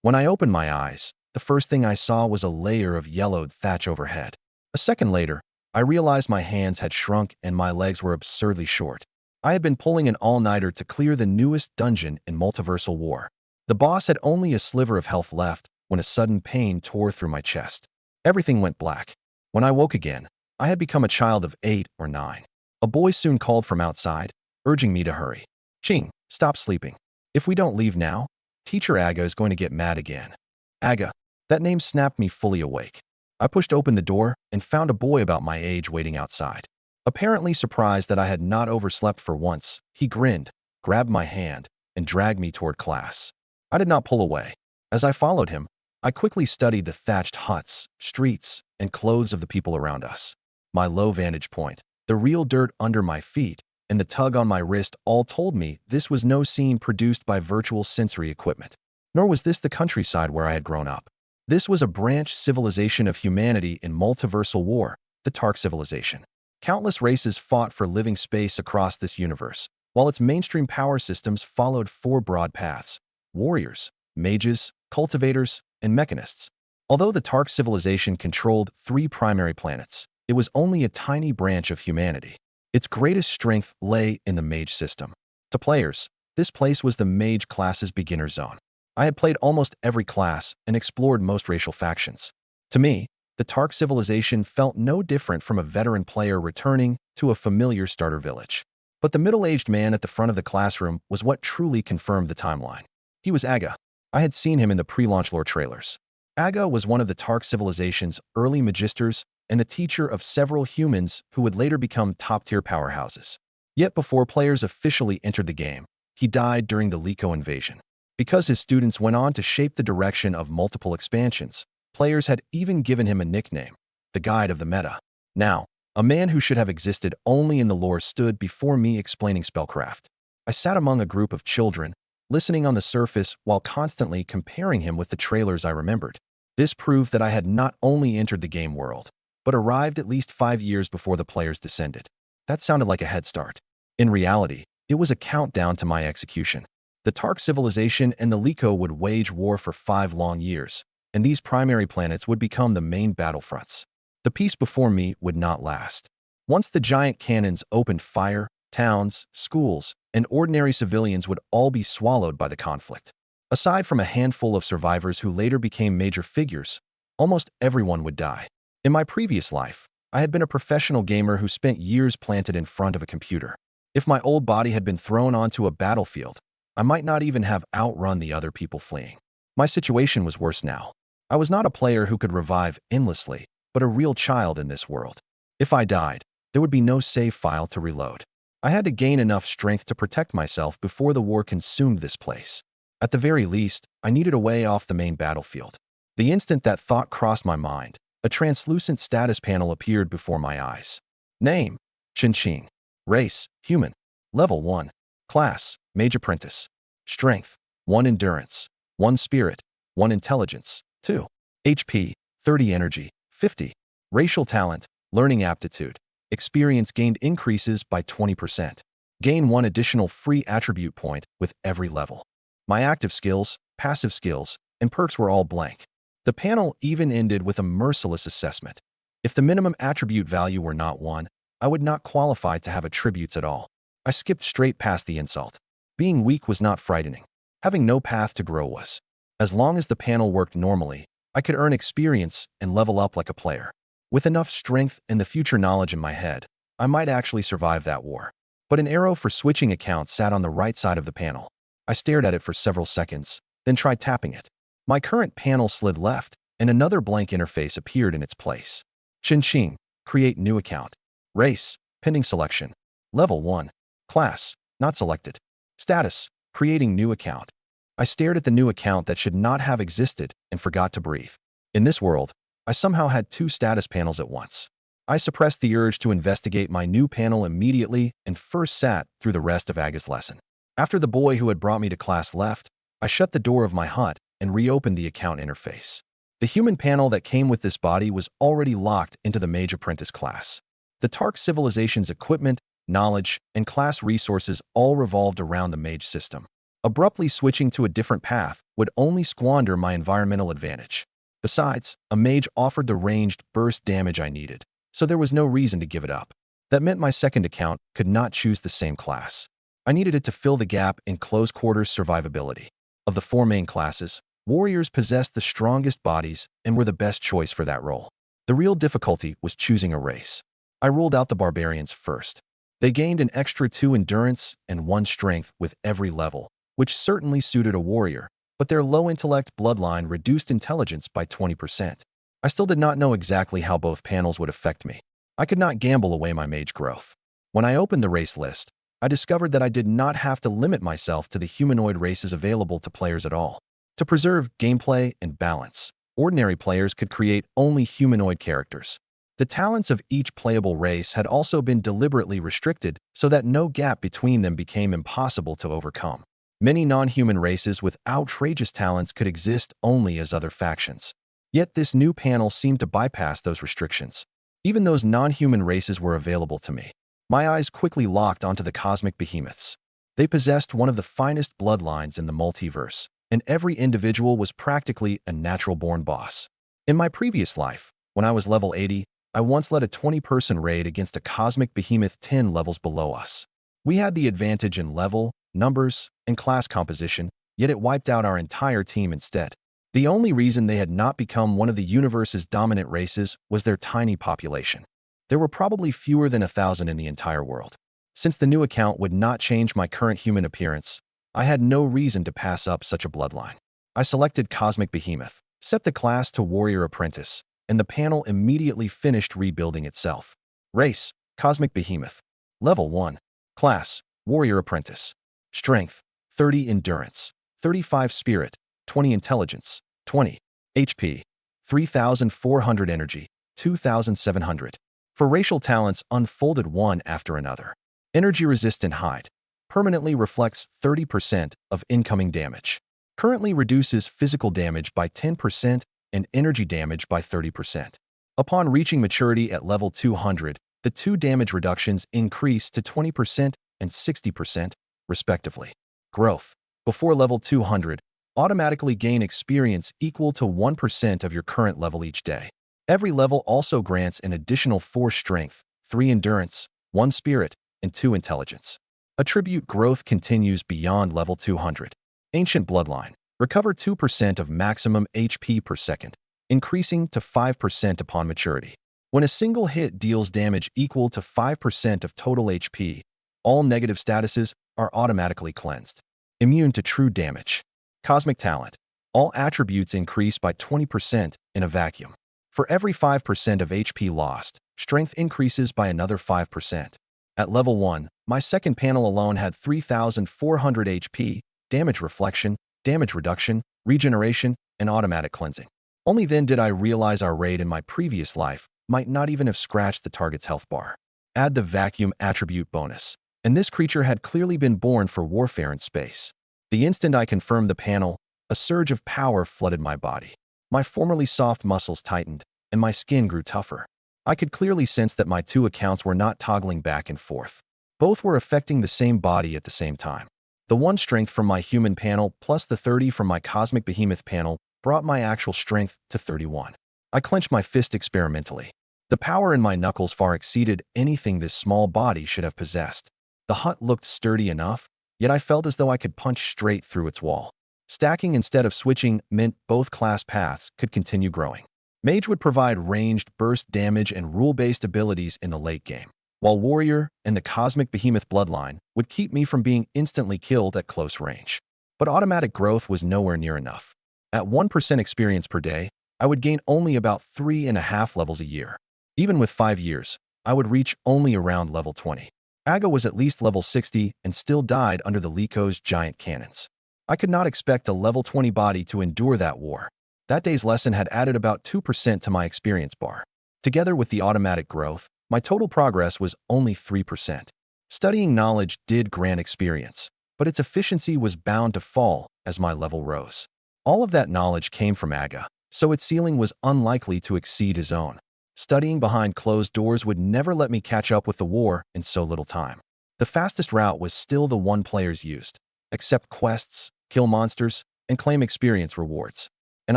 When I opened my eyes, the first thing I saw was a layer of yellowed thatch overhead. A second later, I realized my hands had shrunk and my legs were absurdly short. I had been pulling an all-nighter to clear the newest dungeon in Multiversal War. The boss had only a sliver of health left when a sudden pain tore through my chest. Everything went black. When I woke again, I had become a child of 8 or 9. A boy soon called from outside, urging me to hurry. Ching, stop sleeping. If we don't leave now, Teacher Aga is going to get mad again. Aga. That name snapped me fully awake. I pushed open the door and found a boy about my age waiting outside. Apparently surprised that I had not overslept for once, he grinned, grabbed my hand, and dragged me toward class. I did not pull away. As I followed him, I quickly studied the thatched huts, streets, and clothes of the people around us. My low vantage point, the real dirt under my feet, and the tug on my wrist all told me this was no scene produced by virtual sensory equipment. Nor was this the countryside where I had grown up. This was a branch civilization of humanity in Multiversal War, the Tark civilization. Countless races fought for living space across this universe, while its mainstream power systems followed 4 broad paths: warriors, mages, cultivators, and mechanists. Although the Tark civilization controlled 3 primary planets, it was only a tiny branch of humanity. Its greatest strength lay in the mage system. To players, this place was the mage class's beginner zone. I had played almost every class and explored most racial factions. To me, the Tark civilization felt no different from a veteran player returning to a familiar starter village. But the middle-aged man at the front of the classroom was what truly confirmed the timeline. He was Aga. I had seen him in the pre-launch lore trailers. Aga was one of the Tark civilization's early magisters and the teacher of several humans who would later become top-tier powerhouses. Yet before players officially entered the game, he died during the Liko invasion. Because his students went on to shape the direction of multiple expansions, players had even given him a nickname, the Guide of the Meta. Now, a man who should have existed only in the lore stood before me explaining spellcraft. I sat among a group of children, listening on the surface while constantly comparing him with the trailers I remembered. This proved that I had not only entered the game world, but arrived at least 5 years before the players descended. That sounded like a head start. In reality, it was a countdown to my execution. The Tark civilization and the Liko would wage war for 5 long years, and these primary planets would become the main battlefronts. The peace before me would not last. Once the giant cannons opened fire, towns, schools, and ordinary civilians would all be swallowed by the conflict. Aside from a handful of survivors who later became major figures, almost everyone would die. In my previous life, I had been a professional gamer who spent years planted in front of a computer. If my old body had been thrown onto a battlefield, I might not even have outrun the other people fleeing. My situation was worse now. I was not a player who could revive endlessly, but a real child in this world. If I died, there would be no save file to reload. I had to gain enough strength to protect myself before the war consumed this place. At the very least, I needed a way off the main battlefield. The instant that thought crossed my mind, a translucent status panel appeared before my eyes. Name: Chin. Race: human. Level 1. Class: Mage Apprentice. Strength: 1 endurance, 1 spirit, 1 intelligence, 2 HP, 30 energy, 50. Racial talent: learning aptitude. Experience gained increases by 20%. Gain 1 additional free attribute point with every level. My active skills, passive skills, and perks were all blank. The panel even ended with a merciless assessment. If the minimum attribute value were not 1, I would not qualify to have attributes at all. I skipped straight past the insult. Being weak was not frightening. Having no path to grow was. As long as the panel worked normally, I could earn experience and level up like a player. With enough strength and the future knowledge in my head, I might actually survive that war. But an arrow for switching accounts sat on the right side of the panel. I stared at it for several seconds, then tried tapping it. My current panel slid left, and another blank interface appeared in its place. Chin. Create new account. Race: pending selection. Level 1. Class: not selected. Status: creating new account. I stared at the new account that should not have existed and forgot to breathe. In this world, I somehow had 2 status panels at once. I suppressed the urge to investigate my new panel immediately and first sat through the rest of Aga's lesson. After the boy who had brought me to class left, I shut the door of my hut and reopened the account interface. The human panel that came with this body was already locked into the Mage Apprentice class. The Tark civilization's equipment, knowledge, and class resources all revolved around the mage system. Abruptly switching to a different path would only squander my environmental advantage. Besides, a mage offered the ranged burst damage I needed, so there was no reason to give it up. That meant my second account could not choose the same class. I needed it to fill the gap in close quarters survivability. Of the four main classes, warriors possessed the strongest bodies and were the best choice for that role. The real difficulty was choosing a race. I ruled out the barbarians first. They gained an extra 2 endurance and 1 strength with every level, which certainly suited a warrior, but their low intellect bloodline reduced intelligence by 20%. I still did not know exactly how both panels would affect me. I could not gamble away my mage growth. When I opened the race list, I discovered that I did not have to limit myself to the humanoid races available to players at all. To preserve gameplay and balance, ordinary players could create only humanoid characters. The talents of each playable race had also been deliberately restricted so that no gap between them became impossible to overcome. Many non-human races with outrageous talents could exist only as other factions. Yet this new panel seemed to bypass those restrictions. Even those non-human races were available to me. My eyes quickly locked onto the cosmic behemoths. They possessed one of the finest bloodlines in the multiverse, and every individual was practically a natural-born boss. In my previous life, when I was level 80, I once led a 20-person raid against a cosmic behemoth 10 levels below us. We had the advantage in level, numbers, and class composition, yet it wiped out our entire team instead. The only reason they had not become one of the universe's dominant races was their tiny population. There were probably fewer than 1,000 in the entire world. Since the new account would not change my current human appearance, I had no reason to pass up such a bloodline. I selected Cosmic Behemoth, set the class to Warrior Apprentice, and the panel immediately finished rebuilding itself. Race, Cosmic Behemoth. Level 1. Class, Warrior Apprentice. Strength, 30 Endurance, 35 Spirit, 20 Intelligence, 20 HP, 3,400 Energy, 2,700. For racial talents unfolded one after another. Energy Resistant Hide. Permanently reflects 30% of incoming damage. Currently reduces physical damage by 10% and energy damage by 30%. Upon reaching maturity at level 200, the two damage reductions increase to 20% and 60%, respectively. Growth. Before level 200, automatically gain experience equal to 1% of your current level each day. Every level also grants an additional 4 strength, 3 endurance, 1 spirit, and 2 intelligence. Attribute growth continues beyond level 200. Ancient Bloodline. Recover 2% of maximum HP per second, increasing to 5% upon maturity. When a single hit deals damage equal to 5% of total HP, all negative statuses are automatically cleansed. Immune to true damage. Cosmic Talent. All attributes increase by 20% in a vacuum. For every 5% of HP lost, strength increases by another 5%. At level 1, my second panel alone had 3,400 HP, damage reflection, damage reduction, regeneration, and automatic cleansing. Only then did I realize our raid in my previous life might not even have scratched the target's health bar. Add the vacuum attribute bonus, and this creature had clearly been born for warfare in space. The instant I confirmed the panel, a surge of power flooded my body. My formerly soft muscles tightened, and my skin grew tougher. I could clearly sense that my two accounts were not toggling back and forth. Both were affecting the same body at the same time. The 1 strength from my human panel plus the 30 from my Cosmic Behemoth panel brought my actual strength to 31. I clenched my fist experimentally. The power in my knuckles far exceeded anything this small body should have possessed. The hut looked sturdy enough, yet I felt as though I could punch straight through its wall. Stacking instead of switching meant both class paths could continue growing. Mage would provide ranged burst damage and rule-based abilities in the late game, while Warrior and the Cosmic Behemoth bloodline would keep me from being instantly killed at close range. But automatic growth was nowhere near enough. At 1% experience per day, I would gain only about 3.5 levels a year. Even with 5 years, I would reach only around level 20. Aga was at least level 60 and still died under the Lyco's giant cannons. I could not expect a level 20 body to endure that war. That day's lesson had added about 2% to my experience bar. Together with the automatic growth, my total progress was only 3%. Studying knowledge did grant experience, but its efficiency was bound to fall as my level rose. All of that knowledge came from Aga, so its ceiling was unlikely to exceed his own. Studying behind closed doors would never let me catch up with the war in so little time. The fastest route was still the one players used. accept quests, kill monsters, and claim experience rewards. And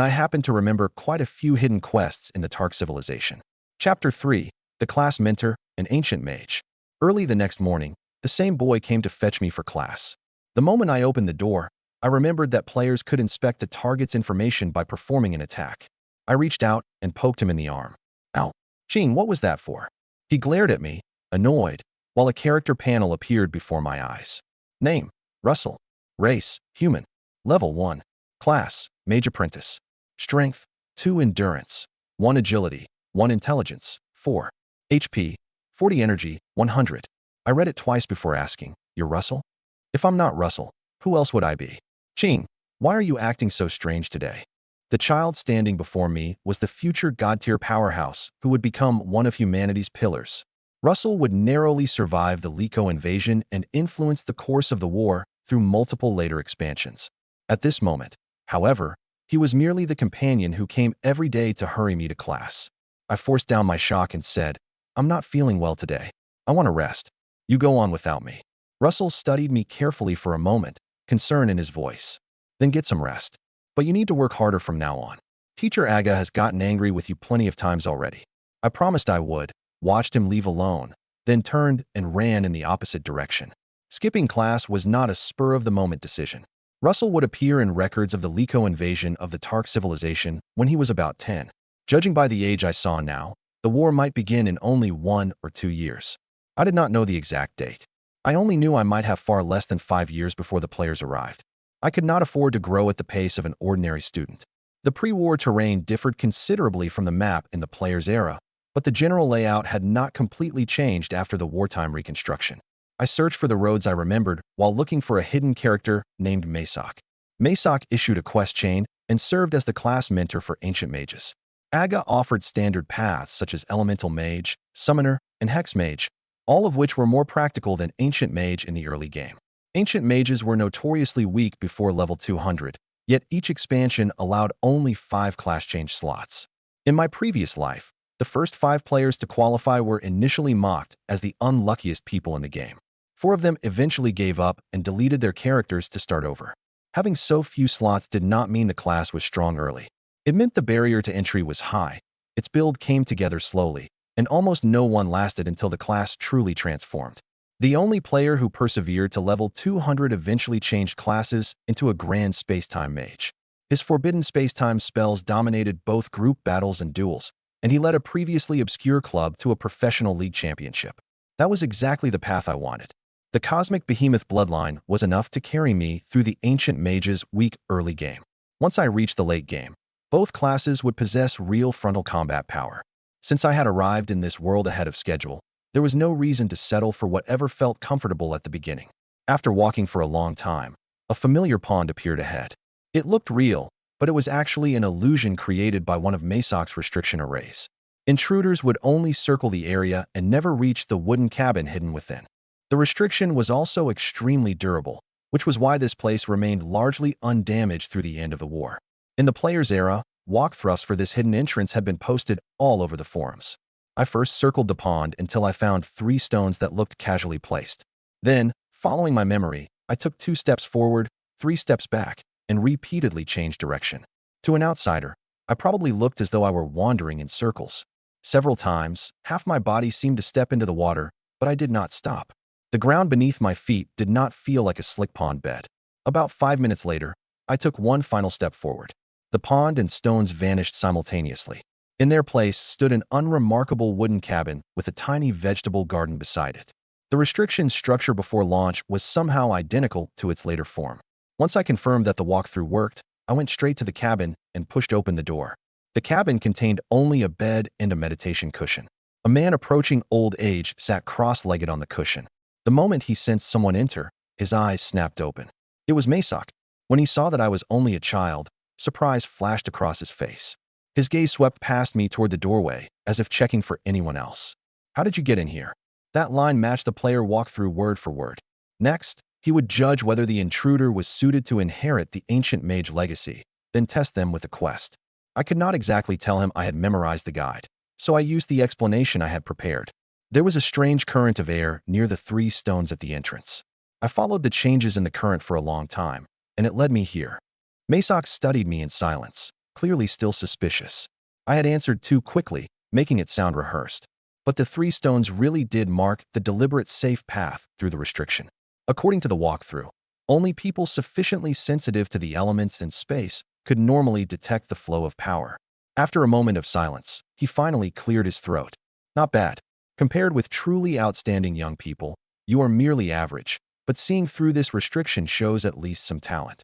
I happened to remember quite a few hidden quests in the Tark civilization. Chapter 3. The Class Mentor, an Ancient Mage. Early the next morning, the same boy came to fetch me for class. The moment I opened the door, I remembered that players could inspect a target's information by performing an attack. I reached out and poked him in the arm. Ow. Gene, what was that for? He glared at me, annoyed, while a character panel appeared before my eyes. Name: Russell. Race: human. Level 1. Class: Mage Apprentice. Strength: 2 endurance, 1 agility, 1 intelligence, 4 HP, 40 energy, 100. I read it twice before asking, "You're Russell?" If I'm not Russell, who else would I be? Gene, why are you acting so strange today? The child standing before me was the future god-tier powerhouse who would become one of humanity's pillars. Russell would narrowly survive the Liko invasion and influence the course of the war through multiple later expansions. At this moment, however, he was merely the companion who came every day to hurry me to class. I forced down my shock and said, "I'm not feeling well today. I want to rest. You go on without me." Russell studied me carefully for a moment, concern in his voice. "Then get some rest. But you need to work harder from now on. Teacher Aga has gotten angry with you plenty of times already." I promised I would, watched him leave alone, then turned and ran in the opposite direction. Skipping class was not a spur-of-the-moment decision. Russell would appear in records of the Liko invasion of the Tark civilization when he was about 10. Judging by the age I saw now, the war might begin in only 1 or 2 years. I did not know the exact date. I only knew I might have far less than 5 years before the players arrived. I could not afford to grow at the pace of an ordinary student. The pre-war terrain differed considerably from the map in the player's era, but the general layout had not completely changed after the wartime reconstruction. I searched for the roads I remembered while looking for a hidden character named Masok. Masok issued a quest chain and served as the class mentor for ancient mages. Aga offered standard paths such as Elemental Mage, Summoner, and Hex Mage, all of which were more practical than Ancient Mage in the early game. Ancient Mages were notoriously weak before level 200, yet each expansion allowed only 5 class change slots. In my previous life, the first 5 players to qualify were initially mocked as the unluckiest people in the game. 4 of them eventually gave up and deleted their characters to start over. Having so few slots did not mean the class was strong early. It meant the barrier to entry was high, its build came together slowly, and almost no one lasted until the class truly transformed. The only player who persevered to level 200 eventually changed classes into a grand space-time mage. His forbidden space-time spells dominated both group battles and duels, and he led a previously obscure club to a professional league championship. That was exactly the path I wanted. The Cosmic Behemoth bloodline was enough to carry me through the Ancient Mage's weak early game. Once I reached the late game, both classes would possess real frontal combat power. Since I had arrived in this world ahead of schedule, there was no reason to settle for whatever felt comfortable at the beginning. After walking for a long time, a familiar pond appeared ahead. It looked real, but it was actually an illusion created by one of Masok's restriction arrays. Intruders would only circle the area and never reach the wooden cabin hidden within. The restriction was also extremely durable, which was why this place remained largely undamaged through the end of the war. In the player's era, walkthroughs for this hidden entrance had been posted all over the forums. I first circled the pond until I found 3 stones that looked casually placed. Then, following my memory, I took 2 steps forward, 3 steps back, and repeatedly changed direction. To an outsider, I probably looked as though I were wandering in circles. Several times, half my body seemed to step into the water, but I did not stop. The ground beneath my feet did not feel like a slick pond bed. About 5 minutes later, I took one final step forward. The pond and stones vanished simultaneously. In their place stood an unremarkable wooden cabin with a tiny vegetable garden beside it. The restriction structure before launch was somehow identical to its later form. Once I confirmed that the walkthrough worked, I went straight to the cabin and pushed open the door. The cabin contained only a bed and a meditation cushion. A man approaching old age sat cross-legged on the cushion. The moment he sensed someone enter, his eyes snapped open. It was Masok. When he saw that I was only a child, surprise flashed across his face. His gaze swept past me toward the doorway, as if checking for anyone else. "How did you get in here?" That line matched the player walkthrough word for word. Next, he would judge whether the intruder was suited to inherit the Ancient Mage legacy, then test them with a quest. I could not exactly tell him I had memorized the guide, so I used the explanation I had prepared. There was a strange current of air near the 3 stones at the entrance. I followed the changes in the current for a long time, and it led me here. Masoch studied me in silence, clearly still suspicious. I had answered too quickly, making it sound rehearsed. But the 3 stones really did mark the deliberate safe path through the restriction. According to the walkthrough, only people sufficiently sensitive to the elements and space could normally detect the flow of power. After a moment of silence, he finally cleared his throat. Not bad. Compared with truly outstanding young people, you are merely average, but seeing through this restriction shows at least some talent.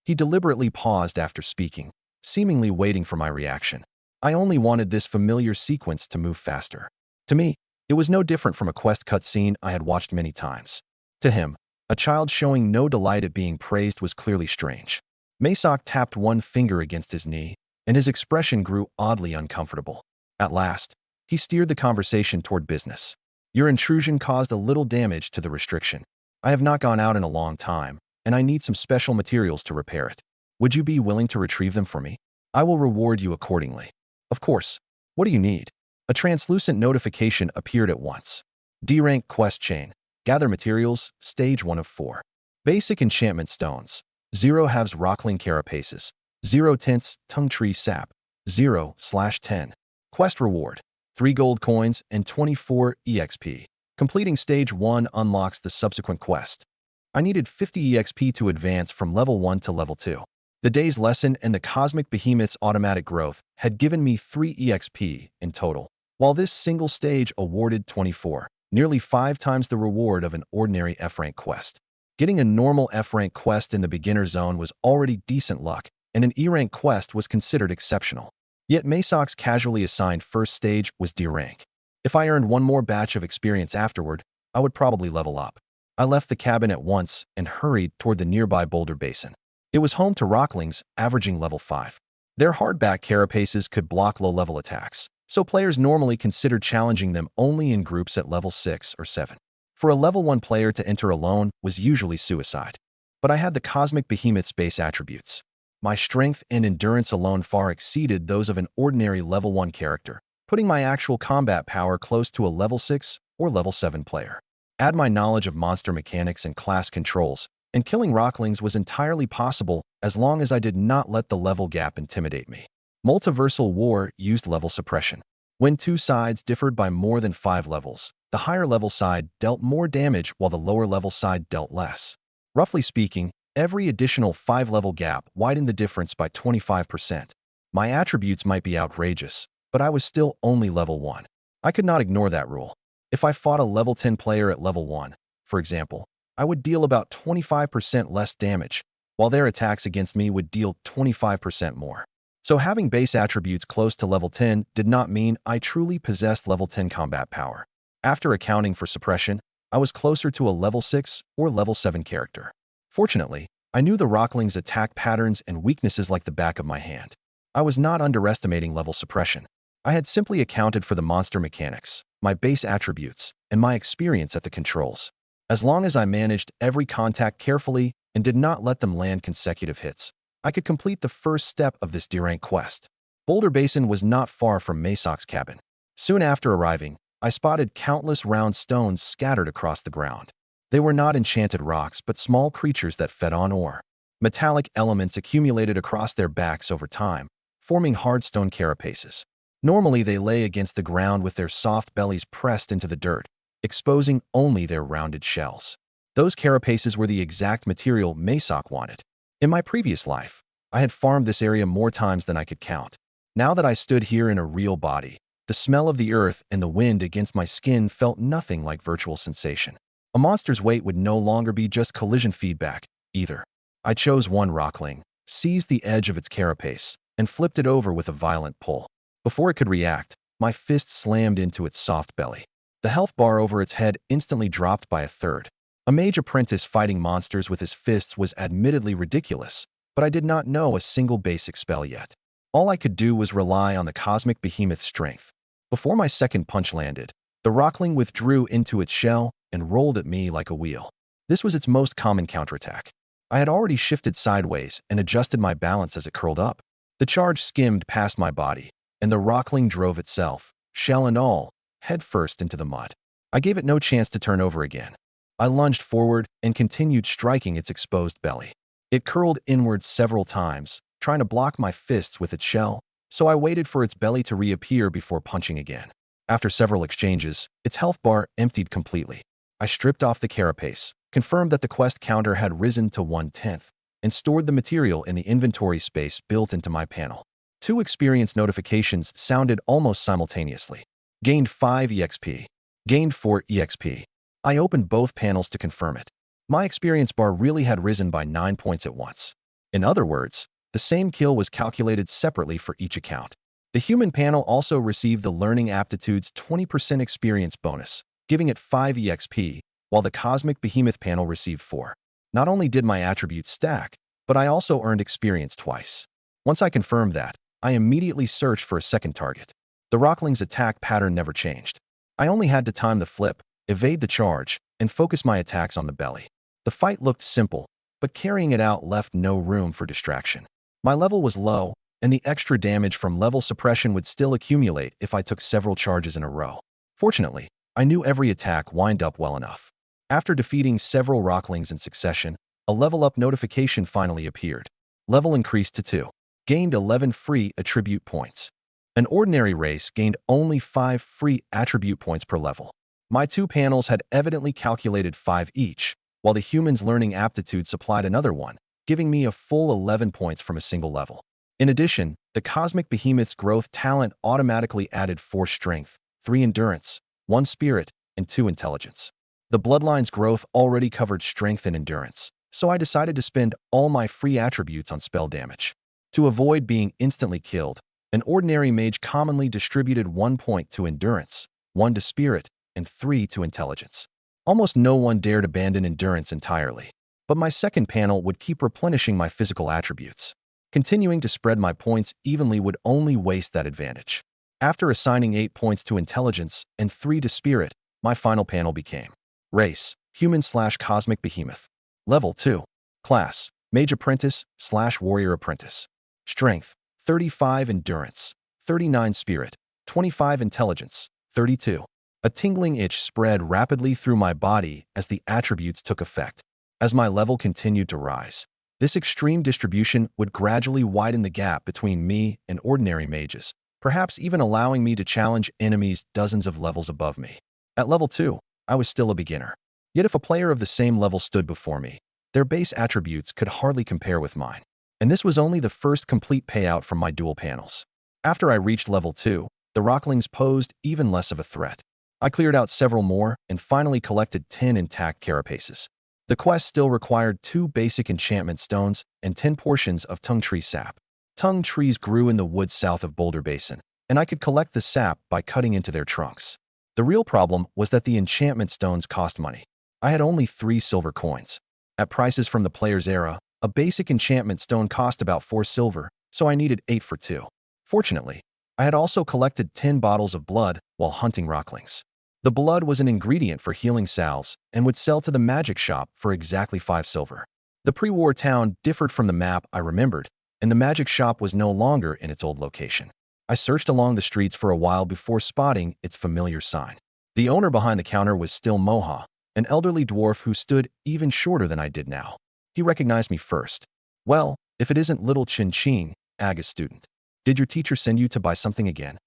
He deliberately paused after speaking, seemingly waiting for my reaction. I only wanted this familiar sequence to move faster. To me, it was no different from a quest cutscene I had watched many times. To him, a child showing no delight at being praised was clearly strange. Masoch tapped one finger against his knee, and his expression grew oddly uncomfortable. At last, he steered the conversation toward business. Your intrusion caused a little damage to the restriction. I have not gone out in a long time, and I need some special materials to repair it. Would you be willing to retrieve them for me? I will reward you accordingly. Of course. What do you need? A translucent notification appeared at once. D-rank quest chain. Gather materials, stage 1 of 4. Basic enchantment stones. 0 halves rockling carapaces. 0 tints, tongue tree sap. 0/10. Quest reward. 3 gold coins and 24 EXP. Completing stage 1 unlocks the subsequent quest. I needed 50 EXP to advance from level 1 to level 2. The day's lesson and the cosmic behemoth's automatic growth had given me 3 EXP in total, while this single stage awarded 24, nearly 5 times the reward of an ordinary F-rank quest. Getting a normal F-rank quest in the beginner zone was already decent luck, and an E-rank quest was considered exceptional. Yet Masoch's casually assigned first stage was D-rank. If I earned one more batch of experience afterward, I would probably level up. I left the cabin at once and hurried toward the nearby boulder basin. It was home to rocklings averaging level 5. Their hardback carapaces could block low-level attacks, so players normally considered challenging them only in groups at level 6 or 7. For a level 1 player to enter alone was usually suicide. But I had the cosmic behemoth's base attributes. My strength and endurance alone far exceeded those of an ordinary level 1 character, putting my actual combat power close to a level 6 or level 7 player. Add my knowledge of monster mechanics and class controls, and killing rocklings was entirely possible as long as I did not let the level gap intimidate me. Multiversal War used level suppression. When 2 sides differed by more than 5 levels, the higher level side dealt more damage while the lower level side dealt less. Roughly speaking, every additional 5-level gap widened the difference by 25%. My attributes might be outrageous, but I was still only level 1. I could not ignore that rule. If I fought a level 10 player at level 1, for example, I would deal about 25% less damage, while their attacks against me would deal 25% more. So having base attributes close to level 10 did not mean I truly possessed level 10 combat power. After accounting for suppression, I was closer to a level 6 or level 7 character. Fortunately, I knew the rockling's attack patterns and weaknesses like the back of my hand. I was not underestimating level suppression. I had simply accounted for the monster mechanics, my base attributes, and my experience at the controls. As long as I managed every contact carefully and did not let them land consecutive hits, I could complete the first step of this D-rank quest. Boulder Basin was not far from Masoch's cabin. Soon after arriving, I spotted countless round stones scattered across the ground. They were not enchanted rocks, but small creatures that fed on ore. Metallic elements accumulated across their backs over time, forming hard stone carapaces. Normally, they lay against the ground with their soft bellies pressed into the dirt, exposing only their rounded shells. Those carapaces were the exact material Masoch wanted. In my previous life, I had farmed this area more times than I could count. Now that I stood here in a real body, the smell of the earth and the wind against my skin felt nothing like virtual sensation. A monster's weight would no longer be just collision feedback, either. I chose one rockling, seized the edge of its carapace, and flipped it over with a violent pull. Before it could react, my fist slammed into its soft belly. The health bar over its head instantly dropped by a third. A mage apprentice fighting monsters with his fists was admittedly ridiculous, but I did not know a single basic spell yet. All I could do was rely on the cosmic behemoth's strength. Before my second punch landed, the rockling withdrew into its shell and rolled at me like a wheel. This was its most common counterattack. I had already shifted sideways and adjusted my balance as it curled up. The charge skimmed past my body, and the rockling drove itself, shell and all, headfirst into the mud. I gave it no chance to turn over again. I lunged forward and continued striking its exposed belly. It curled inwards several times, trying to block my fists with its shell, so I waited for its belly to reappear before punching again. After several exchanges, its health bar emptied completely. I stripped off the carapace, confirmed that the quest counter had risen to 1/10, and stored the material in the inventory space built into my panel. Two experience notifications sounded almost simultaneously. Gained 5 EXP. Gained 4 EXP. I opened both panels to confirm it. My experience bar really had risen by 9 points at once. In other words, the same kill was calculated separately for each account. The human panel also received the Learning Aptitude's 20% experience bonus, giving it 5 EXP, while the Cosmic Behemoth panel received 4. Not only did my attributes stack, but I also earned experience twice. Once I confirmed that, I immediately searched for a second target. The Rockling's attack pattern never changed. I only had to time the flip, evade the charge, and focus my attacks on the belly. The fight looked simple, but carrying it out left no room for distraction. My level was low, and the extra damage from level suppression would still accumulate if I took several charges in a row. Fortunately, I knew every attack wind up well enough. After defeating several Rocklings in succession, a level-up notification finally appeared. Level increased to 2. Gained 11 free attribute points. An ordinary race gained only 5 free attribute points per level. My two panels had evidently calculated 5 each, while the human's learning aptitude supplied another one, giving me a full 11 points from a single level. In addition, the Cosmic Behemoth's growth talent automatically added 4 strength, 3 endurance, 1 spirit, and 2 intelligence. The Bloodline's growth already covered strength and endurance, so I decided to spend all my free attributes on spell damage. To avoid being instantly killed, an ordinary mage commonly distributed 1 point to endurance, 1 to spirit, and 3 to intelligence. Almost no one dared abandon endurance entirely, but my second panel would keep replenishing my physical attributes. Continuing to spread my points evenly would only waste that advantage. After assigning 8 points to intelligence and 3 to spirit, my final panel became Race, Human/Cosmic Behemoth. Level 2. Class, Mage Apprentice/Warrior Apprentice. Strength, 35 endurance, 39 spirit, 25 intelligence, 32. A tingling itch spread rapidly through my body as the attributes took effect. As my level continued to rise, this extreme distribution would gradually widen the gap between me and ordinary mages, perhaps even allowing me to challenge enemies dozens of levels above me. At level 2, I was still a beginner. Yet if a player of the same level stood before me, their base attributes could hardly compare with mine. And this was only the first complete payout from my dual panels. After I reached level 2, the Rocklings posed even less of a threat. I cleared out several more and finally collected 10 intact carapaces. The quest still required 2 basic enchantment stones and 10 portions of tongue tree sap. Tongue trees grew in the woods south of Boulder Basin, and I could collect the sap by cutting into their trunks. The real problem was that the enchantment stones cost money. I had only 3 silver coins. At prices from the player's era, a basic enchantment stone cost about 4 silver, so I needed 8 for 2. Fortunately, I had also collected 10 bottles of blood while hunting Rocklings. The blood was an ingredient for healing salves and would sell to the magic shop for exactly 5 silver. The pre-war town differed from the map I remembered, and the magic shop was no longer in its old location. I searched along the streets for a while before spotting its familiar sign. The owner behind the counter was still Moha, an elderly dwarf who stood even shorter than I did now. He recognized me first. "Well, if it isn't little Chin Ching, Aga's student. Did your teacher send you to buy something again?"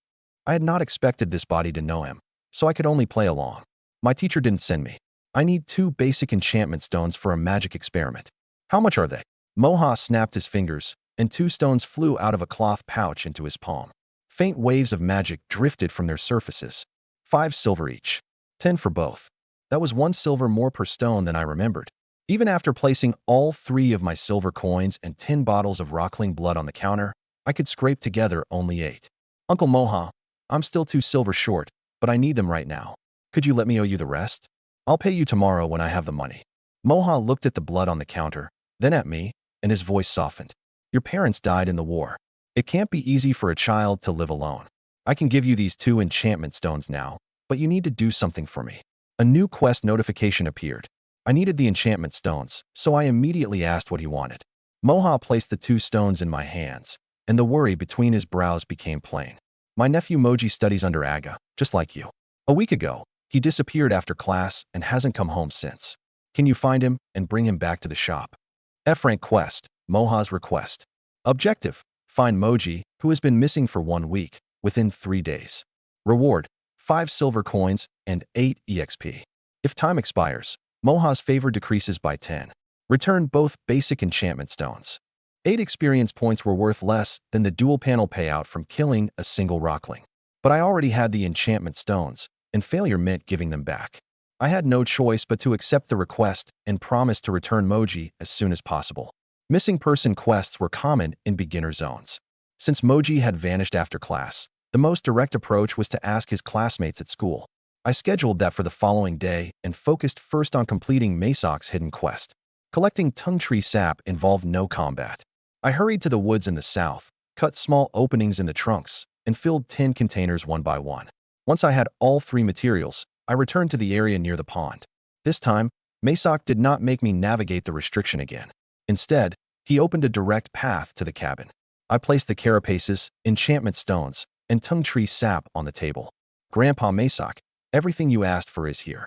I had not expected this body to know him, so I could only play along. "My teacher didn't send me. I need 2 basic enchantment stones for a magic experiment." "How much are they?" Moha snapped his fingers, and 2 stones flew out of a cloth pouch into his palm. Faint waves of magic drifted from their surfaces. 5 silver each. 10 for both. That was 1 silver more per stone than I remembered. Even after placing all 3 of my silver coins and 10 bottles of Rockling blood on the counter, I could scrape together only 8. "Uncle Moha, I'm still 2 silver short, but I need them right now. Could you let me owe you the rest? I'll pay you tomorrow when I have the money." Moha looked at the blood on the counter, then at me, and his voice softened. "Your parents died in the war. It can't be easy for a child to live alone. I can give you these 2 enchantment stones now, but you need to do something for me." A new quest notification appeared. I needed the enchantment stones, so I immediately asked what he wanted. Moha placed the 2 stones in my hands, and the worry between his brows became plain. "My nephew Moji studies under Aga, just like you. A week ago, He disappeared after class and hasn't come home since. Can you find him and bring him back to the shop? F-rank quest, Moha's request. Objective, find Mage, who has been missing for 1 week, within 3 days. Reward, 5 silver coins and 8 EXP. If time expires, Moha's favor decreases by 10. Return both basic enchantment stones. 8 experience points were worth less than the dual panel payout from killing a single rockling. But I already had the enchantment stones, and failure meant giving them back. I had no choice but to accept the request and promise to return Mage as soon as possible. Missing person quests were common in beginner zones. Since Mage had vanished after class, the most direct approach was to ask his classmates at school. I scheduled that for the following day and focused first on completing Masok's hidden quest. Collecting tongue tree sap involved no combat. I hurried to the woods in the south, cut small openings in the trunks, and filled 10 containers one by one. Once I had all 3 materials, I returned to the area near the pond. This time, Masok did not make me navigate the restriction again. Instead, he opened a direct path to the cabin. I placed the carapaces, enchantment stones, and tongue tree sap on the table. Grandpa Masok, everything you asked for is here.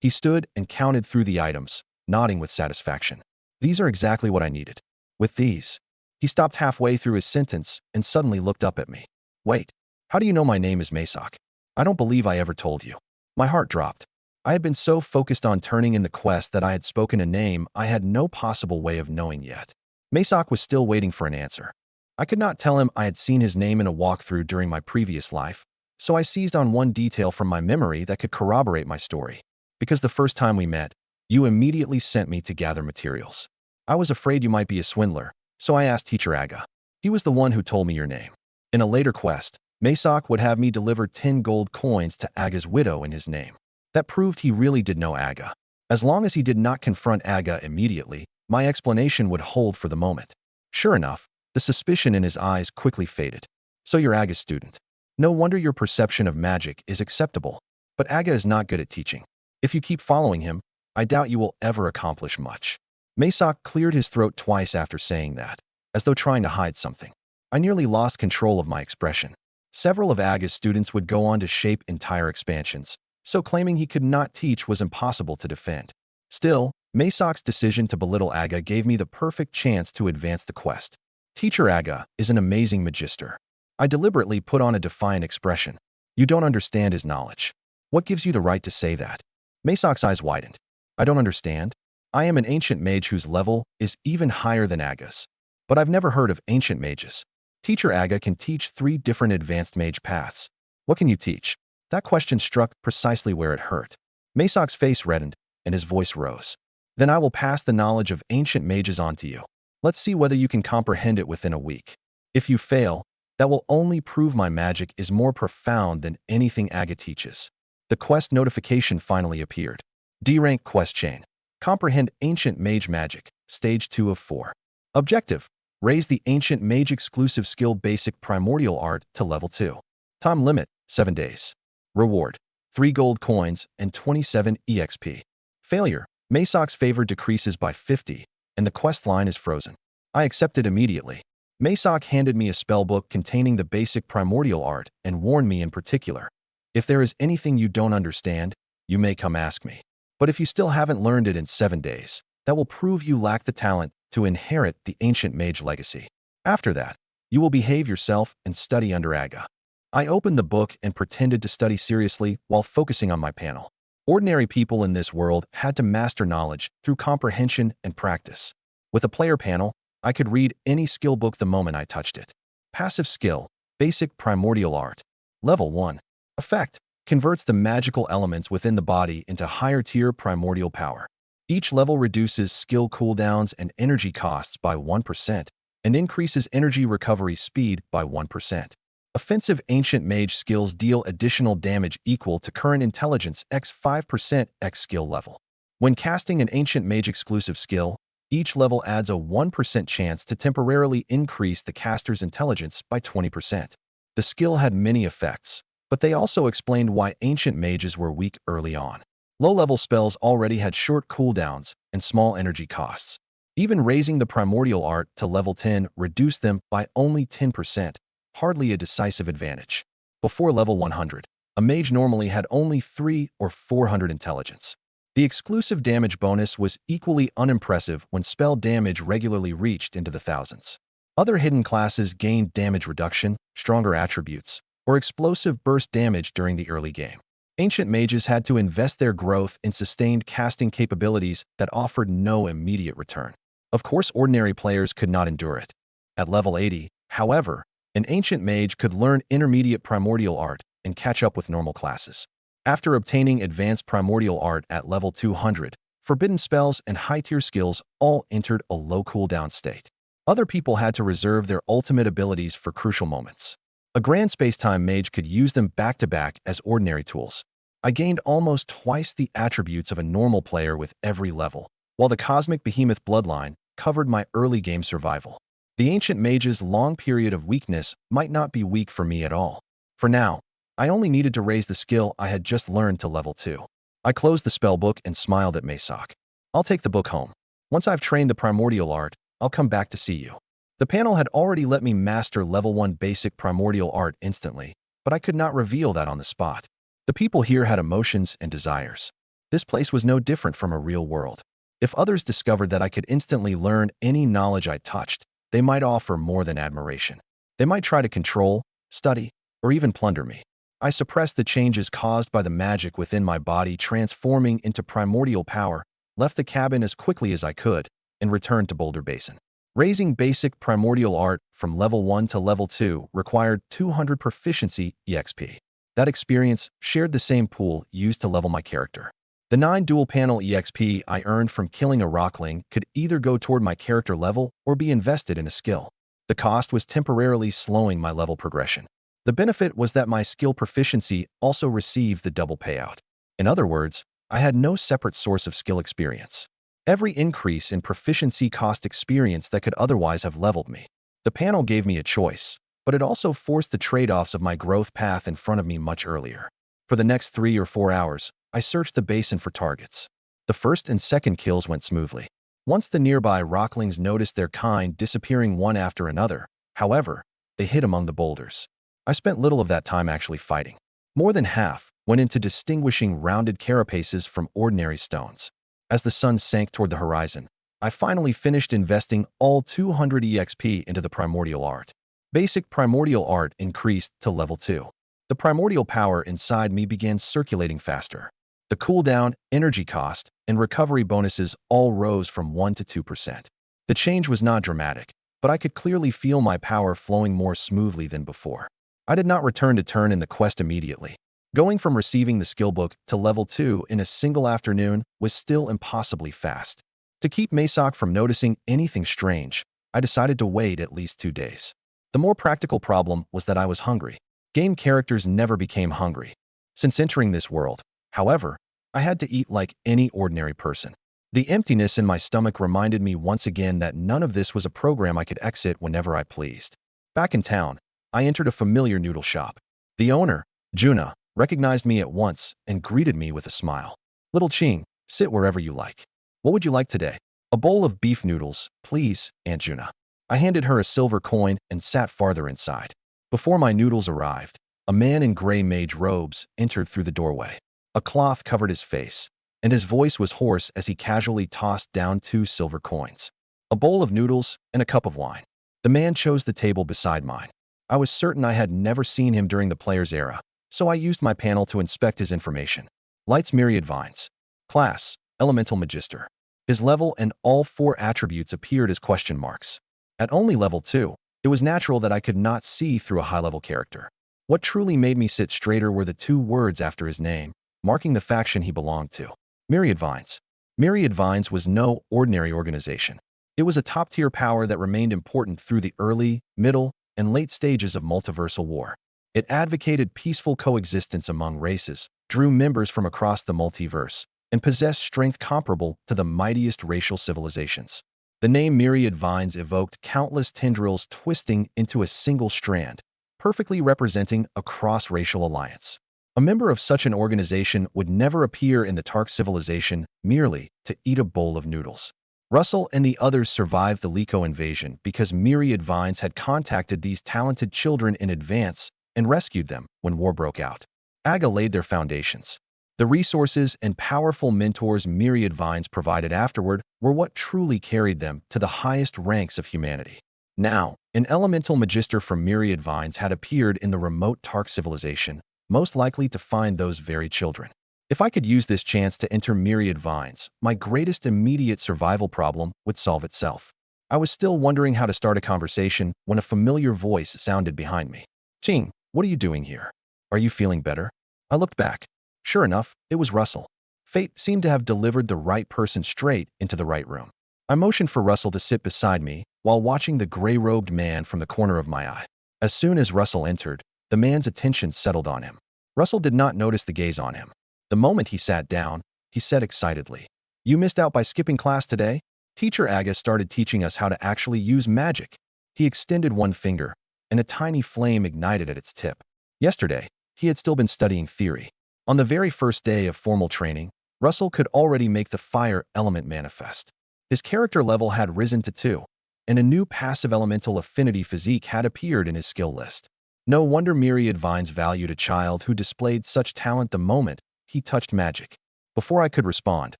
He stood and counted through the items, nodding with satisfaction. These are exactly what I needed. With these, he stopped halfway through his sentence and suddenly looked up at me. Wait, how do you know my name is Masok? I don't believe I ever told you. My heart dropped. I had been so focused on turning in the quest that I had spoken a name I had no possible way of knowing yet. Masok was still waiting for an answer. I could not tell him I had seen his name in a walkthrough during my previous life, so I seized on one detail from my memory that could corroborate my story. Because the first time we met, you immediately sent me to gather materials. I was afraid you might be a swindler, so I asked Teacher Aga. He was the one who told me your name. In a later quest, Masok would have me deliver 10 gold coins to Aga's widow in his name. That proved he really did know Aga. As long as he did not confront Aga immediately, my explanation would hold for the moment. Sure enough, the suspicion in his eyes quickly faded. So you're Aga's student. No wonder your perception of magic is acceptable. But Aga is not good at teaching. If you keep following him, I doubt you will ever accomplish much. Masok cleared his throat twice after saying that, as though trying to hide something. I nearly lost control of my expression. Several of Aga's students would go on to shape entire expansions, so claiming he could not teach was impossible to defend. Still, Masok's decision to belittle Aga gave me the perfect chance to advance the quest. Teacher Aga is an amazing magister. I deliberately put on a defiant expression. You don't understand his knowledge. What gives you the right to say that? Masok's eyes widened. I don't understand. I am an ancient mage whose level is even higher than Aga's. But I've never heard of ancient mages. Teacher Aga can teach 3 different advanced mage paths. What can you teach? That question struck precisely where it hurt. Masok's face reddened, and his voice rose. Then I will pass the knowledge of ancient mages on to you. Let's see whether you can comprehend it within a week. If you fail, that will only prove my magic is more profound than anything Aga teaches. The quest notification finally appeared. D-rank quest chain. Comprehend ancient mage magic, stage 2 of 4. Objective. Raise the ancient mage exclusive skill basic primordial art to level 2. Time limit, 7 days. Reward, 3 gold coins and 27 EXP. Failure, Masok's favor decreases by 50, and the quest line is frozen. I accepted immediately. Masok handed me a spellbook containing the basic primordial art and warned me in particular. If there is anything you don't understand, you may come ask me. But if you still haven't learned it in 7 days, that will prove you lack the talent to inherit the ancient mage legacy. After that, you will behave yourself and study under Aga. I opened the book and pretended to study seriously while focusing on my panel. Ordinary people in this world had to master knowledge through comprehension and practice. With a player panel, I could read any skill book the moment I touched it. Passive skill, basic primordial art. Level 1. Effect, converts the magical elements within the body into higher tier primordial power. Each level reduces skill cooldowns and energy costs by 1% and increases energy recovery speed by 1%. Offensive ancient mage skills deal additional damage equal to current intelligence x 5% x skill level. When casting an ancient mage exclusive skill, each level adds a 1% chance to temporarily increase the caster's intelligence by 20%. The skill had many effects, but they also explained why ancient mages were weak early on. Low-level spells already had short cooldowns and small energy costs. Even raising the primordial art to level 10 reduced them by only 10%, hardly a decisive advantage. Before level 100, A mage normally had only 3 or 400 intelligence. The exclusive damage bonus was equally unimpressive when spell damage regularly reached into the thousands. Other hidden classes gained damage reduction, stronger attributes, or explosive burst damage during the early game. Ancient mages had to invest their growth in sustained casting capabilities that offered no immediate return. Of course, ordinary players could not endure it. At level 80, however, an ancient mage could learn intermediate primordial art and catch up with normal classes. After obtaining advanced primordial art at level 200, forbidden spells and high-tier skills all entered a low cooldown state. Other people had to reserve their ultimate abilities for crucial moments. A grand space-time mage could use them back-to-back as ordinary tools. I gained almost twice the attributes of a normal player with every level, while the Cosmic Behemoth bloodline covered my early game survival. The ancient mage's long period of weakness might not be weak for me at all. For now, I only needed to raise the skill I had just learned to level 2. I closed the spellbook and smiled at Maysock. I'll take the book home. Once I've trained the primordial art, I'll come back to see you. The panel had already let me master level 1 basic primordial art instantly, but I could not reveal that on the spot. The people here had emotions and desires. This place was no different from a real world. If others discovered that I could instantly learn any knowledge I touched, they might offer more than admiration. They might try to control, study, or even plunder me. I suppressed the changes caused by the magic within my body transforming into primordial power, left the cabin as quickly as I could, and returned to Boulder Basin. Raising basic primordial art from level 1 to level 2 required 200 proficiency EXP. That experience shared the same pool used to level my character. The 9 dual-panel EXP I earned from killing a rockling could either go toward my character level or be invested in a skill. The cost was temporarily slowing my level progression. The benefit was that my skill proficiency also received the double payout. In other words, I had no separate source of skill experience. Every increase in proficiency cost experience that could otherwise have leveled me. The panel gave me a choice, but it also forced the trade-offs of my growth path in front of me much earlier. For the next 3 or 4 hours, I searched the basin for targets. The first and second kills went smoothly. Once the nearby rocklings noticed their kind disappearing one after another, however, they hid among the boulders. I spent little of that time actually fighting. More than half went into distinguishing rounded carapaces from ordinary stones. As the sun sank toward the horizon, I finally finished investing all 200 EXP into the primordial art. Basic primordial art increased to level 2. The primordial power inside me began circulating faster. The cooldown, energy cost, and recovery bonuses all rose from 1 to 2%. The change was not dramatic, but I could clearly feel my power flowing more smoothly than before. I did not return to turn in the quest immediately. Going from receiving the skill book to level 2 in a single afternoon was still impossibly fast. To keep Maysock from noticing anything strange, I decided to wait at least 2 days. The more practical problem was that I was hungry. Game characters never became hungry. Since entering this world, however, I had to eat like any ordinary person. The emptiness in my stomach reminded me once again that none of this was a program I could exit whenever I pleased. Back in town, I entered a familiar noodle shop. The owner, Juna, recognized me at once and greeted me with a smile. "Little Ching, sit wherever you like. What would you like today?" "A bowl of beef noodles, please, Aunt Juna." I handed her a silver coin and sat farther inside. Before my noodles arrived, a man in gray mage robes entered through the doorway. A cloth covered his face, and his voice was hoarse as he casually tossed down 2 silver coins. A bowl of noodles and a cup of wine. The man chose the table beside mine. I was certain I had never seen him during the player's era, so I used my panel to inspect his information. Light's Myriad Vines. Class, Elemental Magister. His level and all 4 attributes appeared as question marks. At only level 2, it was natural that I could not see through a high-level character. What truly made me sit straighter were the 2 words after his name, marking the faction he belonged to. Myriad Vines. Myriad Vines was no ordinary organization. It was a top-tier power that remained important through the early, middle, and late stages of multiversal war. It advocated peaceful coexistence among races, drew members from across the multiverse, and possessed strength comparable to the mightiest racial civilizations. The name Myriad Vines evoked countless tendrils twisting into a single strand, perfectly representing a cross-racial alliance. A member of such an organization would never appear in the Tark civilization merely to eat a bowl of noodles. Russell and the others survived the Liko invasion because Myriad Vines had contacted these talented children in advance and rescued them when war broke out. Aga laid their foundations. The resources and powerful mentors myriad vines provided afterward were what truly carried them to the highest ranks of humanity. Now, an elemental magister from myriad vines had appeared in the remote Tark civilization, most likely to find those very children. If I could use this chance to enter myriad vines, my greatest immediate survival problem would solve itself. I was still wondering how to start a conversation when a familiar voice sounded behind me. Ching, what are you doing here? Are you feeling better? I looked back. Sure enough, it was Russell. Fate seemed to have delivered the right person straight into the right room. I motioned for Russell to sit beside me while watching the gray-robed man from the corner of my eye. As soon as Russell entered, the man's attention settled on him. Russell did not notice the gaze on him. The moment he sat down, he said excitedly, "You missed out by skipping class today? Teacher Aga started teaching us how to actually use magic." He extended one finger, and a tiny flame ignited at its tip. Yesterday, he had still been studying theory. On the very first day of formal training, Russell could already make the fire element manifest. His character level had risen to 2, and a new passive elemental affinity physique had appeared in his skill list. No wonder myriad vines valued a child who displayed such talent the moment he touched magic. Before I could respond,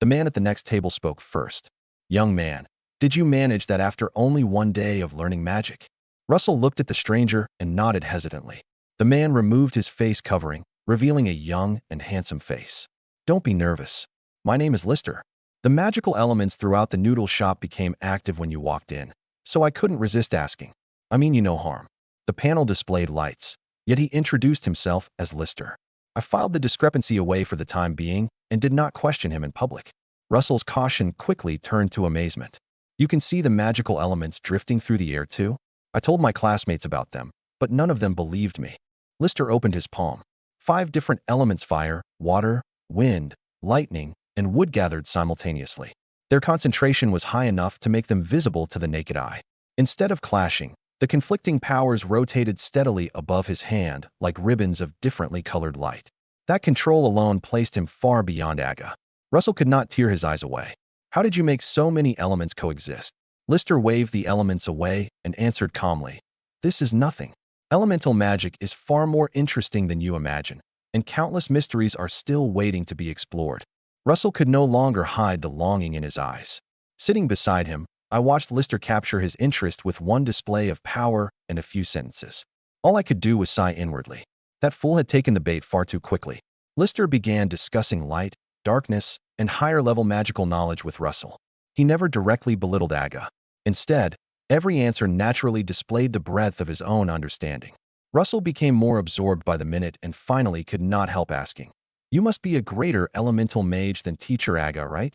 the man at the next table spoke first. "Young man, did you manage that after only one day of learning magic?" Russell looked at the stranger and nodded hesitantly. The man removed his face covering, revealing a young and handsome face. "Don't be nervous. My name is Lister." The magical elements throughout the noodle shop became active when you walked in, so I couldn't resist asking. "I mean you no harm." The panel displayed lights, yet he introduced himself as Lister. I filed the discrepancy away for the time being and did not question him in public. Russell's caution quickly turned to amazement. "You can see the magical elements drifting through the air too?" I told my classmates about them, but none of them believed me. Lister opened his palm. 5 different elements: fire, water, wind, lightning, and wood gathered simultaneously. Their concentration was high enough to make them visible to the naked eye. Instead of clashing, the conflicting powers rotated steadily above his hand like ribbons of differently colored light. That control alone placed him far beyond Aga. Russell could not tear his eyes away. "How did you make so many elements coexist?" Lister waved the elements away and answered calmly, "This is nothing. Elemental magic is far more interesting than you imagine, and countless mysteries are still waiting to be explored." Russell could no longer hide the longing in his eyes. Sitting beside him, I watched Lister capture his interest with one display of power and a few sentences. All I could do was sigh inwardly. That fool had taken the bait far too quickly. Lister began discussing light, darkness, and higher-level magical knowledge with Russell. He never directly belittled Aga. Instead, every answer naturally displayed the breadth of his own understanding. Russell became more absorbed by the minute and finally could not help asking, "You must be a greater elemental mage than Teacher Aga, right?"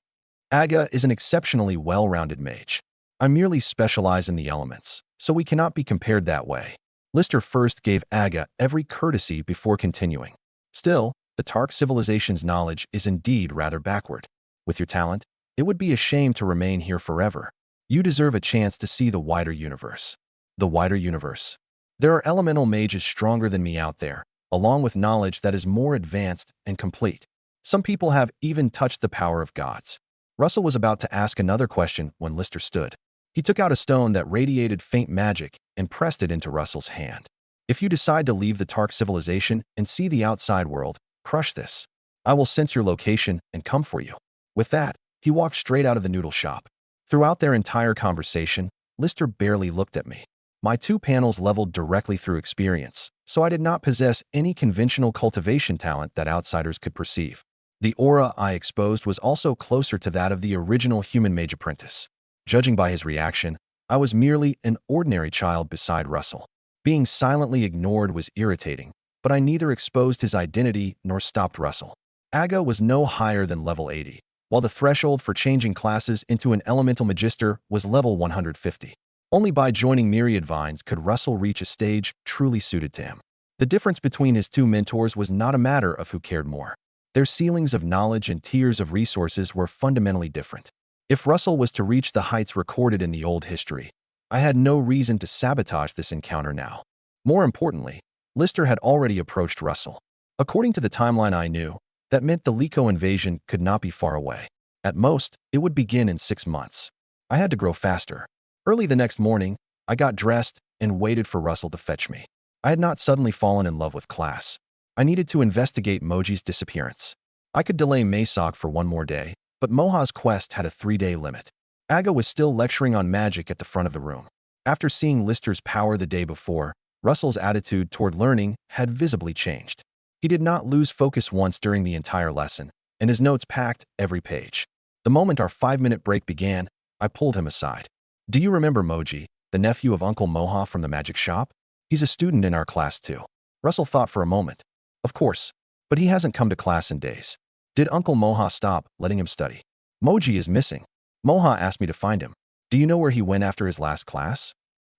"Aga is an exceptionally well-rounded mage. I merely specialize in the elements, so we cannot be compared that way." Lister first gave Aga every courtesy before continuing. "Still, the Tark civilization's knowledge is indeed rather backward. With your talent, it would be a shame to remain here forever. You deserve a chance to see the wider universe." "The wider universe?" "There are elemental mages stronger than me out there, along with knowledge that is more advanced and complete. Some people have even touched the power of gods." Russell was about to ask another question when Lister stood. He took out a stone that radiated faint magic and pressed it into Russell's hand. "If you decide to leave the Tark civilization and see the outside world, crush this. I will sense your location and come for you." With that, he walked straight out of the noodle shop. Throughout their entire conversation, Lister barely looked at me. My 2 panels leveled directly through experience, so I did not possess any conventional cultivation talent that outsiders could perceive. The aura I exposed was also closer to that of the original human mage apprentice. Judging by his reaction, I was merely an ordinary child beside Russell. Being silently ignored was irritating, but I neither exposed his identity nor stopped Russell. Aga was no higher than level 80, while the threshold for changing classes into an elemental magister was level 150. Only by joining myriad vines could Russell reach a stage truly suited to him. The difference between his 2 mentors was not a matter of who cared more. Their ceilings of knowledge and tiers of resources were fundamentally different. If Russell was to reach the heights recorded in the old history, I had no reason to sabotage this encounter now. More importantly, Lister had already approached Russell. According to the timeline I knew, that meant the Liko invasion could not be far away. At most, it would begin in 6 months. I had to grow faster. Early the next morning, I got dressed and waited for Russell to fetch me. I had not suddenly fallen in love with class. I needed to investigate Moji's disappearance. I could delay Maesok for one more day, but Moha's quest had a 3-day limit. Aga was still lecturing on magic at the front of the room. After seeing Lister's power the day before, Russell's attitude toward learning had visibly changed. He did not lose focus once during the entire lesson, and his notes packed every page. The moment our 5-minute break began, I pulled him aside. Do you remember Moji, the nephew of Uncle Moha from the magic shop? He's a student in our class too. Russell thought for a moment. Of course, but he hasn't come to class in days. Did Uncle Moha stop letting him study? Moji is missing. Moha asked me to find him. Do you know where he went after his last class?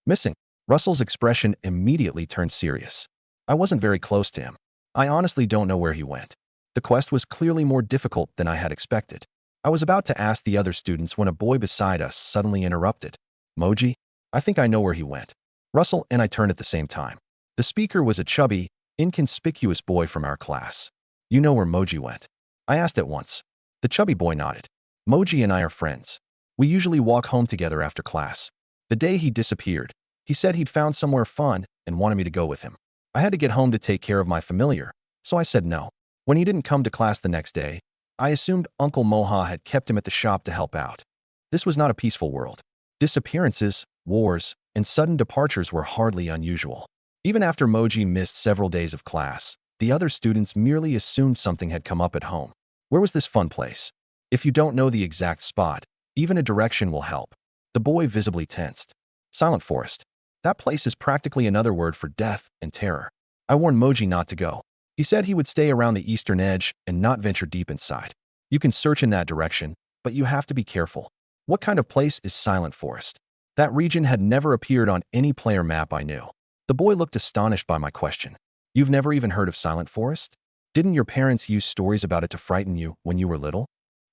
Missing. Russell's expression immediately turned serious. I wasn't very close to him. I honestly don't know where he went. The quest was clearly more difficult than I had expected. I was about to ask the other students when a boy beside us suddenly interrupted. Moji, I think I know where he went. Russell and I turned at the same time. The speaker was a chubby, inconspicuous boy from our class. You know where Moji went? I asked at once. The chubby boy nodded. Moji and I are friends. We usually walk home together after class. The day he disappeared, he said he'd found somewhere fun and wanted me to go with him. I had to get home to take care of my familiar, so I said no. When he didn't come to class the next day, I assumed Uncle Moha had kept him at the shop to help out. This was not a peaceful world. Disappearances, wars, and sudden departures were hardly unusual. Even after Moji missed several days of class, the other students merely assumed something had come up at home. Where was this fun place? If you don't know the exact spot, even a direction will help. The boy visibly tensed. Silent Forest. That place is practically another word for death and terror. I warned Moji not to go. He said he would stay around the eastern edge and not venture deep inside. You can search in that direction, but you have to be careful. What kind of place is Silent Forest? That region had never appeared on any player map I knew. The boy looked astonished by my question. You've never even heard of Silent Forest? Didn't your parents use stories about it to frighten you when you were little?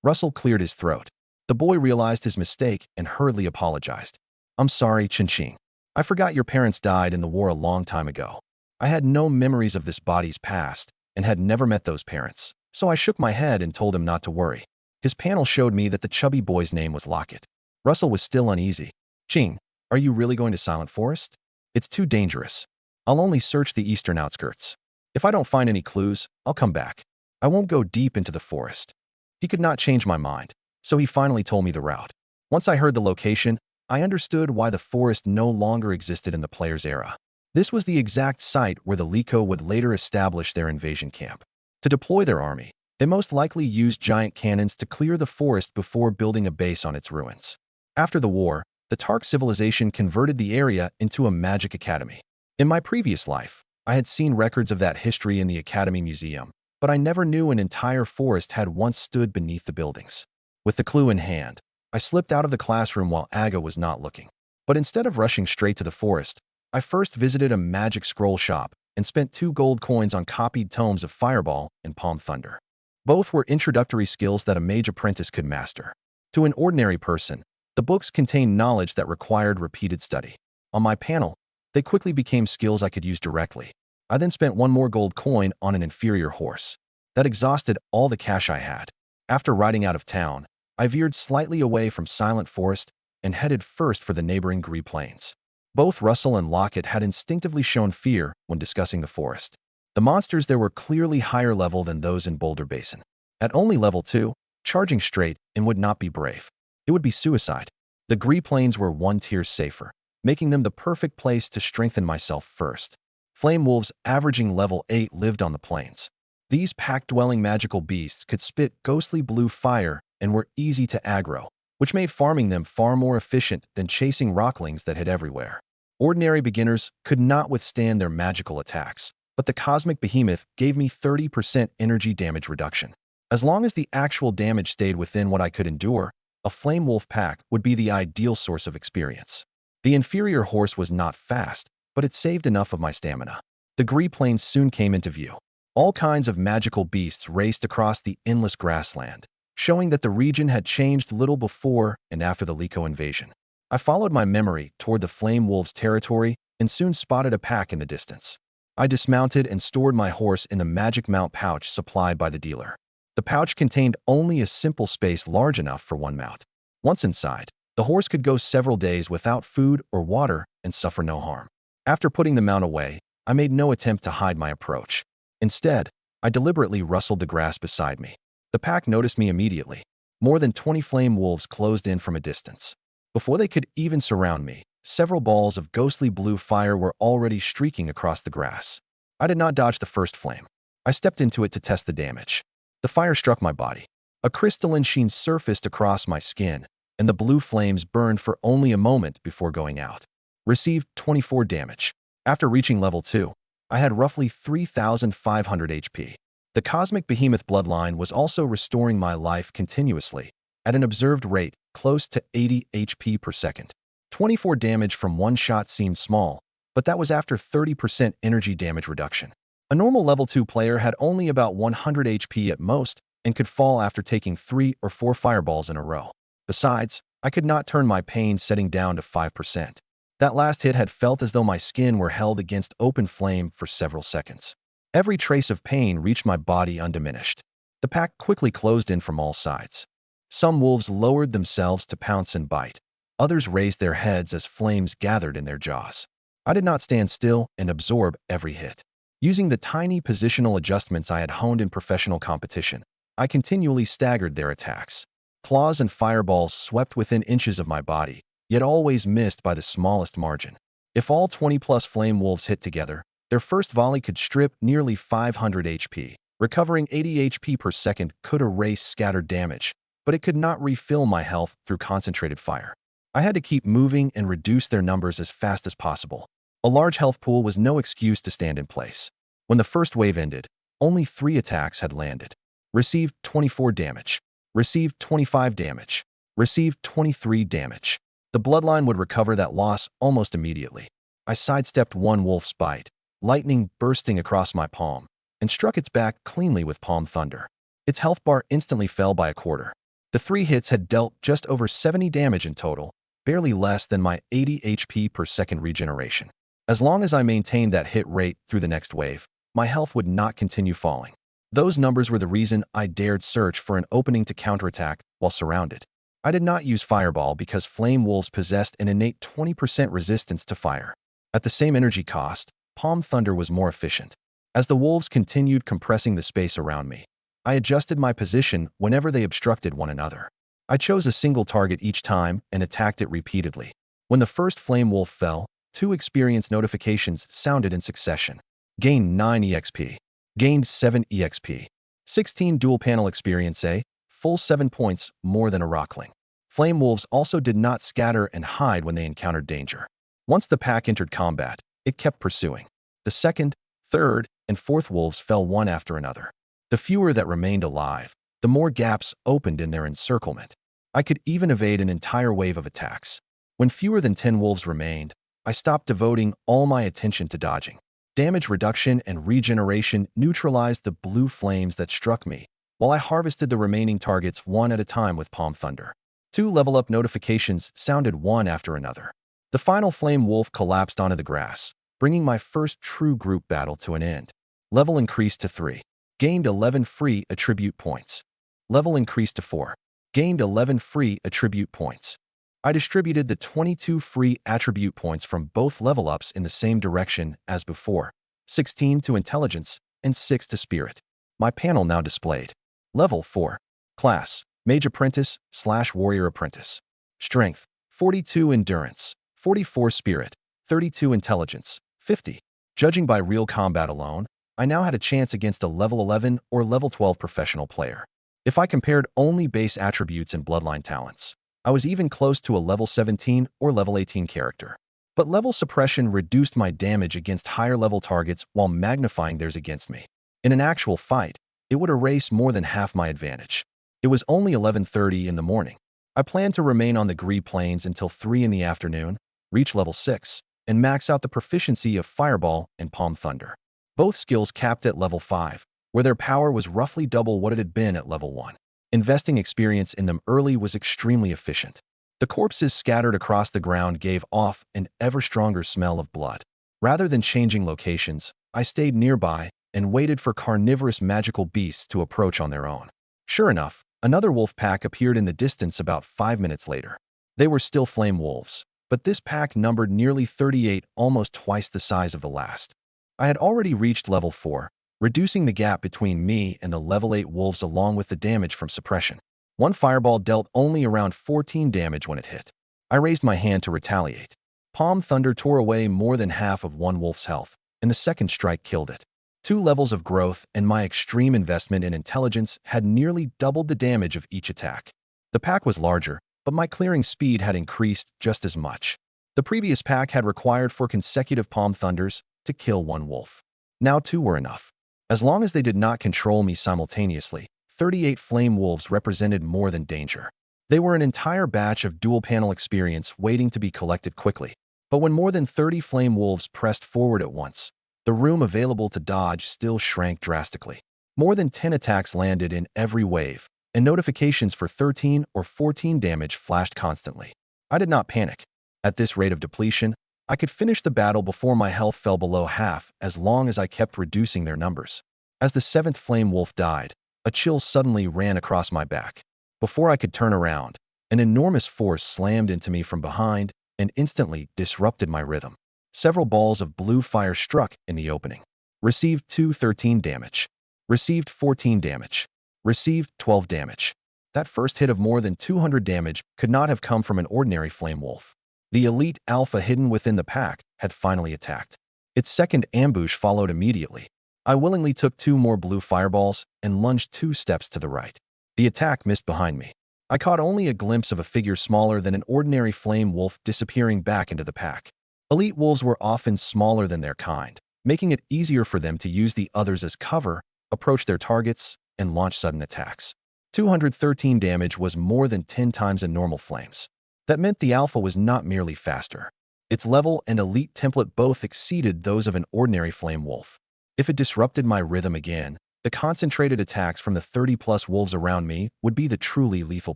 Russell cleared his throat. The boy realized his mistake and hurriedly apologized. I'm sorry, Chin-Ching. I forgot your parents died in the war a long time ago. I had no memories of this body's past and had never met those parents, so I shook my head and told him not to worry. His panel showed me that the chubby boy's name was Lockett. Russell was still uneasy. Ching, are you really going to Silent Forest? It's too dangerous. I'll only search the eastern outskirts. If I don't find any clues, I'll come back. I won't go deep into the forest. He could not change my mind, so he finally told me the route. Once I heard the location, I understood why the forest no longer existed in the player's era. This was the exact site where the Liko would later establish their invasion camp. To deploy their army, they most likely used giant cannons to clear the forest before building a base on its ruins. After the war, the Tark civilization converted the area into a magic academy. In my previous life, I had seen records of that history in the Academy Museum, but I never knew an entire forest had once stood beneath the buildings. With the clue in hand, I slipped out of the classroom while Aga was not looking. But instead of rushing straight to the forest, I first visited a magic scroll shop and spent 2 gold coins on copied tomes of Fireball and Palm Thunder. Both were introductory skills that a mage apprentice could master. To an ordinary person, the books contained knowledge that required repeated study. On my panel, they quickly became skills I could use directly. I then spent 1 more gold coin on an inferior horse. That exhausted all the cash I had. After riding out of town, I veered slightly away from Silent Forest and headed first for the neighboring Gree Plains. Both Russell and Lockett had instinctively shown fear when discussing the forest. The monsters there were clearly higher level than those in Boulder Basin. At only level 2, charging straight in would not be brave. It would be suicide. The Gree Plains were 1 tier safer, making them the perfect place to strengthen myself first. Flame wolves averaging level 8 lived on the plains. These pack-dwelling magical beasts could spit ghostly blue fire and were easy to aggro, which made farming them far more efficient than chasing rocklings that hid everywhere. Ordinary beginners could not withstand their magical attacks, but the Cosmic Behemoth gave me 30% energy damage reduction. As long as the actual damage stayed within what I could endure, a Flame Wolf pack would be the ideal source of experience. The inferior horse was not fast, but it saved enough of my stamina. The Gree Plains soon came into view. All kinds of magical beasts raced across the endless grassland, showing that the region had changed little before and after the Liko invasion. I followed my memory toward the Flame Wolves' territory and soon spotted a pack in the distance. I dismounted and stored my horse in the magic mount pouch supplied by the dealer. The pouch contained only a simple space large enough for 1 mount. Once inside, the horse could go several days without food or water and suffer no harm. After putting the mount away, I made no attempt to hide my approach. Instead, I deliberately rustled the grass beside me. The pack noticed me immediately. More than 20 flame wolves closed in from a distance. Before they could even surround me, several balls of ghostly blue fire were already streaking across the grass. I did not dodge the first flame. I stepped into it to test the damage. The fire struck my body. A crystalline sheen surfaced across my skin, and the blue flames burned for only a moment before going out. Received 24 damage. After reaching level 2, I had roughly 3,500 HP. The Cosmic Behemoth bloodline was also restoring my life continuously, at an observed rate close to 80 HP per second. 24 damage from one shot seemed small, but that was after 30% energy damage reduction. A normal level 2 player had only about 100 HP at most and could fall after taking 3 or 4 fireballs in a row. Besides, I could not turn my pain setting down to 5%. That last hit had felt as though my skin were held against open flame for several seconds. Every trace of pain reached my body undiminished. The pack quickly closed in from all sides. Some wolves lowered themselves to pounce and bite. Others raised their heads as flames gathered in their jaws. I did not stand still and absorb every hit. Using the tiny positional adjustments I had honed in professional competition, I continually staggered their attacks. Claws and fireballs swept within inches of my body, yet always missed by the smallest margin. If all 20-plus flame wolves hit together, their first volley could strip nearly 500 HP. Recovering 80 HP per second could erase scattered damage, but it could not refill my health through concentrated fire. I had to keep moving and reduce their numbers as fast as possible. A large health pool was no excuse to stand in place. When the first wave ended, only 3 attacks had landed. Received 24 damage. Received 25 damage. Received 23 damage. The bloodline would recover that loss almost immediately. I sidestepped one wolf's bite, lightning bursting across my palm, and struck its back cleanly with palm thunder. Its health bar instantly fell by a quarter. The 3 hits had dealt just over 70 damage in total, barely less than my 80 HP per second regeneration. As long as I maintained that hit rate through the next wave, my health would not continue falling. Those numbers were the reason I dared search for an opening to counterattack while surrounded. I did not use Fireball because Flame Wolves possessed an innate 20% resistance to fire. At the same energy cost, Palm Thunder was more efficient. As the wolves continued compressing the space around me, I adjusted my position whenever they obstructed one another. I chose a single target each time and attacked it repeatedly. When the first Flame Wolf fell, 2 experience notifications sounded in succession. Gained 9 EXP. Gained 7 EXP. 16 dual panel experience A, full 7 points more than a rockling. Flame Wolves also did not scatter and hide when they encountered danger. Once the pack entered combat, it kept pursuing. The second, third, and fourth wolves fell one after another. The fewer that remained alive, the more gaps opened in their encirclement. I could even evade an entire wave of attacks. When fewer than 10 wolves remained, I stopped devoting all my attention to dodging. Damage reduction and regeneration neutralized the blue flames that struck me, while I harvested the remaining targets one at a time with Palm Thunder. 2 level-up notifications sounded one after another. The final Flame Wolf collapsed onto the grass, bringing my first true group battle to an end. Level increased to 3. Gained 11 free attribute points. Level increased to 4. Gained 11 free attribute points. I distributed the 22 free attribute points from both level-ups in the same direction as before, 16 to Intelligence and 6 to Spirit. My panel now displayed. Level 4. Class, Mage Apprentice/Warrior Apprentice. Strength, 42 Endurance, 44 Spirit, 32 Intelligence, 50. Judging by real combat alone, I now had a chance against a level 11 or level 12 professional player. If I compared only base attributes and bloodline talents, I was even close to a level 17 or level 18 character. But level suppression reduced my damage against higher level targets while magnifying theirs against me. In an actual fight, it would erase more than half my advantage. It was only 11:30 in the morning. I planned to remain on the Gree Plains until 3 in the afternoon, reach level 6, and max out the proficiency of Fireball and Palm Thunder. Both skills capped at level 5, where their power was roughly double what it had been at level 1. Investing experience in them early was extremely efficient. The corpses scattered across the ground gave off an ever stronger smell of blood. Rather than changing locations, I stayed nearby and waited for carnivorous magical beasts to approach on their own. Sure enough, another wolf pack appeared in the distance about 5 minutes later. They were still flame wolves, but this pack numbered nearly 38, almost twice the size of the last. I had already reached level 4, reducing the gap between me and the level 8 wolves along with the damage from suppression. One fireball dealt only around 14 damage when it hit. I raised my hand to retaliate. Palm Thunder tore away more than half of one wolf's health, and the second strike killed it. 2 levels of growth and my extreme investment in intelligence had nearly doubled the damage of each attack. The pack was larger, but my clearing speed had increased just as much. The previous pack had required 4 consecutive Palm Thunders to kill one wolf. Now 2 were enough. As long as they did not control me simultaneously, 38 flame wolves represented more than danger. They were an entire batch of dual-panel experience waiting to be collected quickly. But when more than 30 flame wolves pressed forward at once, the room available to dodge still shrank drastically. More than 10 attacks landed in every wave, and notifications for 13 or 14 damage flashed constantly. I did not panic. At this rate of depletion, I could finish the battle before my health fell below half as long as I kept reducing their numbers. As the 7th flame wolf died, a chill suddenly ran across my back. Before I could turn around, an enormous force slammed into me from behind and instantly disrupted my rhythm. Several balls of blue fire struck in the opening. Received 13 damage. Received 14 damage. Received 12 damage. That first hit of more than 200 damage could not have come from an ordinary flame wolf. The elite alpha hidden within the pack had finally attacked. Its second ambush followed immediately. I willingly took 2 more blue fireballs and lunged 2 steps to the right. The attack missed behind me. I caught only a glimpse of a figure smaller than an ordinary flame wolf disappearing back into the pack. Elite wolves were often smaller than their kind, making it easier for them to use the others as cover, approach their targets, and launch sudden attacks. 213 damage was more than 10 times a normal flame's. That meant the alpha was not merely faster. Its level and elite template both exceeded those of an ordinary flame wolf. If it disrupted my rhythm again, the concentrated attacks from the 30-plus wolves around me would be the truly lethal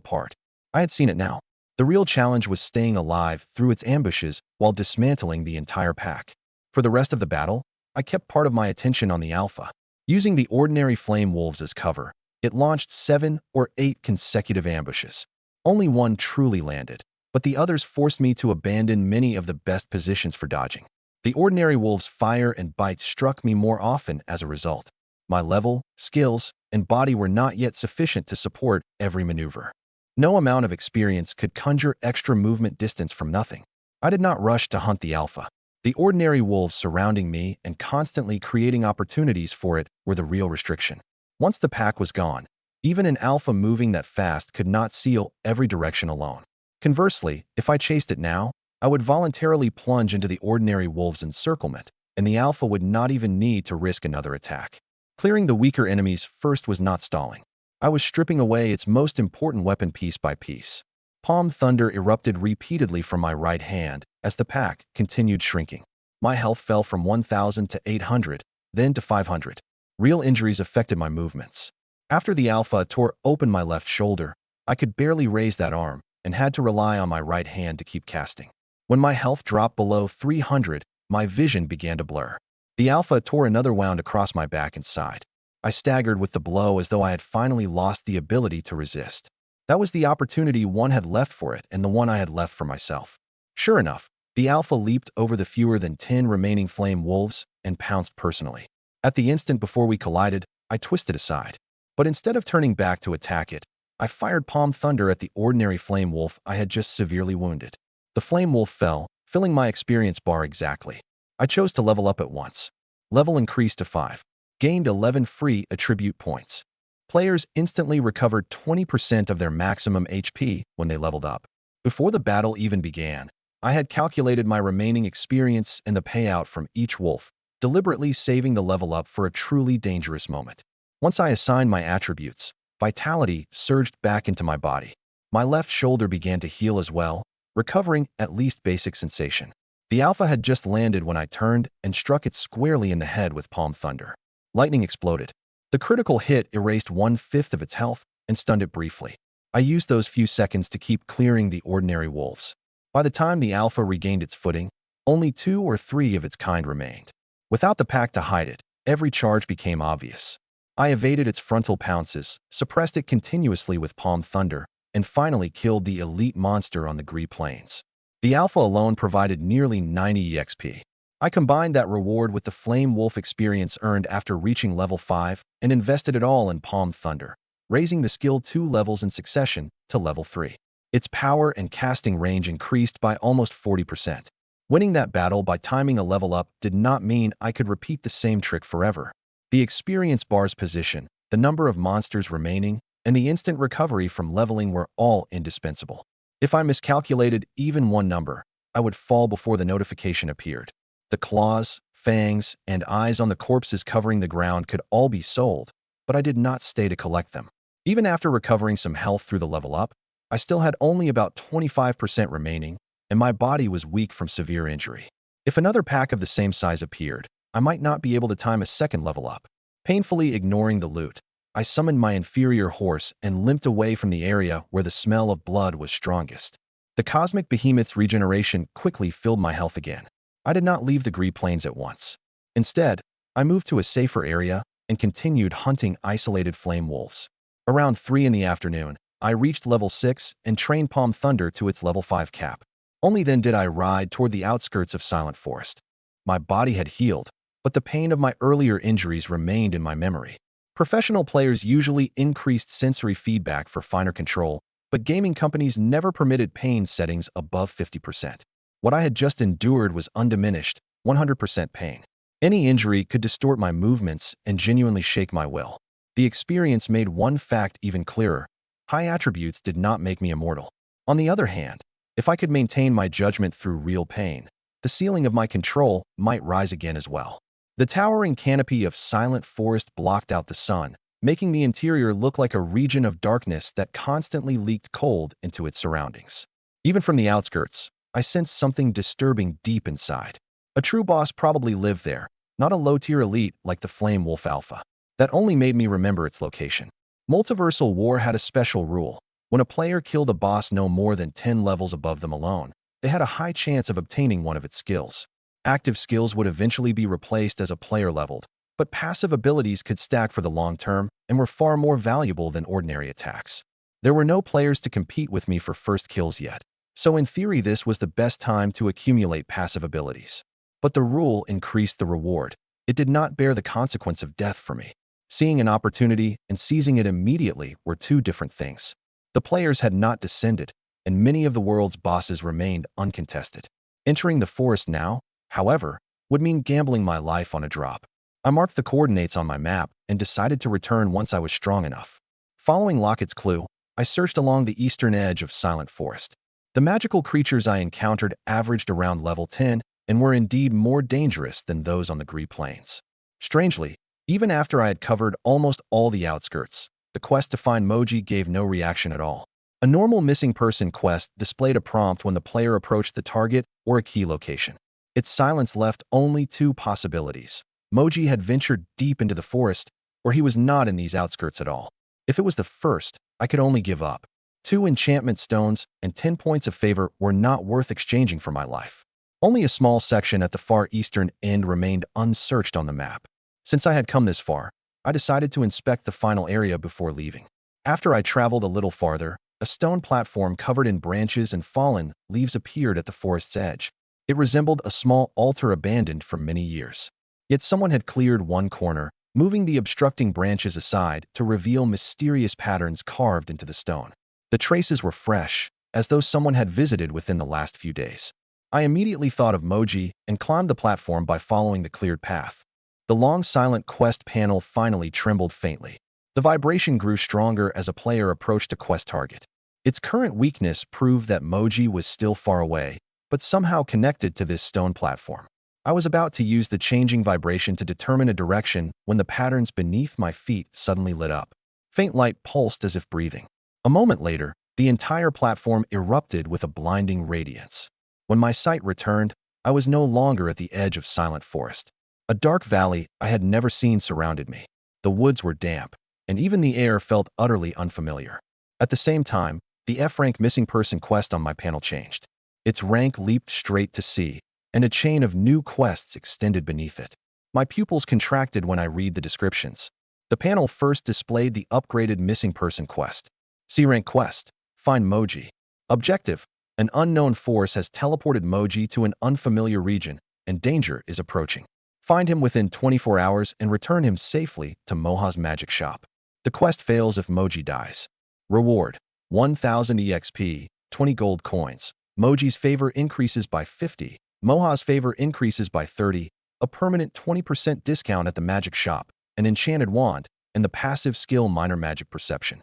part. I had seen it now. The real challenge was staying alive through its ambushes while dismantling the entire pack. For the rest of the battle, I kept part of my attention on the alpha. Using the ordinary flame wolves as cover, it launched 7 or 8 consecutive ambushes. Only one truly landed, but the others forced me to abandon many of the best positions for dodging. The ordinary wolves' fire and bites struck me more often as a result. My level, skills, and body were not yet sufficient to support every maneuver. No amount of experience could conjure extra movement distance from nothing. I did not rush to hunt the alpha. The ordinary wolves surrounding me and constantly creating opportunities for it were the real restriction. Once the pack was gone, even an alpha moving that fast could not seal every direction alone. Conversely, if I chased it now, I would voluntarily plunge into the ordinary wolves' encirclement, and the alpha would not even need to risk another attack. Clearing the weaker enemies first was not stalling. I was stripping away its most important weapon piece by piece. Palm Thunder erupted repeatedly from my right hand as the pack continued shrinking. My health fell from 1,000 to 800, then to 500. Real injuries affected my movements. After the alpha tore open my left shoulder, I could barely raise that arm and had to rely on my right hand to keep casting. When my health dropped below 300, my vision began to blur. The alpha tore another wound across my back and side. I staggered with the blow as though I had finally lost the ability to resist. That was the opportunity one had left for it and the one I had left for myself. Sure enough, the alpha leaped over the fewer than 10 remaining flame wolves and pounced personally. At the instant before we collided, I twisted aside. But instead of turning back to attack it, I fired Palm Thunder at the ordinary flame wolf I had just severely wounded. The flame wolf fell, filling my experience bar exactly. I chose to level up at once. Level increased to 5. Gained 11 free attribute points. Players instantly recovered 20% of their maximum HP when they leveled up. Before the battle even began, I had calculated my remaining experience and the payout from each wolf, deliberately saving the level up for a truly dangerous moment. Once I assigned my attributes, vitality surged back into my body. My left shoulder began to heal as well, recovering at least basic sensation. The alpha had just landed when I turned and struck it squarely in the head with Palm Thunder. Lightning exploded. The critical hit erased 1/5 of its health and stunned it briefly. I used those few seconds to keep clearing the ordinary wolves. By the time the alpha regained its footing, only 2 or 3 of its kind remained. Without the pack to hide it, every charge became obvious. I evaded its frontal pounces, suppressed it continuously with Palm Thunder, and finally killed the elite monster on the Gree Plains. The alpha alone provided nearly 90 EXP. I combined that reward with the Flame Wolf experience earned after reaching level 5 and invested it all in Palm Thunder, raising the skill 2 levels in succession to level 3. Its power and casting range increased by almost 40%. Winning that battle by timing a level up did not mean I could repeat the same trick forever. The experience bar's position, the number of monsters remaining, and the instant recovery from leveling were all indispensable. If I miscalculated even one number, I would fall before the notification appeared. The claws, fangs, and eyes on the corpses covering the ground could all be sold, but I did not stay to collect them. Even after recovering some health through the level up, I still had only about 25% remaining, and my body was weak from severe injury. If another pack of the same size appeared, I might not be able to time a second level up. Painfully ignoring the loot, I summoned my inferior horse and limped away from the area where the smell of blood was strongest. The cosmic behemoth's regeneration quickly filled my health again. I did not leave the Gree Plains at once. Instead, I moved to a safer area and continued hunting isolated flame wolves. Around 3 in the afternoon, I reached level 6 and trained Palm Thunder to its level 5 cap. Only then did I ride toward the outskirts of Silent Forest. My body had healed, but the pain of my earlier injuries remained in my memory. Professional players usually increased sensory feedback for finer control, but gaming companies never permitted pain settings above 50%. What I had just endured was undiminished, 100% pain. Any injury could distort my movements and genuinely shake my will. The experience made one fact even clearer: high attributes did not make me immortal. On the other hand, if I could maintain my judgment through real pain, the ceiling of my control might rise again as well. The towering canopy of Silent Forest blocked out the sun, making the interior look like a region of darkness that constantly leaked cold into its surroundings. Even from the outskirts, I sensed something disturbing deep inside. A true boss probably lived there, not a low-tier elite like the Flame Wolf Alpha. That only made me remember its location. Multiversal War had a special rule. When a player killed a boss no more than 10 levels above them alone, they had a high chance of obtaining one of its skills. Active skills would eventually be replaced as a player leveled, but passive abilities could stack for the long term and were far more valuable than ordinary attacks. There were no players to compete with me for first kills yet, so in theory this was the best time to accumulate passive abilities. But the rule increased the reward. It did not bear the consequence of death for me. Seeing an opportunity and seizing it immediately were two different things. The players had not descended, and many of the world's bosses remained uncontested. Entering the forest now, however, would mean gambling my life on a drop. I marked the coordinates on my map and decided to return once I was strong enough. Following Lockett's clue, I searched along the eastern edge of Silent Forest. The magical creatures I encountered averaged around level 10 and were indeed more dangerous than those on the Gree Plains. Strangely, even after I had covered almost all the outskirts, the quest to find Mage gave no reaction at all. A normal missing person quest displayed a prompt when the player approached the target or a key location. Its silence left only two possibilities. Mage had ventured deep into the forest, or he was not in these outskirts at all. If it was the first, I could only give up. 2 enchantment stones and 10 points of favor were not worth exchanging for my life. Only a small section at the far eastern end remained unsearched on the map. Since I had come this far, I decided to inspect the final area before leaving. After I traveled a little farther, a stone platform covered in branches and fallen leaves appeared at the forest's edge. It resembled a small altar abandoned for many years. Yet someone had cleared one corner, moving the obstructing branches aside to reveal mysterious patterns carved into the stone. The traces were fresh, as though someone had visited within the last few days. I immediately thought of Mage and climbed the platform by following the cleared path. The long silent quest panel finally trembled faintly. The vibration grew stronger as a player approached a quest target. Its current weakness proved that Mage was still far away, but somehow connected to this stone platform. I was about to use the changing vibration to determine a direction when the patterns beneath my feet suddenly lit up. Faint light pulsed as if breathing. A moment later, the entire platform erupted with a blinding radiance. When my sight returned, I was no longer at the edge of Silent Forest. A dark valley I had never seen surrounded me. The woods were damp, and even the air felt utterly unfamiliar. At the same time, the F-rank missing person quest on my panel changed. Its rank leaped straight to C, and a chain of new quests extended beneath it. My pupils contracted when I read the descriptions. The panel first displayed the upgraded missing person quest. C-rank quest: find Mage. Objective: an unknown force has teleported Mage to an unfamiliar region, and danger is approaching. Find him within 24 hours and return him safely to Moha's magic shop. The quest fails if Mage dies. Reward: 1000 EXP, 20 gold coins. Moji's favor increases by 50. Moha's favor increases by 30. A permanent 20% discount at the magic shop, an enchanted wand, and the passive skill minor magic perception.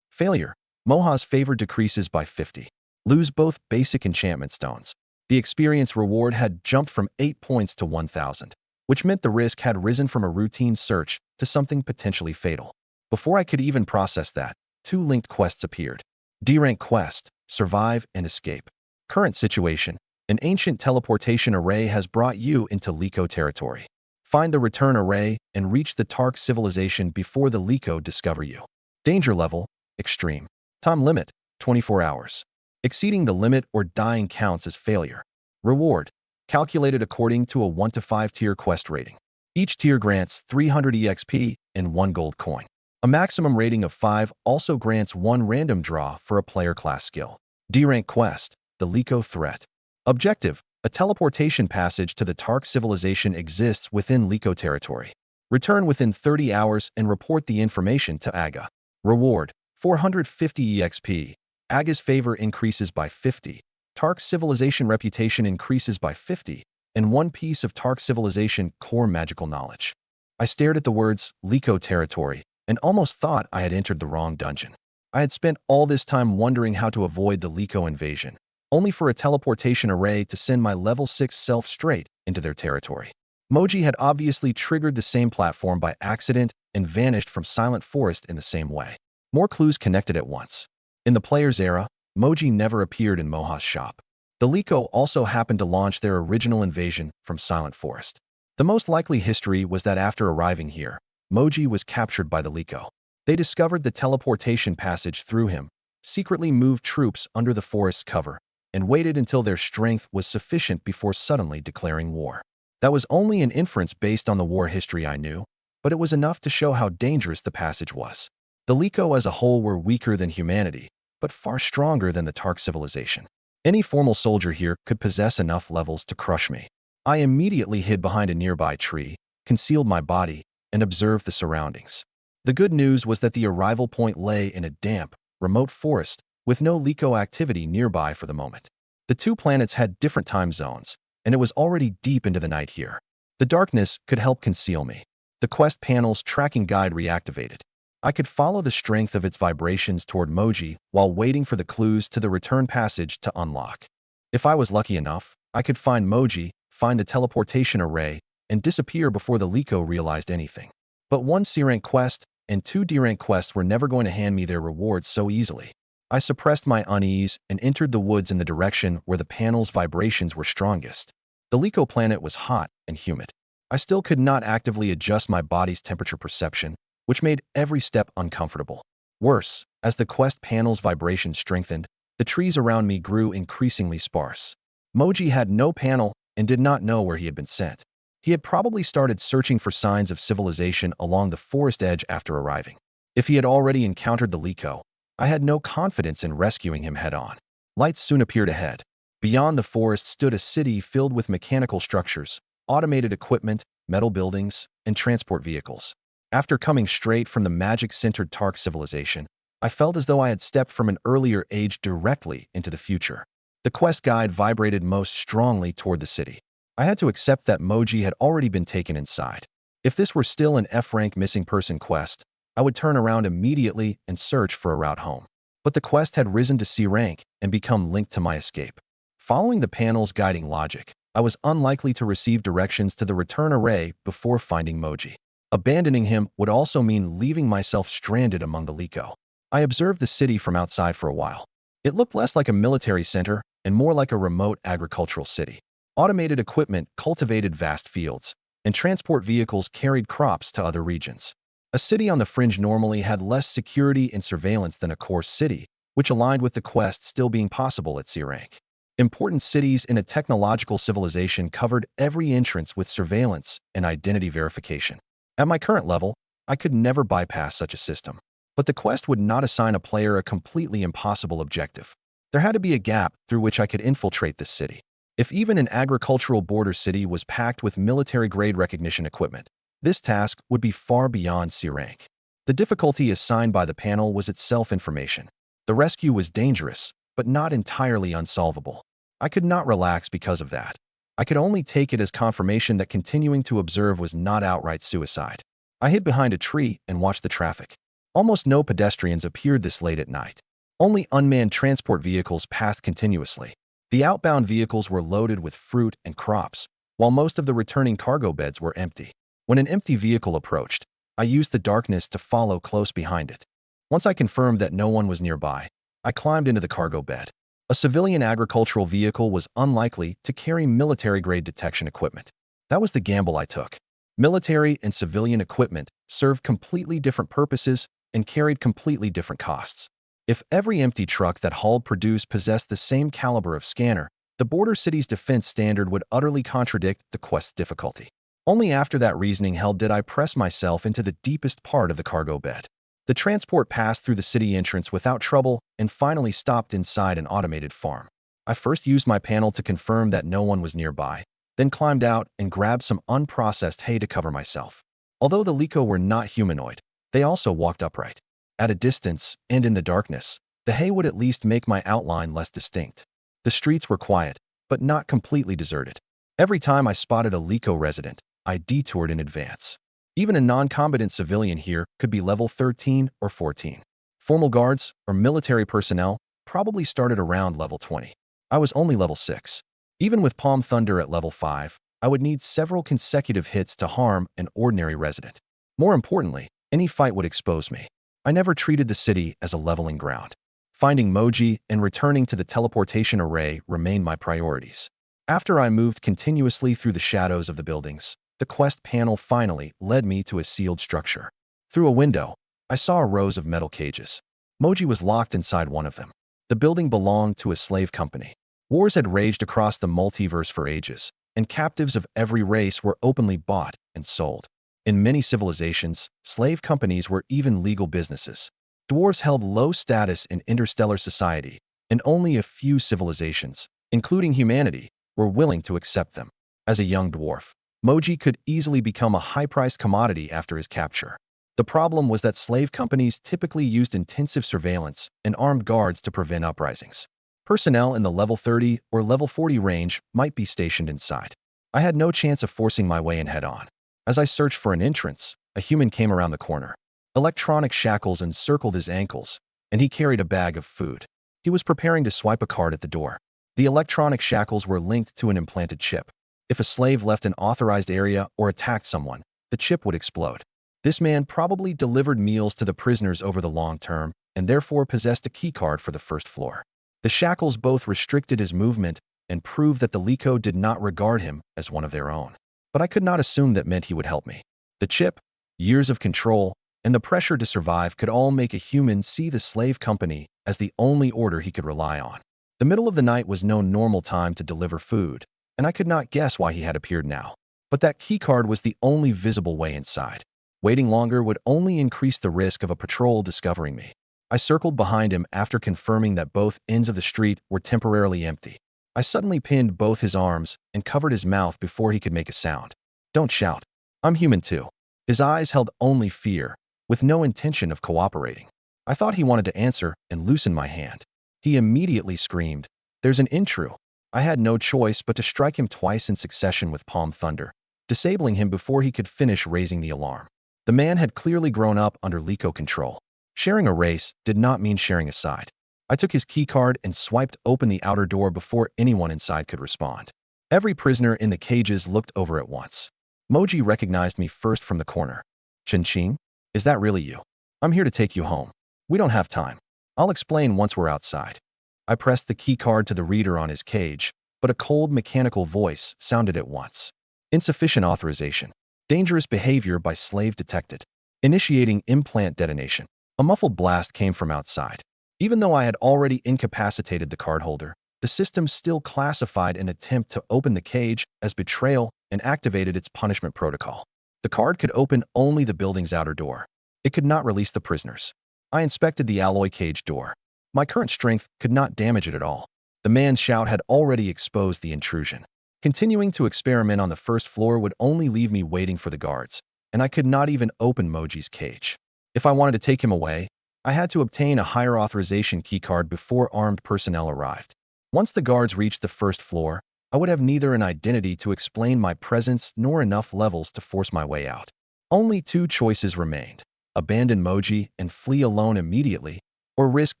Failure: Moha's favor decreases by 50. Lose both basic enchantment stones. The experience reward had jumped from 8 points to 1000, which meant the risk had risen from a routine search to something potentially fatal. Before I could even process that, 2 linked quests appeared. D-rank quest: Survive and Escape. Current situation: an ancient teleportation array has brought you into Liko territory. Find the return array and reach the Tark civilization before the Liko discover you. Danger level: Extreme. Time limit: 24 hours. Exceeding the limit or dying counts as failure. Reward: calculated according to a 1 to 5 tier quest rating. Each tier grants 300 EXP and 1 gold coin. A maximum rating of 5 also grants 1 random draw for a player class skill. D-rank quest: The Liko Threat. Objective: a teleportation passage to the Tark civilization exists within Liko territory. Return within 30 hours and report the information to Aga. Reward: 450 EXP. Aga's favor increases by 50. Tark civilization reputation increases by 50, and 1 piece of Tark civilization core magical knowledge. I stared at the words Liko territory and almost thought I had entered the wrong dungeon. I had spent all this time wondering how to avoid the Liko invasion, only for a teleportation array to send my level 6 self straight into their territory. Moji had obviously triggered the same platform by accident and vanished from Silent Forest in the same way. More clues connected at once. In the player's era, Moji never appeared in Moha's shop. The Liko also happened to launch their original invasion from Silent Forest. The most likely history was that after arriving here, Moji was captured by the Liko. They discovered the teleportation passage through him, secretly moved troops under the forest's cover, and waited until their strength was sufficient before suddenly declaring war. That was only an inference based on the war history I knew, but it was enough to show how dangerous the passage was. The Liko as a whole were weaker than humanity, but far stronger than the Tark civilization. Any formal soldier here could possess enough levels to crush me. I immediately hid behind a nearby tree, concealed my body, and observed the surroundings. The good news was that the arrival point lay in a damp, remote forest with no Liko activity nearby for the moment. The 2 planets had different time zones, and it was already deep into the night here. The darkness could help conceal me. The quest panel's tracking guide reactivated. I could follow the strength of its vibrations toward Moji while waiting for the clues to the return passage to unlock. If I was lucky enough, I could find Moji, find the teleportation array, and disappear before the Liko realized anything. But 1 C-rank quest and 2 D-rank quests were never going to hand me their rewards so easily. I suppressed my unease and entered the woods in the direction where the panel's vibrations were strongest. The Liko planet was hot and humid. I still could not actively adjust my body's temperature perception, which made every step uncomfortable. Worse, as the quest panel's vibrations strengthened, the trees around me grew increasingly sparse. Moji had no panel and did not know where he had been sent. He had probably started searching for signs of civilization along the forest edge after arriving. If he had already encountered the Liko, I had no confidence in rescuing him head-on. Lights soon appeared ahead. Beyond the forest stood a city filled with mechanical structures, automated equipment, metal buildings, and transport vehicles. After coming straight from the magic-centered Tark civilization, I felt as though I had stepped from an earlier age directly into the future. The quest guide vibrated most strongly toward the city. I had to accept that Moji had already been taken inside. If this were still an F-rank missing person quest, I would turn around immediately and search for a route home. But the quest had risen to C rank and become linked to my escape. Following the panel's guiding logic, I was unlikely to receive directions to the return array before finding Moji. Abandoning him would also mean leaving myself stranded among the Liko. I observed the city from outside for a while. It looked less like a military center and more like a remote agricultural city. Automated equipment cultivated vast fields, and transport vehicles carried crops to other regions. A city on the fringe normally had less security and surveillance than a core city, which aligned with the quest still being possible at C rank. Important cities in a technological civilization covered every entrance with surveillance and identity verification. At my current level, I could never bypass such a system. But the quest would not assign a player a completely impossible objective. There had to be a gap through which I could infiltrate this city. If even an agricultural border city was packed with military-grade recognition equipment, this task would be far beyond C rank. The difficulty assigned by the panel was itself information. The rescue was dangerous, but not entirely unsolvable. I could not relax because of that. I could only take it as confirmation that continuing to observe was not outright suicide. I hid behind a tree and watched the traffic. Almost no pedestrians appeared this late at night. Only unmanned transport vehicles passed continuously. The outbound vehicles were loaded with fruit and crops, while most of the returning cargo beds were empty. When an empty vehicle approached, I used the darkness to follow close behind it. Once I confirmed that no one was nearby, I climbed into the cargo bed. A civilian agricultural vehicle was unlikely to carry military-grade detection equipment. That was the gamble I took. Military and civilian equipment served completely different purposes and carried completely different costs. If every empty truck that hauled produce possessed the same caliber of scanner, the border city's defense standard would utterly contradict the quest's difficulty. Only after that reasoning held did I press myself into the deepest part of the cargo bed. The transport passed through the city entrance without trouble and finally stopped inside an automated farm. I first used my panel to confirm that no one was nearby, then climbed out and grabbed some unprocessed hay to cover myself. Although the Liko were not humanoid, they also walked upright. At a distance, and in the darkness, the hay would at least make my outline less distinct. The streets were quiet, but not completely deserted. Every time I spotted a Liko resident, I detoured in advance. Even a non-combatant civilian here could be level 13 or 14. Formal guards or military personnel probably started around level 20. I was only level 6. Even with Palm Thunder at level 5, I would need several consecutive hits to harm an ordinary resident. More importantly, any fight would expose me. I never treated the city as a leveling ground. Finding Mage and returning to the teleportation array remained my priorities. After I moved continuously through the shadows of the buildings, the quest panel finally led me to a sealed structure. Through a window, I saw rows of metal cages. Mage was locked inside one of them. The building belonged to a slave company. Wars had raged across the multiverse for ages, and captives of every race were openly bought and sold. In many civilizations, slave companies were even legal businesses. Dwarves held low status in interstellar society, and only a few civilizations, including humanity, were willing to accept them. As a young dwarf, Mage could easily become a high-priced commodity after his capture. The problem was that slave companies typically used intensive surveillance and armed guards to prevent uprisings. Personnel in the level 30 or level 40 range might be stationed inside. I had no chance of forcing my way in head-on. As I searched for an entrance, a human came around the corner. Electronic shackles encircled his ankles, and he carried a bag of food. He was preparing to swipe a card at the door. The electronic shackles were linked to an implanted chip. If a slave left an authorized area or attacked someone, the chip would explode. This man probably delivered meals to the prisoners over the long term and therefore possessed a keycard for the first floor. The shackles both restricted his movement and proved that the Liko did not regard him as one of their own. But I could not assume that meant he would help me. The chip, years of control, and the pressure to survive could all make a human see the slave company as the only order he could rely on. The middle of the night was no normal time to deliver food, and I could not guess why he had appeared now. But that keycard was the only visible way inside. Waiting longer would only increase the risk of a patrol discovering me. I circled behind him after confirming that both ends of the street were temporarily empty. I suddenly pinned both his arms and covered his mouth before he could make a sound. Don't shout. I'm human too. His eyes held only fear, with no intention of cooperating. I thought he wanted to answer and loosen my hand. He immediately screamed, "There's an intruder." I had no choice but to strike him twice in succession with Palm Thunder, disabling him before he could finish raising the alarm. The man had clearly grown up under Liko control. Sharing a race did not mean sharing a side. I took his keycard and swiped open the outer door before anyone inside could respond. Every prisoner in the cages looked over at once. Mage recognized me first from the corner. "Chin-Ching, is that really you? I'm here to take you home. We don't have time. I'll explain once we're outside." I pressed the keycard to the reader on his cage, but a cold mechanical voice sounded at once. "Insufficient authorization. Dangerous behavior by slave detected. Initiating implant detonation." A muffled blast came from outside. Even though I had already incapacitated the cardholder, the system still classified an attempt to open the cage as betrayal and activated its punishment protocol. The card could open only the building's outer door. It could not release the prisoners. I inspected the alloy cage door. My current strength could not damage it at all. The man's shout had already exposed the intrusion. Continuing to experiment on the first floor would only leave me waiting for the guards, and I could not even open Moji's cage. If I wanted to take him away, I had to obtain a higher authorization keycard before armed personnel arrived. Once the guards reached the first floor, I would have neither an identity to explain my presence nor enough levels to force my way out. Only two choices remained: abandon Moji and flee alone immediately, or risk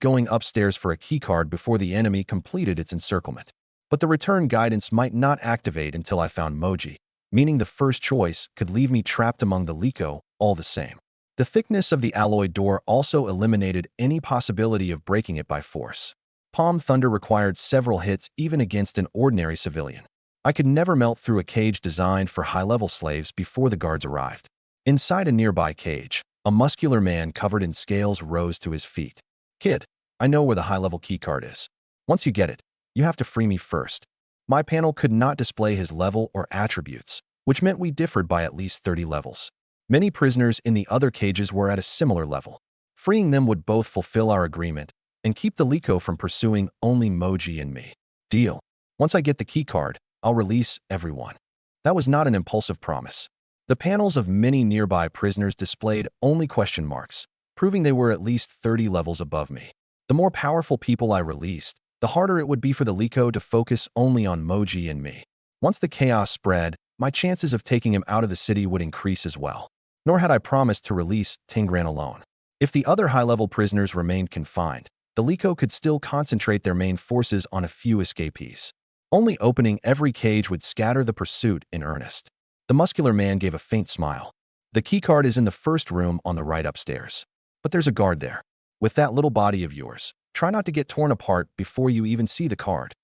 going upstairs for a keycard before the enemy completed its encirclement. But the return guidance might not activate until I found Moji, meaning the first choice could leave me trapped among the Liko all the same. The thickness of the alloy door also eliminated any possibility of breaking it by force. Palm Thunder required several hits even against an ordinary civilian. I could never melt through a cage designed for high-level slaves before the guards arrived. Inside a nearby cage, a muscular man covered in scales rose to his feet. "Kid, I know where the high-level keycard is. Once you get it, you have to free me first." My panel could not display his level or attributes, which meant we differed by at least 30 levels. Many prisoners in the other cages were at a similar level. Freeing them would both fulfill our agreement and keep the Liko from pursuing only Moji and me. Deal. Once I get the keycard, I'll release everyone. That was not an impulsive promise. The panels of many nearby prisoners displayed only question marks, proving they were at least 30 levels above me. The more powerful people I released, the harder it would be for the Liko to focus only on Moji and me. Once the chaos spread, my chances of taking him out of the city would increase as well. Nor had I promised to release Tingran alone. If the other high-level prisoners remained confined, the Liko could still concentrate their main forces on a few escapees. Only opening every cage would scatter the pursuit in earnest. The muscular man gave a faint smile. "The keycard is in the first room on the right upstairs. But there's a guard there. With that little body of yours, try not to get torn apart before you even see the card."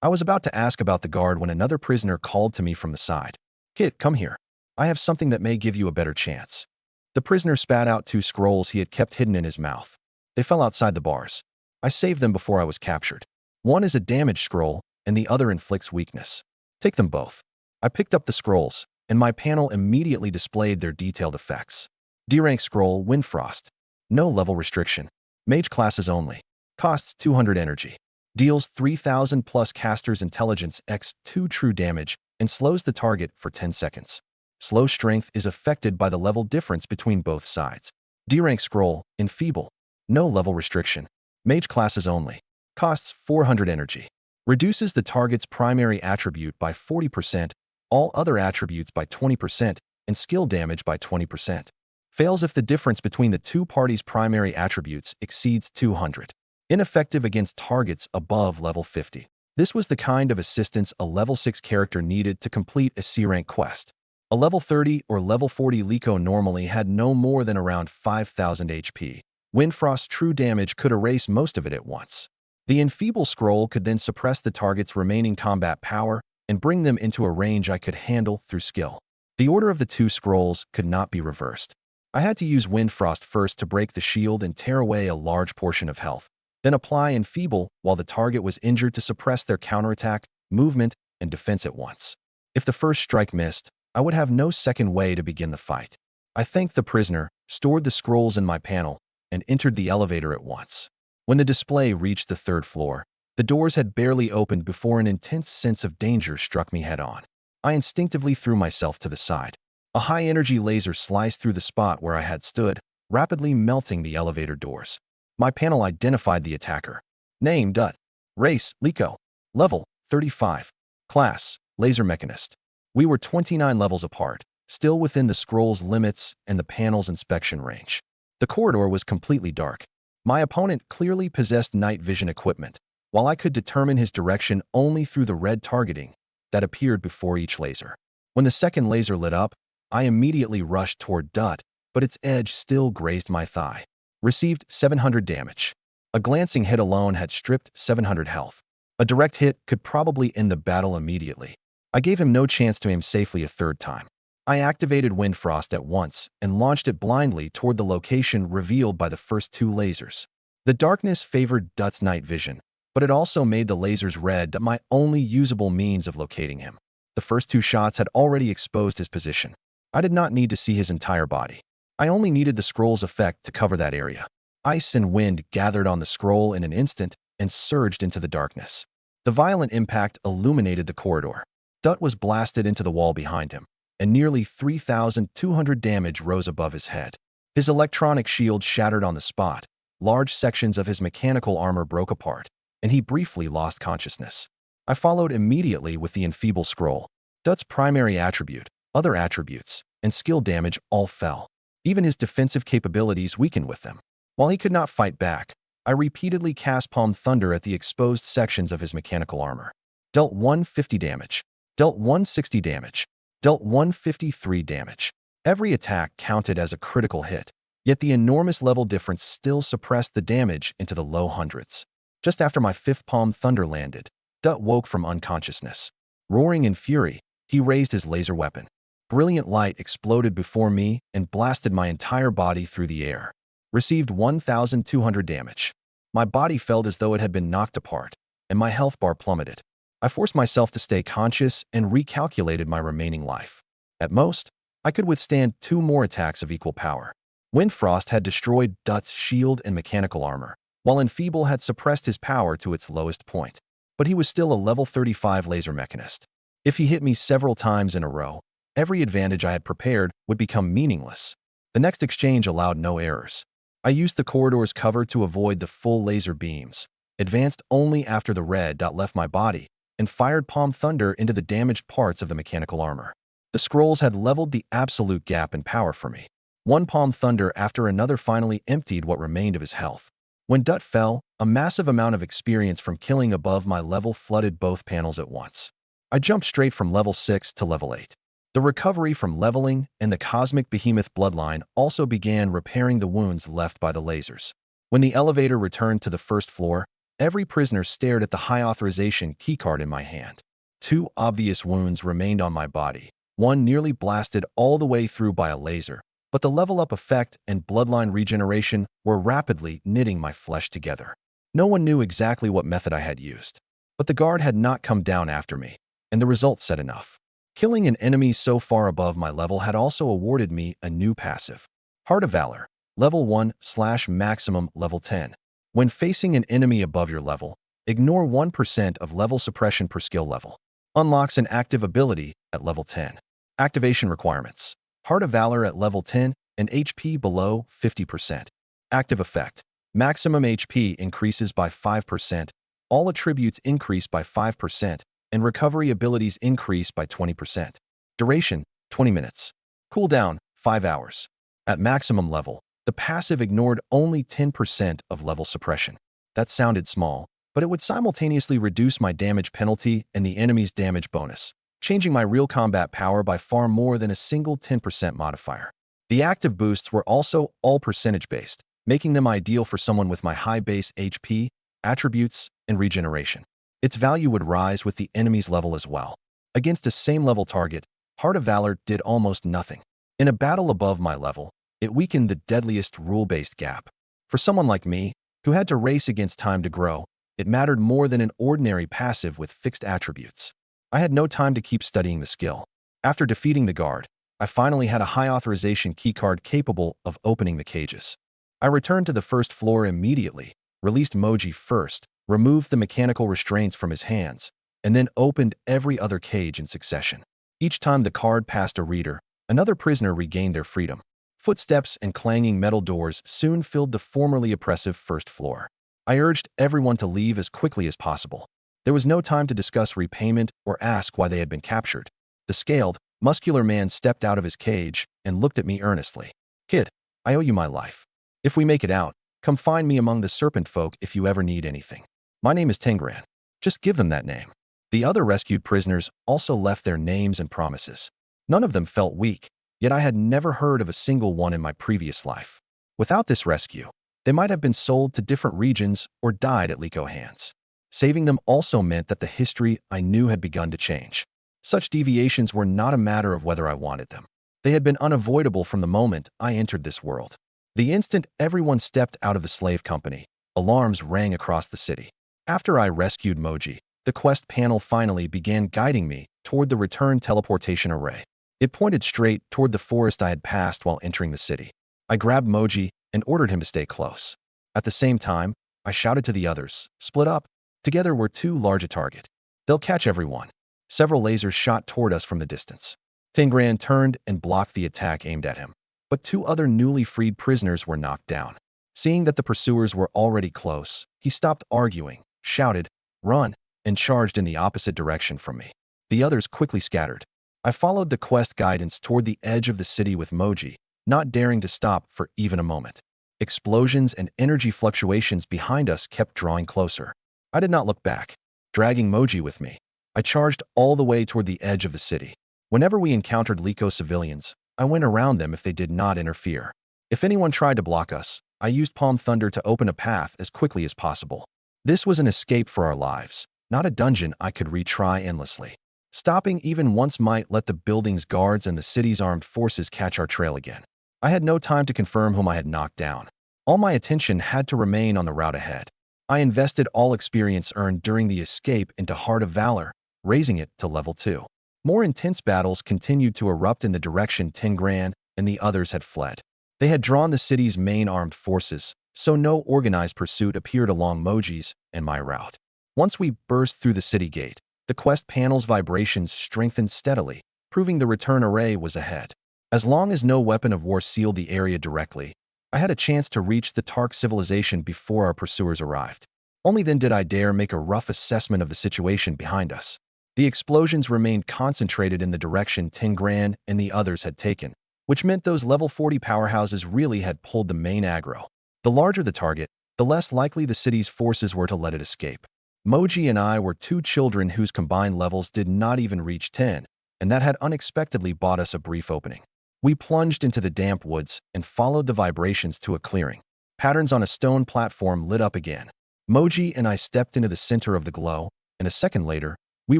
I was about to ask about the guard when another prisoner called to me from the side. "Kid, come here. I have something that may give you a better chance." The prisoner spat out 2 scrolls he had kept hidden in his mouth. They fell outside the bars. I saved them before I was captured. One is a damage scroll, and the other inflicts weakness. Take them both. I picked up the scrolls, and my panel immediately displayed their detailed effects. D-rank scroll, Windfrost. No level restriction. Mage classes only. Costs 200 energy. Deals 3000 plus caster's intelligence x 2 true damage and slows the target for 10 seconds. Slow strength is affected by the level difference between both sides. D-rank scroll, Enfeeble. No level restriction. Mage classes only. Costs 400 energy. Reduces the target's primary attribute by 40%, all other attributes by 20%, and skill damage by 20%. Fails if the difference between the two parties' primary attributes exceeds 200. Ineffective against targets above level 50. This was the kind of assistance a level 6 character needed to complete a C-rank quest. A level 30 or level 40 Liko normally had no more than around 5000 HP. Windfrost's true damage could erase most of it at once. The Enfeeble scroll could then suppress the target's remaining combat power and bring them into a range I could handle through skill. The order of the 2 scrolls could not be reversed. I had to use Windfrost first to break the shield and tear away a large portion of health, then apply Enfeeble while the target was injured to suppress their counterattack, movement, and defense at once. If the first strike missed, I would have no second way to begin the fight. I thanked the prisoner, stored the scrolls in my panel, and entered the elevator at once. When the display reached the 3rd floor, the doors had barely opened before an intense sense of danger struck me head-on. I instinctively threw myself to the side. A high-energy laser sliced through the spot where I had stood, rapidly melting the elevator doors. My panel identified the attacker. Name, Dut. Race, Liko. Level, 35. Class, Laser Mechanist. We were 29 levels apart, still within the scroll's limits and the panel's inspection range. The corridor was completely dark. My opponent clearly possessed night vision equipment, while I could determine his direction only through the red targeting that appeared before each laser. When the second laser lit up, I immediately rushed toward Dut, but its edge still grazed my thigh. Received 700 damage. A glancing hit alone had stripped 700 health. A direct hit could probably end the battle immediately. I gave him no chance to aim safely a 3rd time. I activated Windfrost at once and launched it blindly toward the location revealed by the first 2 lasers. The darkness favored Dut's night vision, but it also made the lasers red, my only usable means of locating him. The first 2 shots had already exposed his position. I did not need to see his entire body. I only needed the scroll's effect to cover that area. Ice and wind gathered on the scroll in an instant and surged into the darkness. The violent impact illuminated the corridor. Dut was blasted into the wall behind him, and nearly 3,200 damage rose above his head. His electronic shield shattered on the spot, large sections of his mechanical armor broke apart, and he briefly lost consciousness. I followed immediately with the enfeeble scroll. Dut's primary attribute, other attributes, and skill damage all fell. Even his defensive capabilities weakened with them. While he could not fight back, I repeatedly cast Palm Thunder at the exposed sections of his mechanical armor. Dealt 150 damage. Dealt 160 damage. Dealt 153 damage. Every attack counted as a critical hit, yet the enormous level difference still suppressed the damage into the low hundreds. Just after my fifth Palm Thunder landed, Dut woke from unconsciousness. Roaring in fury, he raised his laser weapon. Brilliant light exploded before me and blasted my entire body through the air. Received 1,200 damage. My body felt as though it had been knocked apart, and my health bar plummeted. I forced myself to stay conscious and recalculated my remaining life. At most, I could withstand 2 more attacks of equal power. Windfrost had destroyed Dut's shield and mechanical armor, while Enfeeble had suppressed his power to its lowest point. But he was still a level 35 laser mechanist. If he hit me several times in a row, every advantage I had prepared would become meaningless. The next exchange allowed no errors. I used the corridor's cover to avoid the full laser beams, advanced only after the red dot left my body, and fired Palm Thunder into the damaged parts of the mechanical armor. The scrolls had leveled the absolute gap in power for me. One Palm Thunder after another finally emptied what remained of his health. When Dut fell, a massive amount of experience from killing above my level flooded both panels at once. I jumped straight from level 6 to level 8. The recovery from leveling and the Cosmic Behemoth bloodline also began repairing the wounds left by the lasers. When the elevator returned to the first floor, every prisoner stared at the high authorization keycard in my hand. 2 obvious wounds remained on my body, one nearly blasted all the way through by a laser, but the level-up effect and bloodline regeneration were rapidly knitting my flesh together. No one knew exactly what method I had used, but the guard had not come down after me, and the result said enough. Killing an enemy so far above my level had also awarded me a new passive. Heart of Valor, level 1/maximum level 10. When facing an enemy above your level, ignore 1% of level suppression per skill level. Unlocks an active ability at level 10. Activation requirements. Heart of Valor at level 10 and HP below 50%. Active effect. Maximum HP increases by 5%, all attributes increase by 5%, and recovery abilities increase by 20%. Duration, 20 minutes. Cooldown, 5 hours. At maximum level, the passive ignored only 10% of level suppression. That sounded small, but it would simultaneously reduce my damage penalty and the enemy's damage bonus, changing my real combat power by far more than a single 10% modifier. The active boosts were also all percentage-based, making them ideal for someone with my high base HP, attributes, and regeneration. Its value would rise with the enemy's level as well. Against a same-level target, Heart of Valor did almost nothing. In a battle above my level, it weakened the deadliest rule-based gap. For someone like me, who had to race against time to grow, it mattered more than an ordinary passive with fixed attributes. I had no time to keep studying the skill. After defeating the guard, I finally had a high authorization keycard capable of opening the cages. I returned to the first floor immediately, released Mage first, removed the mechanical restraints from his hands, and then opened every other cage in succession. Each time the card passed a reader, another prisoner regained their freedom. Footsteps and clanging metal doors soon filled the formerly oppressive first floor. I urged everyone to leave as quickly as possible. There was no time to discuss repayment or ask why they had been captured. The scaled, muscular man stepped out of his cage and looked at me earnestly. "Kid, I owe you my life. If we make it out, come find me among the serpent folk if you ever need anything. My name is Tengran. Just give them that name." The other rescued prisoners also left their names and promises. None of them felt weak, yet I had never heard of a single one in my previous life. Without this rescue, they might have been sold to different regions or died at Liko hands. Saving them also meant that the history I knew had begun to change. Such deviations were not a matter of whether I wanted them. They had been unavoidable from the moment I entered this world. The instant everyone stepped out of the slave company, alarms rang across the city. After I rescued Moji, the quest panel finally began guiding me toward the return teleportation array. It pointed straight toward the forest I had passed while entering the city. I grabbed Moji and ordered him to stay close. At the same time, I shouted to the others, "Split up." Together we're too large a target. They'll catch everyone. Several lasers shot toward us from the distance. Tingran turned and blocked the attack aimed at him, but two other newly freed prisoners were knocked down. Seeing that the pursuers were already close, he stopped arguing, shouted, "Run!" and charged in the opposite direction from me. The others quickly scattered. I followed the quest guidance toward the edge of the city with Mage, not daring to stop for even a moment. Explosions and energy fluctuations behind us kept drawing closer. I did not look back. Dragging Mage with me, I charged all the way toward the edge of the city. Whenever we encountered Liko civilians, I went around them if they did not interfere. If anyone tried to block us, I used Palm Thunder to open a path as quickly as possible. This was an escape for our lives, not a dungeon I could retry endlessly. Stopping even once might let the building's guards and the city's armed forces catch our trail again. I had no time to confirm whom I had knocked down. All my attention had to remain on the route ahead. I invested all experience earned during the escape into Heart of Valor, raising it to level 2. More intense battles continued to erupt in the direction Tingran and the others had fled. They had drawn the city's main armed forces, so no organized pursuit appeared along Moji's and my route. Once we burst through the city gate, the quest panel's vibrations strengthened steadily, proving the return array was ahead. As long as no weapon of war sealed the area directly, I had a chance to reach the Tark civilization before our pursuers arrived. Only then did I dare make a rough assessment of the situation behind us. The explosions remained concentrated in the direction Tingran and the others had taken, which meant those level 40 powerhouses really had pulled the main aggro. The larger the target, the less likely the city's forces were to let it escape. Moji and I were two children whose combined levels did not even reach 10, and that had unexpectedly bought us a brief opening. We plunged into the damp woods and followed the vibrations to a clearing. Patterns on a stone platform lit up again. Moji and I stepped into the center of the glow, and a second later, we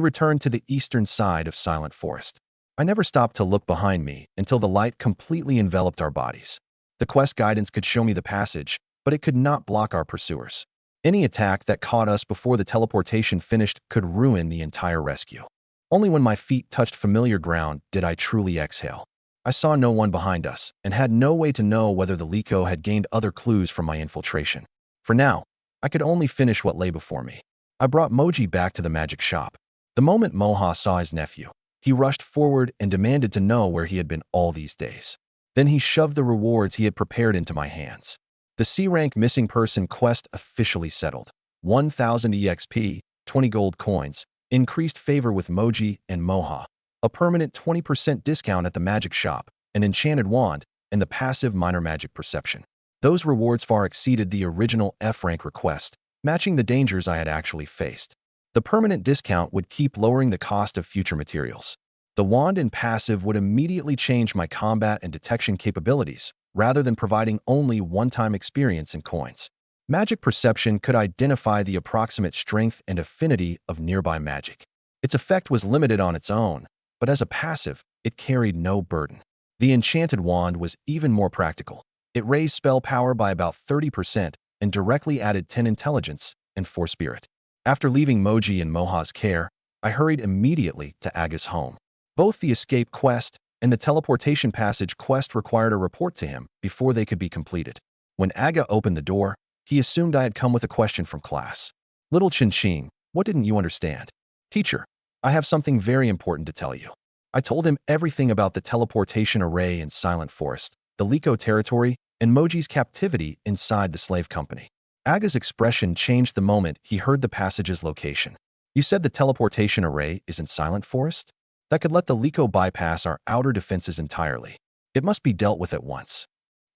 returned to the eastern side of Silent Forest. I never stopped to look behind me until the light completely enveloped our bodies. The quest guidance could show me the passage, but it could not block our pursuers. Any attack that caught us before the teleportation finished could ruin the entire rescue. Only when my feet touched familiar ground did I truly exhale. I saw no one behind us and had no way to know whether the Liko had gained other clues from my infiltration. For now, I could only finish what lay before me. I brought Moji back to the magic shop. The moment Moha saw his nephew, he rushed forward and demanded to know where he had been all these days. Then he shoved the rewards he had prepared into my hands. The C-rank missing person quest officially settled. 1,000 EXP, 20 gold coins, increased favor with Moji and Moha, a permanent 20% discount at the magic shop, an enchanted wand, and the passive minor magic perception. Those rewards far exceeded the original F-rank request, matching the dangers I had actually faced. The permanent discount would keep lowering the cost of future materials. The wand and passive would immediately change my combat and detection capabilities, rather than providing only one-time experience and coins. Magic perception could identify the approximate strength and affinity of nearby magic. Its effect was limited on its own, but as a passive, it carried no burden. The enchanted wand was even more practical. It raised spell power by about 30% and directly added 10 intelligence and 4 spirit. After leaving Moji and Moha's care, I hurried immediately to Aga's home. Both the escape quest and the teleportation passage quest required a report to him before they could be completed. When Aga opened the door, he assumed I had come with a question from class. "Little Chin-Ching, what didn't you understand?" "Teacher, I have something very important to tell you." I told him everything about the teleportation array in Silent Forest, the Liko territory, and Moji's captivity inside the slave company. Aga's expression changed the moment he heard the passage's location. "You said the teleportation array is in Silent Forest? That could let the Liko bypass our outer defenses entirely. It must be dealt with at once."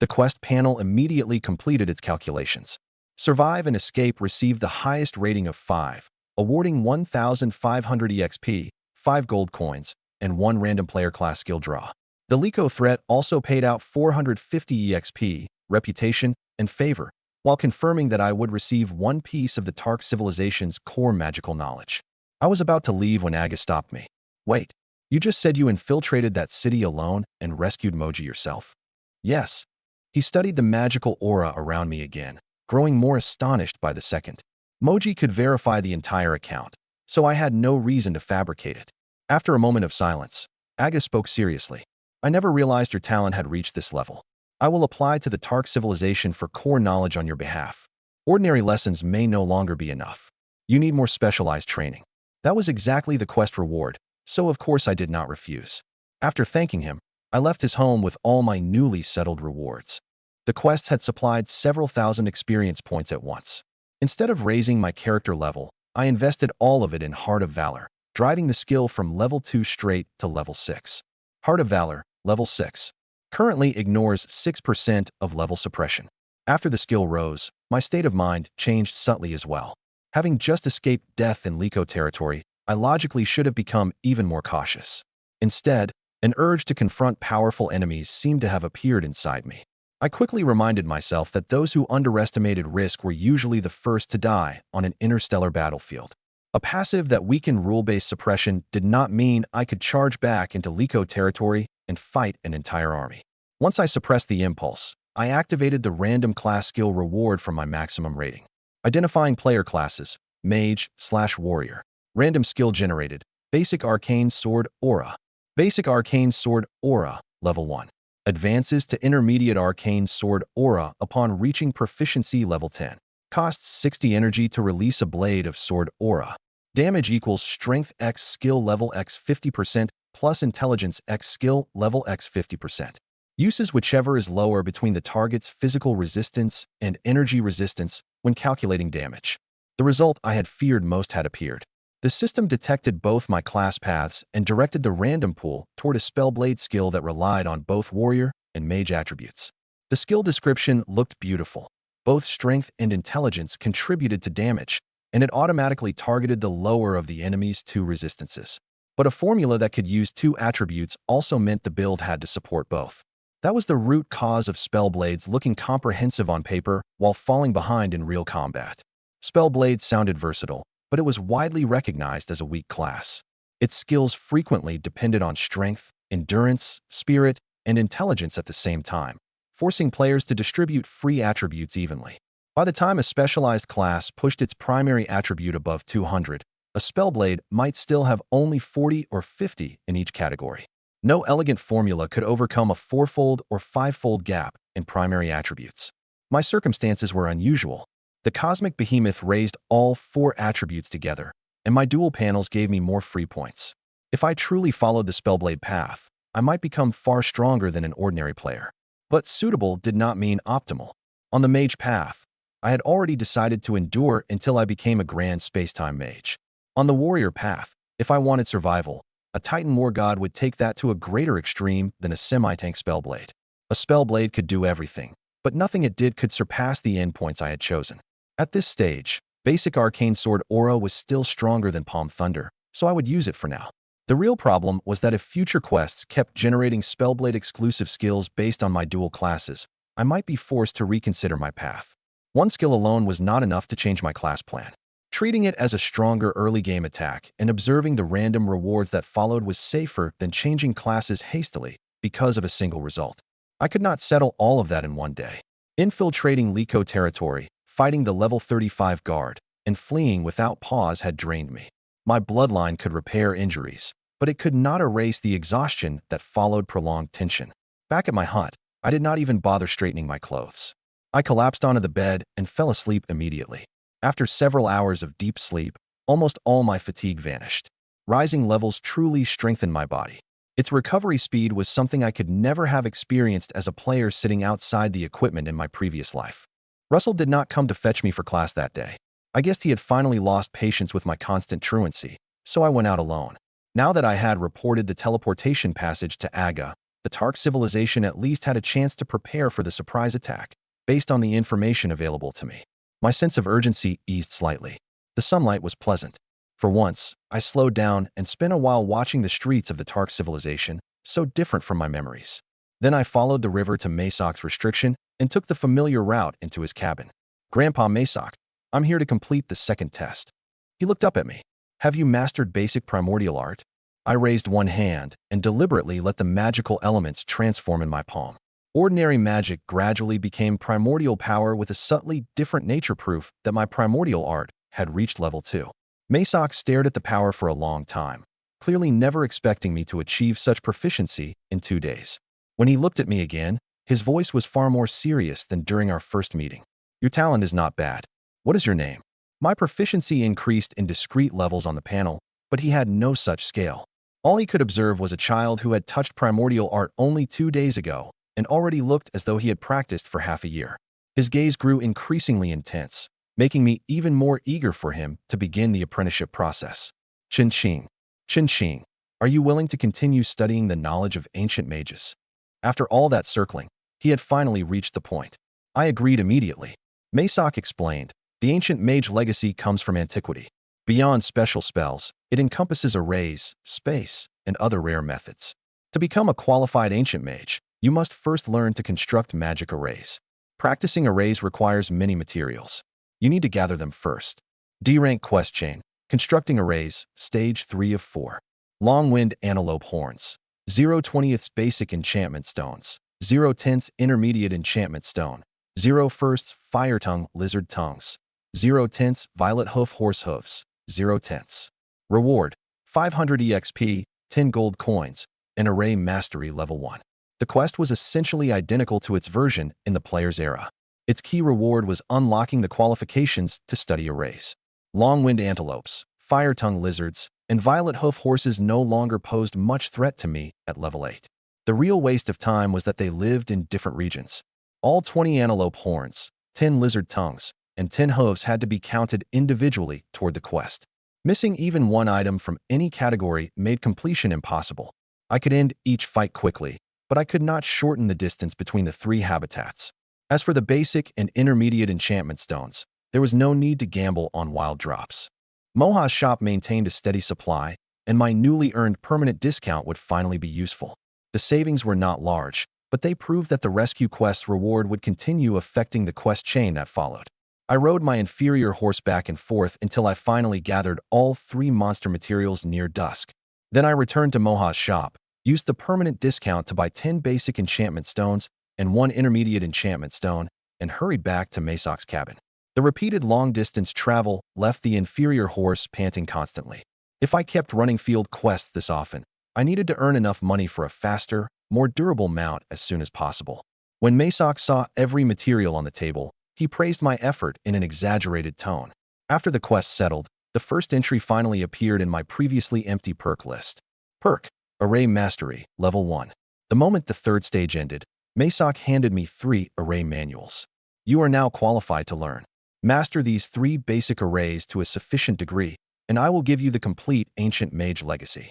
The quest panel immediately completed its calculations. Survive and Escape received the highest rating of 5, awarding 1,500 EXP, 5 gold coins, and 1 random player class skill draw. The Liko threat also paid out 450 EXP, reputation, and favor, while confirming that I would receive 1 piece of the Tark civilization's core magical knowledge. I was about to leave when Aga stopped me. "Wait, you just said you infiltrated that city alone and rescued Moji yourself?" "Yes." He studied the magical aura around me again, growing more astonished by the second. Moji could verify the entire account, so I had no reason to fabricate it. After a moment of silence, Aga spoke seriously. "I never realized your talent had reached this level. I will apply to the Tark civilization for core knowledge on your behalf. Ordinary lessons may no longer be enough. You need more specialized training. That was exactly the quest reward, so of course I did not refuse. After thanking him, I left his home with all my newly settled rewards. The quest had supplied several thousand experience points at once. Instead of raising my character level, I invested all of it in Heart of Valor, driving the skill from level 2 straight to level 6. Heart of Valor, level 6. Currently ignores 6% of level suppression. After the skill rose, my state of mind changed subtly as well. Having just escaped death in Liko territory, I logically should have become even more cautious. Instead, an urge to confront powerful enemies seemed to have appeared inside me. I quickly reminded myself that those who underestimated risk were usually the first to die on an interstellar battlefield. A passive that weakened rule-based suppression did not mean I could charge back into Liko territory and fight an entire army. Once I suppressed the impulse, I activated the random class skill reward from my maximum rating. Identifying player classes, Mage/Warrior. Random skill generated, Basic Arcane Sword Aura. Basic Arcane Sword Aura, level 1. Advances to Intermediate Arcane Sword Aura upon reaching proficiency level 10. Costs 60 energy to release a blade of Sword Aura. Damage equals Strength x skill level x 50% plus Intelligence x skill level x 50%. Uses whichever is lower between the target's physical resistance and energy resistance when calculating damage. The result I had feared most had appeared. The system detected both my class paths and directed the random pool toward a Spellblade skill that relied on both Warrior and Mage attributes. The skill description looked beautiful. Both strength and intelligence contributed to damage, and it automatically targeted the lower of the enemy's 2 resistances. But a formula that could use 2 attributes also meant the build had to support both. That was the root cause of Spellblades looking comprehensive on paper while falling behind in real combat. Spellblade sounded versatile, but it was widely recognized as a weak class. Its skills frequently depended on strength, endurance, spirit, and intelligence at the same time, forcing players to distribute free attributes evenly. By the time a specialized class pushed its primary attribute above 200, a Spellblade might still have only 40 or 50 in each category. No elegant formula could overcome a 4-fold or 5-fold gap in primary attributes. My circumstances were unusual. The Cosmic Behemoth raised all 4 attributes together, and my dual panels gave me more free points. If I truly followed the Spellblade path, I might become far stronger than an ordinary player. But suitable did not mean optimal. On the Mage path, I had already decided to endure until I became a grand spacetime mage. On the Warrior path, if I wanted survival, a Titan War God would take that to a greater extreme than a semi-tank Spellblade. A Spellblade could do everything, but nothing it did could surpass the endpoints I had chosen. At this stage, Basic Arcane Sword Aura was still stronger than Palm Thunder, so I would use it for now. The real problem was that if future quests kept generating Spellblade exclusive skills based on my dual classes, I might be forced to reconsider my path. One skill alone was not enough to change my class plan. Treating it as a stronger early game attack and observing the random rewards that followed was safer than changing classes hastily because of a single result. I could not settle all of that in one day. Infiltrating Liko territory, fighting the level 35 guard, and fleeing without pause had drained me. My bloodline could repair injuries, but it could not erase the exhaustion that followed prolonged tension. Back at my hut, I did not even bother straightening my clothes. I collapsed onto the bed and fell asleep immediately. After several hours of deep sleep, almost all my fatigue vanished. Rising levels truly strengthened my body. Its recovery speed was something I could never have experienced as a player sitting outside the equipment in my previous life. Russell did not come to fetch me for class that day. I guessed he had finally lost patience with my constant truancy, so I went out alone. Now that I had reported the teleportation passage to Aga, the Tark civilization at least had a chance to prepare for the surprise attack, based on the information available to me. My sense of urgency eased slightly. The sunlight was pleasant. For once, I slowed down and spent a while watching the streets of the Tark civilization, so different from my memories. Then I followed the river to Masok's restriction and took the familiar route into his cabin. Grandpa Masok, I'm here to complete the second test. He looked up at me. Have you mastered basic primordial art? I raised one hand and deliberately let the magical elements transform in my palm. Ordinary magic gradually became primordial power with a subtly different nature, proof that my primordial art had reached level 2. Masok stared at the power for a long time, clearly never expecting me to achieve such proficiency in 2 days. When he looked at me again, his voice was far more serious than during our first meeting. Your talent is not bad. What is your name? My proficiency increased in discrete levels on the panel, but he had no such scale. All he could observe was a child who had touched primordial art only 2 days ago and already looked as though he had practiced for half a year. His gaze grew increasingly intense, making me even more eager for him to begin the apprenticeship process. Chin-ching. Chin-ching. Are you willing to continue studying the knowledge of ancient mages? After all that circling, he had finally reached the point. I agreed immediately. Masak explained, the ancient mage legacy comes from antiquity. Beyond special spells, it encompasses arrays, space, and other rare methods. To become a qualified ancient mage, you must first learn to construct magic arrays. Practicing arrays requires many materials. You need to gather them first. D-rank quest chain. Constructing arrays, stage 3 of 4. Long-wind antelope horns. 0/20ths basic enchantment stones. 0/10ths intermediate enchantment stone. 0/1ths fire tongue lizard tongues. 0/10ths violet hoof horse hoofs. 0/10ths. Reward: 500 EXP, 10 gold coins, and array mastery level 1. The quest was essentially identical to its version in the player's era. Its key reward was unlocking the qualifications to study arrays. Long-wind antelopes, fire-tongue lizards, and violet hoof horses no longer posed much threat to me at level 8. The real waste of time was that they lived in different regions. All 20 antelope horns, 10 lizard tongues, and 10 hooves had to be counted individually toward the quest. Missing even one item from any category made completion impossible. I could end each fight quickly, but I could not shorten the distance between the 3 habitats. As for the basic and intermediate enchantment stones, there was no need to gamble on wild drops. Moha's shop maintained a steady supply, and my newly earned permanent discount would finally be useful. The savings were not large, but they proved that the rescue quest's reward would continue affecting the quest chain that followed. I rode my inferior horse back and forth until I finally gathered all 3 monster materials near dusk. Then I returned to Moha's shop, used the permanent discount to buy 10 basic enchantment stones and 1 intermediate enchantment stone, and hurried back to Masak's cabin. The repeated long-distance travel left the inferior horse panting constantly. If I kept running field quests this often, I needed to earn enough money for a faster, more durable mount as soon as possible. When Masak saw every material on the table, he praised my effort in an exaggerated tone. After the quest settled, the first entry finally appeared in my previously empty perk list. Perk: Array Mastery, Level 1. The moment the 3rd stage ended, Masak handed me 3 array manuals. You are now qualified to learn. Master these 3 basic arrays to a sufficient degree, and I will give you the complete Ancient Mage legacy.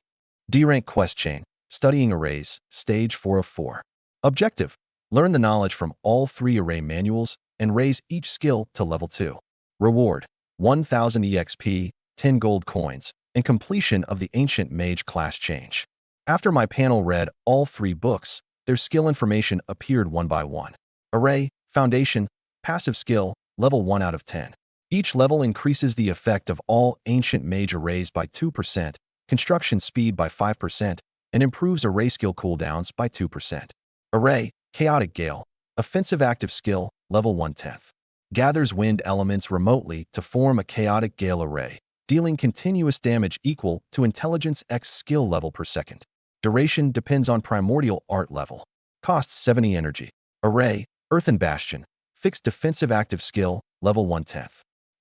D-rank quest chain. Studying arrays, stage 4 of 4. Objective: learn the knowledge from all 3 array manuals and raise each skill to level 2. Reward: 1000 EXP, 10 gold coins, and completion of the Ancient Mage class change. After my panel read all 3 books, their skill information appeared one by one. Array, Foundation, Passive Skill, level 1 out of 10. Each level increases the effect of all Ancient Mage arrays by 2%, construction speed by 5%, and improves array skill cooldowns by 2%. Array, Chaotic Gale, Offensive Active Skill, level 1/10. Gathers wind elements remotely to form a Chaotic Gale array, dealing continuous damage equal to Intelligence X skill level per second. Duration depends on primordial art level. Costs 70 energy. Array, Earthen Bastion, Fixed Defensive Active Skill, level 1/10.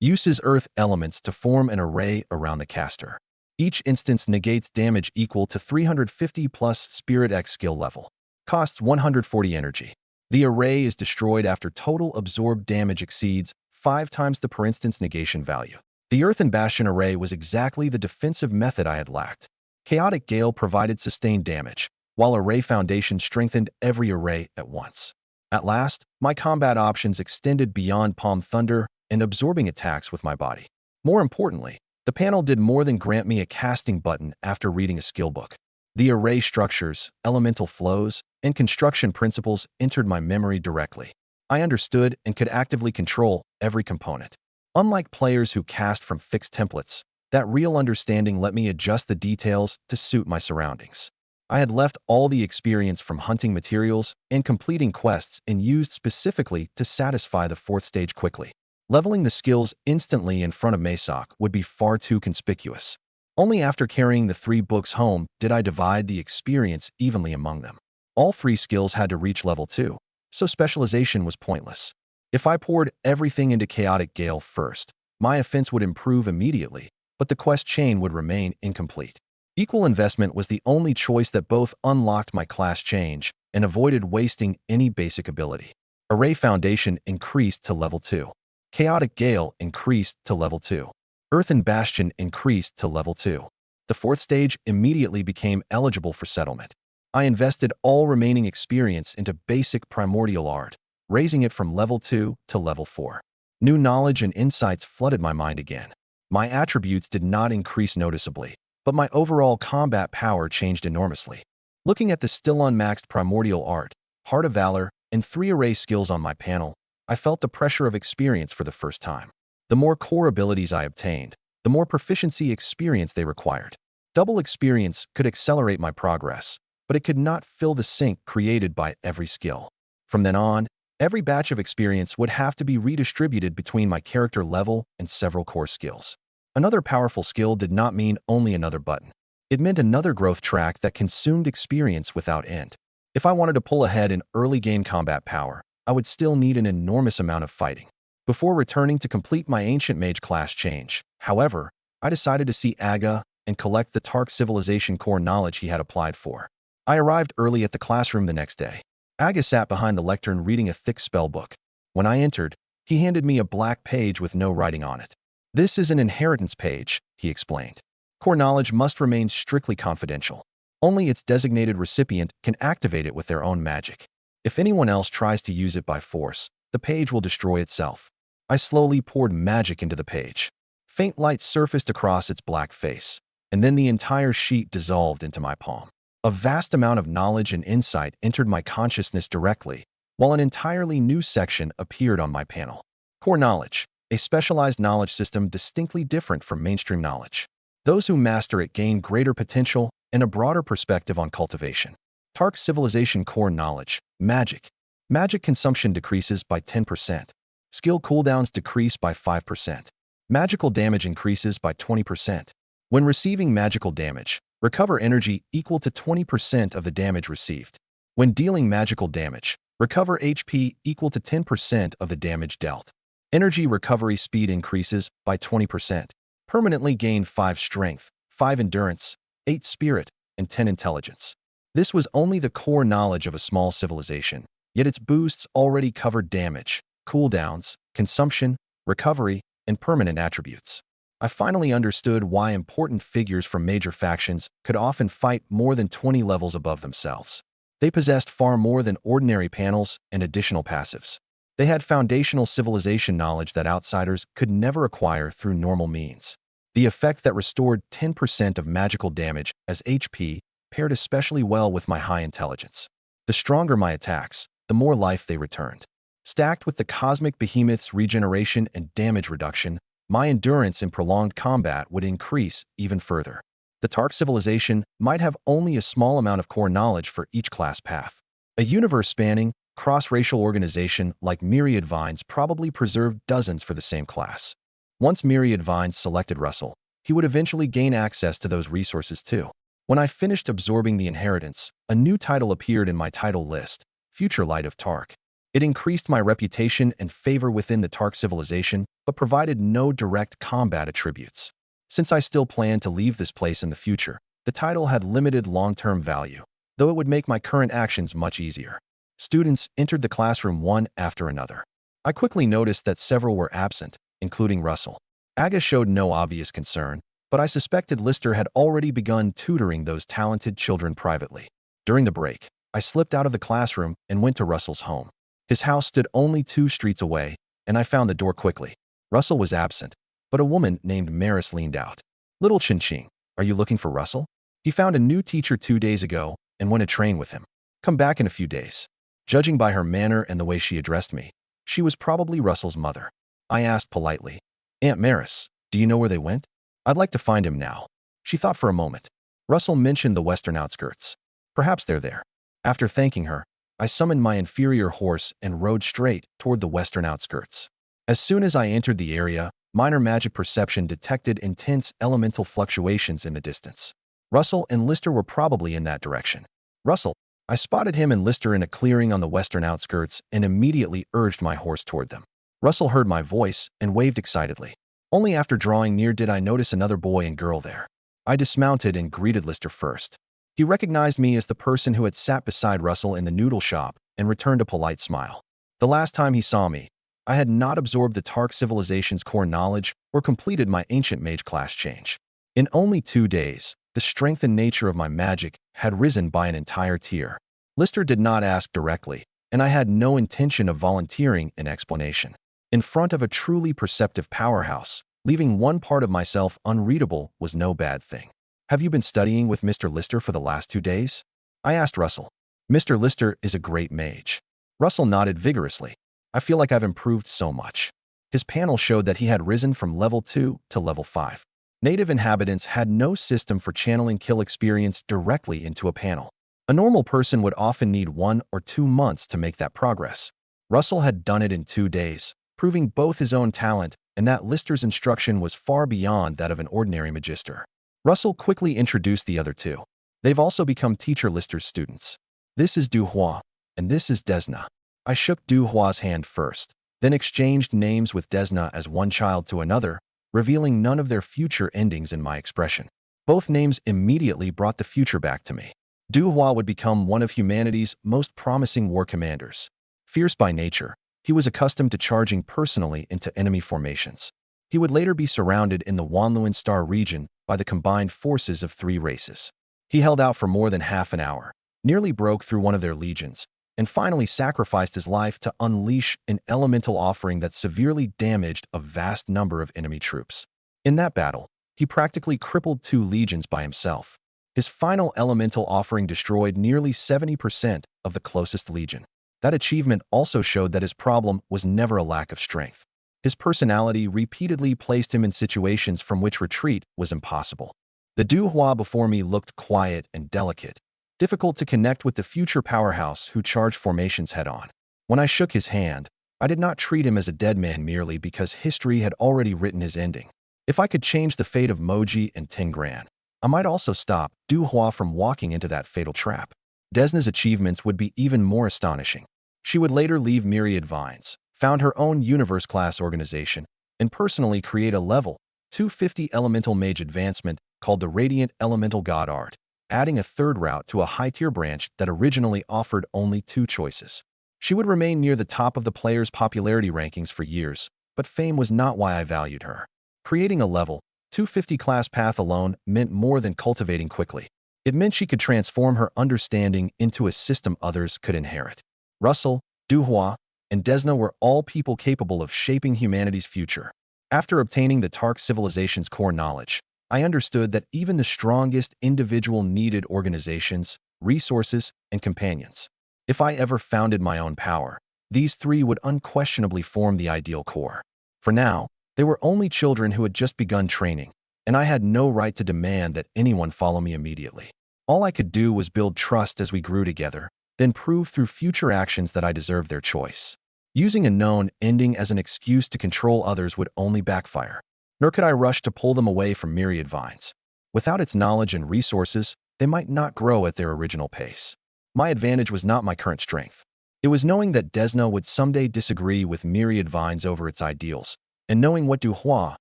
Uses earth elements to form an array around the caster. Each instance negates damage equal to 350 plus Spirit X skill level. Costs 140 energy. The array is destroyed after total absorbed damage exceeds 5 times the per instance negation value. The Earthen Bastion array was exactly the defensive method I had lacked. Chaotic Gale provided sustained damage, while Array Foundation strengthened every array at once. At last, my combat options extended beyond Palm Thunder and absorbing attacks with my body. More importantly, the panel did more than grant me a casting button after reading a skill book. The array structures, elemental flows, and construction principles entered my memory directly. I understood and could actively control every component. Unlike players who cast from fixed templates, that real understanding let me adjust the details to suit my surroundings. I had left all the experience from hunting materials and completing quests and used specifically to satisfy the 4th stage quickly. Leveling the skills instantly in front of Masak would be far too conspicuous. Only after carrying the 3 books home did I divide the experience evenly among them. All 3 skills had to reach level 2, so specialization was pointless. If I poured everything into Chaotic Gale first, my offense would improve immediately, but the quest chain would remain incomplete. Equal investment was the only choice that both unlocked my class change and avoided wasting any basic ability. Array Foundation increased to level 2. Chaotic Gale increased to level 2. Earthen Bastion increased to level 2. The fourth stage immediately became eligible for settlement. I invested all remaining experience into basic primordial art, raising it from level 2 to level 4. New knowledge and insights flooded my mind again. My attributes did not increase noticeably, but my overall combat power changed enormously. Looking at the still unmaxed primordial art, Heart of Valor, and 3 array skills on my panel, I felt the pressure of experience for the first time. The more core abilities I obtained, the more proficiency experience they required. Double experience could accelerate my progress, but it could not fill the sink created by every skill. From then on, every batch of experience would have to be redistributed between my character level and several core skills. Another powerful skill did not mean only another button. It meant another growth track that consumed experience without end. If I wanted to pull ahead in early game combat power, I would still need an enormous amount of fighting. Before returning to complete my Ancient Mage class change, however, I decided to see Aga and collect the Tark Civilization core knowledge he had applied for. I arrived early at the classroom the next day. Aga sat behind the lectern reading a thick spell book. When I entered, he handed me a black page with no writing on it. "This is an inheritance page," he explained. "Core knowledge must remain strictly confidential. Only its designated recipient can activate it with their own magic. If anyone else tries to use it by force, the page will destroy itself." I slowly poured magic into the page. Faint light surfaced across its black face, and then the entire sheet dissolved into my palm. A vast amount of knowledge and insight entered my consciousness directly, while an entirely new section appeared on my panel. Core Knowledge, a specialized knowledge system distinctly different from mainstream knowledge. Those who master it gain greater potential and a broader perspective on cultivation. Tark Civilization Core Knowledge, Magic. Magic consumption decreases by 10%. Skill cooldowns decrease by 5%. Magical damage increases by 20%. When receiving magical damage, recover energy equal to 20% of the damage received. When dealing magical damage, recover HP equal to 10% of the damage dealt. Energy recovery speed increases by 20%. Permanently gain 5 strength, 5 endurance, 8 spirit, and 10 intelligence. This was only the core knowledge of a small civilization, yet its boosts already covered damage, cooldowns, consumption, recovery, and permanent attributes. I finally understood why important figures from major factions could often fight more than 20 levels above themselves. They possessed far more than ordinary panels and additional passives. They had foundational civilization knowledge that outsiders could never acquire through normal means. The effect that restored 10% of magical damage as HP paired especially well with my high intelligence. The stronger my attacks, the more life they returned. Stacked with the cosmic behemoth's regeneration and damage reduction, my endurance in prolonged combat would increase even further. The Tark civilization might have only a small amount of core knowledge for each class path. A universe-spanning, cross-racial organization like Myriad Vines probably preserved dozens for the same class. Once Myriad Vines selected Russell, he would eventually gain access to those resources too. When I finished absorbing the inheritance, a new title appeared in my title list, Future Light of Tark. It increased my reputation and favor within the Tark civilization, but provided no direct combat attributes. Since I still planned to leave this place in the future, the title had limited long-term value, though it would make my current actions much easier. Students entered the classroom one after another. I quickly noticed that several were absent, including Russell. Aga showed no obvious concern, but I suspected Lister had already begun tutoring those talented children privately. During the break, I slipped out of the classroom and went to Russell's home. His house stood only 2 streets away, and I found the door quickly. Russell was absent, but a woman named Maris leaned out. "Little Chin-Ching, are you looking for Russell? He found a new teacher 2 days ago and went to train with him. Come back in a few days." Judging by her manner and the way she addressed me, she was probably Russell's mother. I asked politely, "Aunt Maris, do you know where they went? I'd like to find him now." She thought for a moment. Russell mentioned the western outskirts. "Perhaps they're there." After thanking her, I summoned my inferior horse and rode straight toward the western outskirts. As soon as I entered the area, minor magic perception detected intense elemental fluctuations in the distance. Russell and Lister were probably in that direction. "Russell," I spotted him and Lister in a clearing on the western outskirts and immediately urged my horse toward them. Russell heard my voice and waved excitedly. Only after drawing near did I notice another boy and girl there. I dismounted and greeted Lister first. He recognized me as the person who had sat beside Russell in the noodle shop and returned a polite smile. The last time he saw me, I had not absorbed the Tark civilization's core knowledge or completed my ancient mage class change. In only 2 days, the strength and nature of my magic had risen by an entire tier. Lister did not ask directly, and I had no intention of volunteering an explanation. In front of a truly perceptive powerhouse, leaving one part of myself unreadable was no bad thing. "Have you been studying with Mr. Lister for the last 2 days?" I asked Russell. "Mr. Lister is a great mage." Russell nodded vigorously. "I feel like I've improved so much." His panel showed that he had risen from level 2 to level 5. Native inhabitants had no system for channeling kill experience directly into a panel. A normal person would often need 1 or 2 months to make that progress. Russell had done it in 2 days, proving both his own talent and that Lister's instruction was far beyond that of an ordinary magister. Russell quickly introduced the other two. They've also become teacher Lister's students. "This is Duhua, and this is Desna." I shook Duhua's hand first, then exchanged names with Desna as one child to another, revealing none of their future endings in my expression. Both names immediately brought the future back to me. Duhua would become one of humanity's most promising war commanders. Fierce by nature, he was accustomed to charging personally into enemy formations. He would later be surrounded in the Wanluan Star region by the combined forces of 3 races. He held out for more than half an hour, nearly broke through one of their legions, and finally sacrificed his life to unleash an elemental offering that severely damaged a vast number of enemy troops. In that battle, he practically crippled 2 legions by himself. His final elemental offering destroyed nearly 70% of the closest legion. That achievement also showed that his problem was never a lack of strength. His personality repeatedly placed him in situations from which retreat was impossible. The Duhua before me looked quiet and delicate, difficult to connect with the future powerhouse who charged formations head-on. When I shook his hand, I did not treat him as a dead man merely because history had already written his ending. If I could change the fate of Moji and Tingran, I might also stop Duhua from walking into that fatal trap. Desna's achievements would be even more astonishing. She would later leave Myriad Vines, found her own universe-class organization, and personally create a level 250 elemental mage advancement called the Radiant Elemental God Art, adding a 3rd route to a high-tier branch that originally offered only 2 choices. She would remain near the top of the player's popularity rankings for years, but fame was not why I valued her. Creating a level 250 class path alone meant more than cultivating quickly. It meant she could transform her understanding into a system others could inherit. Russell, Duhua, and Desna were all people capable of shaping humanity's future. After obtaining the Tark civilization's core knowledge, I understood that even the strongest individual needed organizations, resources, and companions. If I ever founded my own power, these 3 would unquestionably form the ideal core. For now, they were only children who had just begun training, and I had no right to demand that anyone follow me immediately. All I could do was build trust as we grew together, then prove through future actions that I deserved their choice. Using a known ending as an excuse to control others would only backfire. Nor could I rush to pull them away from Myriad Vines. Without its knowledge and resources, they might not grow at their original pace. My advantage was not my current strength. It was knowing that Desna would someday disagree with Myriad Vines over its ideals, and knowing what Duhua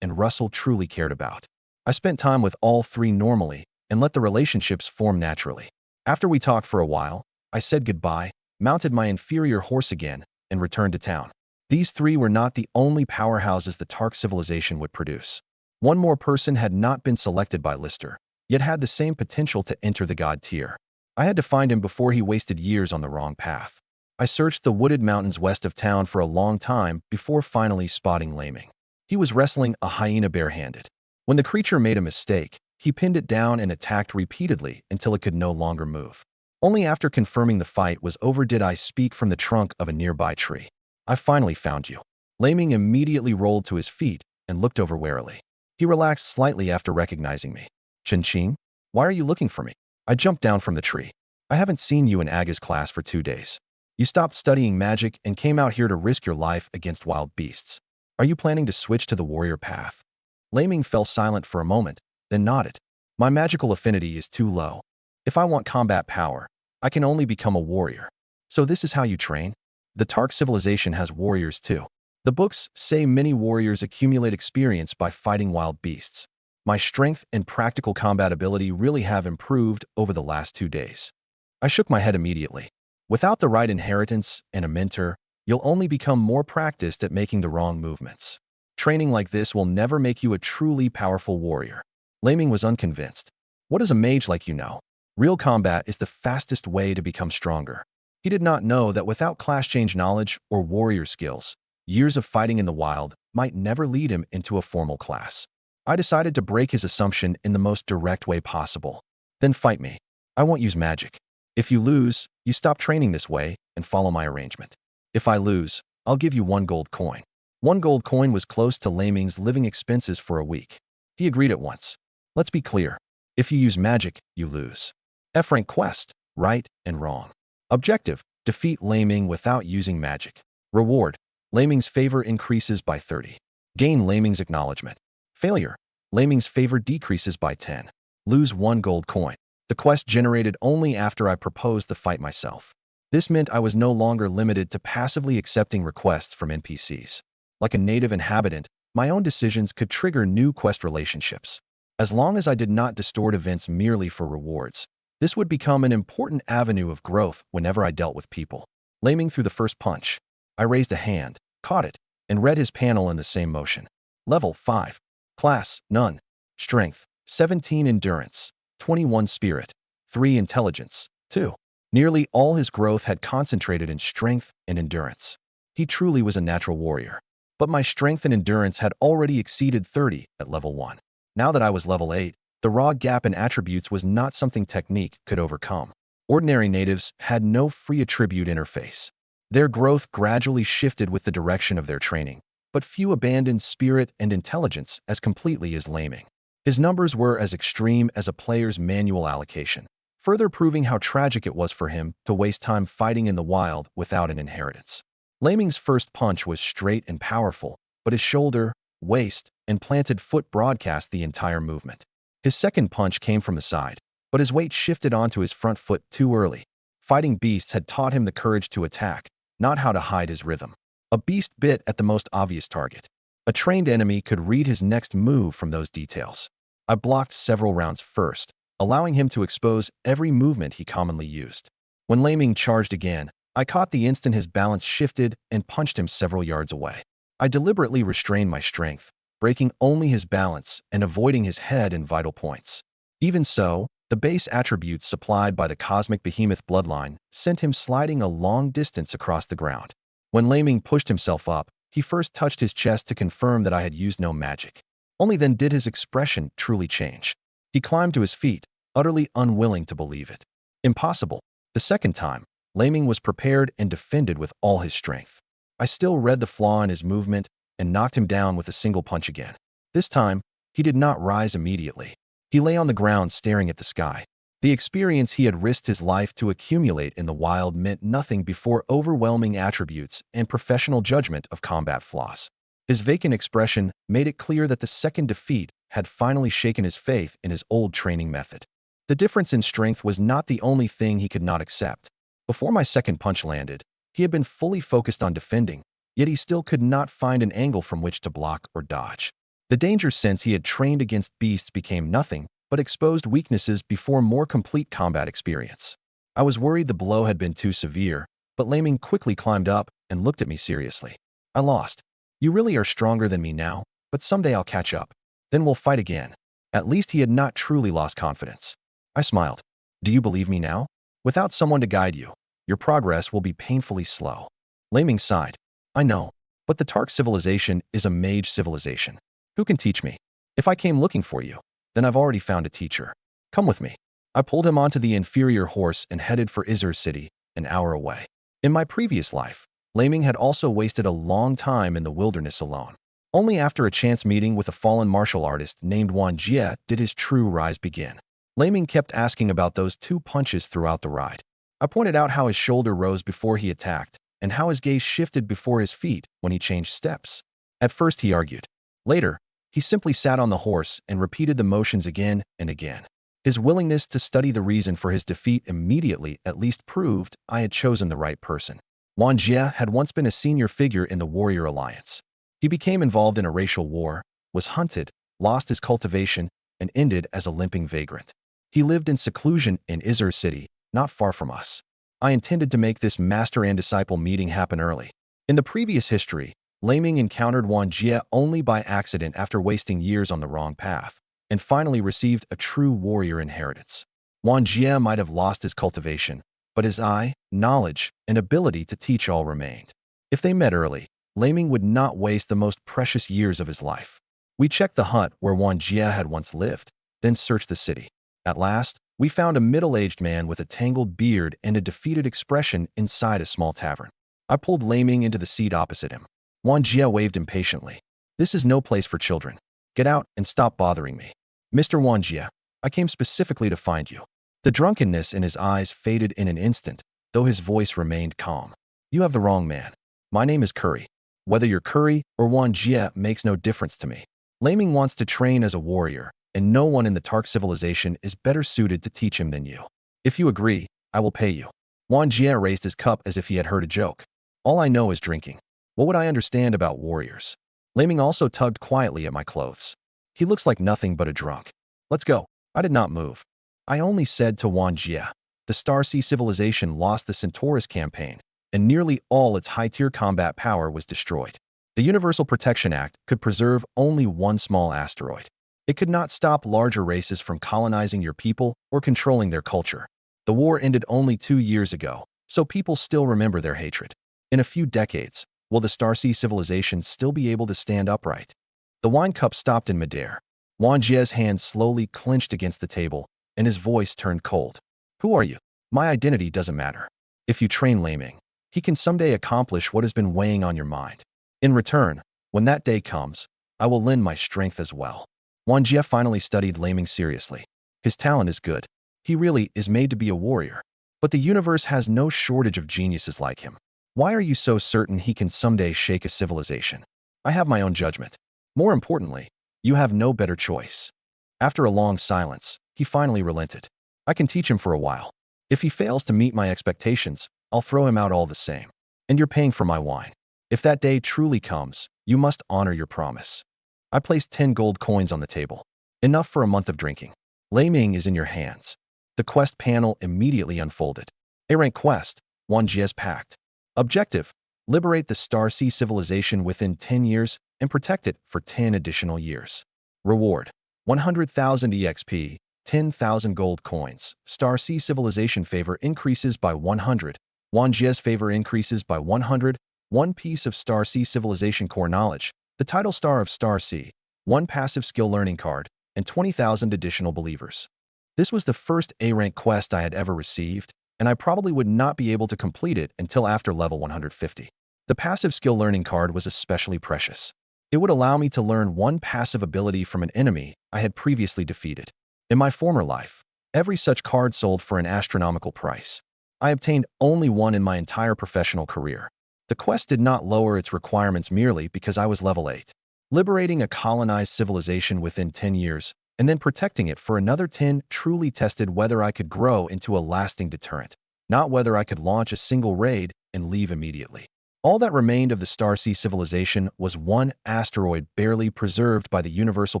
and Russell truly cared about. I spent time with all 3 normally and let the relationships form naturally. After we talked for a while, I said goodbye, mounted my inferior horse again, and returned to town. These 3 were not the only powerhouses the Tark civilization would produce. One more person had not been selected by Lister, yet had the same potential to enter the god tier. I had to find him before he wasted years on the wrong path. I searched the wooded mountains west of town for a long time before finally spotting Laming. He was wrestling a hyena barehanded. When the creature made a mistake, he pinned it down and attacked repeatedly until it could no longer move. Only after confirming the fight was over did I speak from the trunk of a nearby tree. "I finally found you." Laming immediately rolled to his feet and looked over warily. He relaxed slightly after recognizing me. "Chin-Chin, why are you looking for me?" I jumped down from the tree. "I haven't seen you in Aga's class for 2 days. You stopped studying magic and came out here to risk your life against wild beasts. Are you planning to switch to the warrior path?" Laming fell silent for a moment, then nodded. "My magical affinity is too low. If I want combat power, I can only become a warrior. So this is how you train?" "The Tark civilization has warriors too." The books say many warriors accumulate experience by fighting wild beasts. My strength and practical combat ability really have improved over the last 2 days. I shook my head immediately. Without the right inheritance and a mentor, you'll only become more practiced at making the wrong movements. Training like this will never make you a truly powerful warrior. Laming was unconvinced. What does a mage like you know? Real combat is the fastest way to become stronger. He did not know that without class change knowledge or warrior skills, years of fighting in the wild might never lead him into a formal class. I decided to break his assumption in the most direct way possible. Then fight me. I won't use magic. If you lose, you stop training this way and follow my arrangement. If I lose, I'll give you 1 gold coin. 1 gold coin was close to Laming's living expenses for a week. He agreed at once. Let's be clear. If you use magic, you lose. F-rank quest, right and wrong. Objective, defeat Laming without using magic. Reward, Laming's favor increases by 30. Gain Laming's acknowledgement. Failure, Laming's favor decreases by 10. Lose 1 gold coin. The quest generated only after I proposed the fight myself. This meant I was no longer limited to passively accepting requests from NPCs. Like a native inhabitant, my own decisions could trigger new quest relationships. As long as I did not distort events merely for rewards, this would become an important avenue of growth whenever I dealt with people. Laming threw the first punch. I raised a hand, caught it, and read his panel in the same motion. Level 5. Class, none. Strength, 17 endurance, 21 spirit, 3 intelligence, 2. Nearly all his growth had concentrated in strength and endurance. He truly was a natural warrior. But my strength and endurance had already exceeded 30 at level 1. Now that I was level 8, the raw gap in attributes was not something technique could overcome. Ordinary natives had no free attribute interface. Their growth gradually shifted with the direction of their training, but few abandoned spirit and intelligence as completely as Laming. His numbers were as extreme as a player's manual allocation, further proving how tragic it was for him to waste time fighting in the wild without an inheritance. Laming's first punch was straight and powerful, but his shoulder, waist, and planted foot broadcast the entire movement. His second punch came from the side, but his weight shifted onto his front foot too early. Fighting beasts had taught him the courage to attack, not how to hide his rhythm. A beast bit at the most obvious target. A trained enemy could read his next move from those details. I blocked several rounds first, allowing him to expose every movement he commonly used. When Laming charged again, I caught the instant his balance shifted and punched him several yards away. I deliberately restrained my strength, breaking only his balance and avoiding his head and vital points. Even so, the base attributes supplied by the cosmic behemoth bloodline sent him sliding a long distance across the ground. When Laming pushed himself up, he first touched his chest to confirm that I had used no magic. Only then did his expression truly change. He climbed to his feet, utterly unwilling to believe it. Impossible. The second time, Laming was prepared and defended with all his strength. I still read the flaw in his movement and knocked him down with a single punch again. This time, he did not rise immediately. He lay on the ground staring at the sky. The experience he had risked his life to accumulate in the wild meant nothing before overwhelming attributes and professional judgment of combat flaws. His vacant expression made it clear that the second defeat had finally shaken his faith in his old training method. The difference in strength was not the only thing he could not accept. Before my second punch landed, he had been fully focused on defending, yet he still could not find an angle from which to block or dodge. The danger sense he had trained against beasts became nothing but exposed weaknesses before more complete combat experience. I was worried the blow had been too severe, but Laming quickly climbed up and looked at me seriously. I lost. You really are stronger than me now, but someday I'll catch up. Then we'll fight again. At least he had not truly lost confidence. I smiled. Do you believe me now? Without someone to guide you, your progress will be painfully slow. Laming sighed. I know, but the Tark civilization is a mage civilization. Who can teach me? If I came looking for you, then I've already found a teacher. Come with me. I pulled him onto the inferior horse and headed for Izur City, an hour away. In my previous life, Laming had also wasted a long time in the wilderness alone. Only after a chance meeting with a fallen martial artist named Wan Jie did his true rise begin. Laming kept asking about those 2 punches throughout the ride. I pointed out how his shoulder rose before he attacked, and how his gaze shifted before his feet when he changed steps. At first he argued. Later, he simply sat on the horse and repeated the motions again and again. His willingness to study the reason for his defeat immediately at least proved I had chosen the right person. Wang Jie had once been a senior figure in the warrior alliance. He became involved in a racial war, was hunted, lost his cultivation, and ended as a limping vagrant. He lived in seclusion in Izur City, not far from us. I intended to make this master and disciple meeting happen early. In the previous history, Laming encountered Wang Jie only by accident after wasting years on the wrong path, and finally received a true warrior inheritance. Wang Jie might have lost his cultivation, but his eye, knowledge, and ability to teach all remained. If they met early, Laming would not waste the most precious years of his life. We checked the hut where Wang Jie had once lived, then searched the city. At last, we found a middle-aged man with a tangled beard and a defeated expression inside a small tavern. I pulled Laming into the seat opposite him. Wang Jie waved impatiently. "This is no place for children. Get out and stop bothering me." "Mr. Wang Jie, I came specifically to find you." The drunkenness in his eyes faded in an instant, though his voice remained calm. "You have the wrong man. My name is Curry. Whether you're Curry or Wang Jie makes no difference to me. Laming wants to train as a warrior, and no one in the Tark civilization is better suited to teach him than you. If you agree, I will pay you." Wang Jie raised his cup as if he had heard a joke. "All I know is drinking. What would I understand about warriors?" Laming also tugged quietly at my clothes. "He looks like nothing but a drunk. Let's go." I did not move. I only said to Wang Jie, "The Star Sea civilization lost the Centaurus campaign, and nearly all its high-tier combat power was destroyed. The Universal Protection Act could preserve only one small asteroid. It could not stop larger races from colonizing your people or controlling their culture. The war ended only 2 years ago, so people still remember their hatred. In a few decades, will the Starsea civilization still be able to stand upright?" The wine cup stopped in midair. Wang Jie's hand slowly clenched against the table, and his voice turned cold. "Who are you? My identity doesn't matter. If you train Laming, he can someday accomplish what has been weighing on your mind. In return, when that day comes, I will lend my strength as well." Wang Jie finally studied Laming seriously. "His talent is good. He really is made to be a warrior. But the universe has no shortage of geniuses like him. Why are you so certain he can someday shake a civilization?" "I have my own judgment. More importantly, you have no better choice." After a long silence, he finally relented. "I can teach him for a while. If he fails to meet my expectations, I'll throw him out all the same. And you're paying for my wine. If that day truly comes, you must honor your promise." I placed 10 gold coins on the table. "Enough for a month of drinking. Laming is in your hands." The quest panel immediately unfolded. A-rank quest, Wang Jie's pact. Objective: liberate the Starsea civilization within 10 years and protect it for 10 additional years. Reward: 100,000 EXP, 10,000 gold coins. Starsea civilization favor increases by 100. Wang Jie's favor increases by 100. 1 piece of Starsea civilization core knowledge. The title Star of Starsea. 1 passive skill learning card, and 20,000 additional believers. This was the first A-rank quest I had ever received, and I probably would not be able to complete it until after level 150. The passive skill learning card was especially precious. It would allow me to learn 1 passive ability from an enemy I had previously defeated. In my former life, every such card sold for an astronomical price. I obtained only 1 in my entire professional career. The quest did not lower its requirements merely because I was level 8. Liberating a colonized civilization within 10 years, and then protecting it for another 10 truly tested whether I could grow into a lasting deterrent, not whether I could launch a single raid and leave immediately. All that remained of the Starsea civilization was 1 asteroid barely preserved by the Universal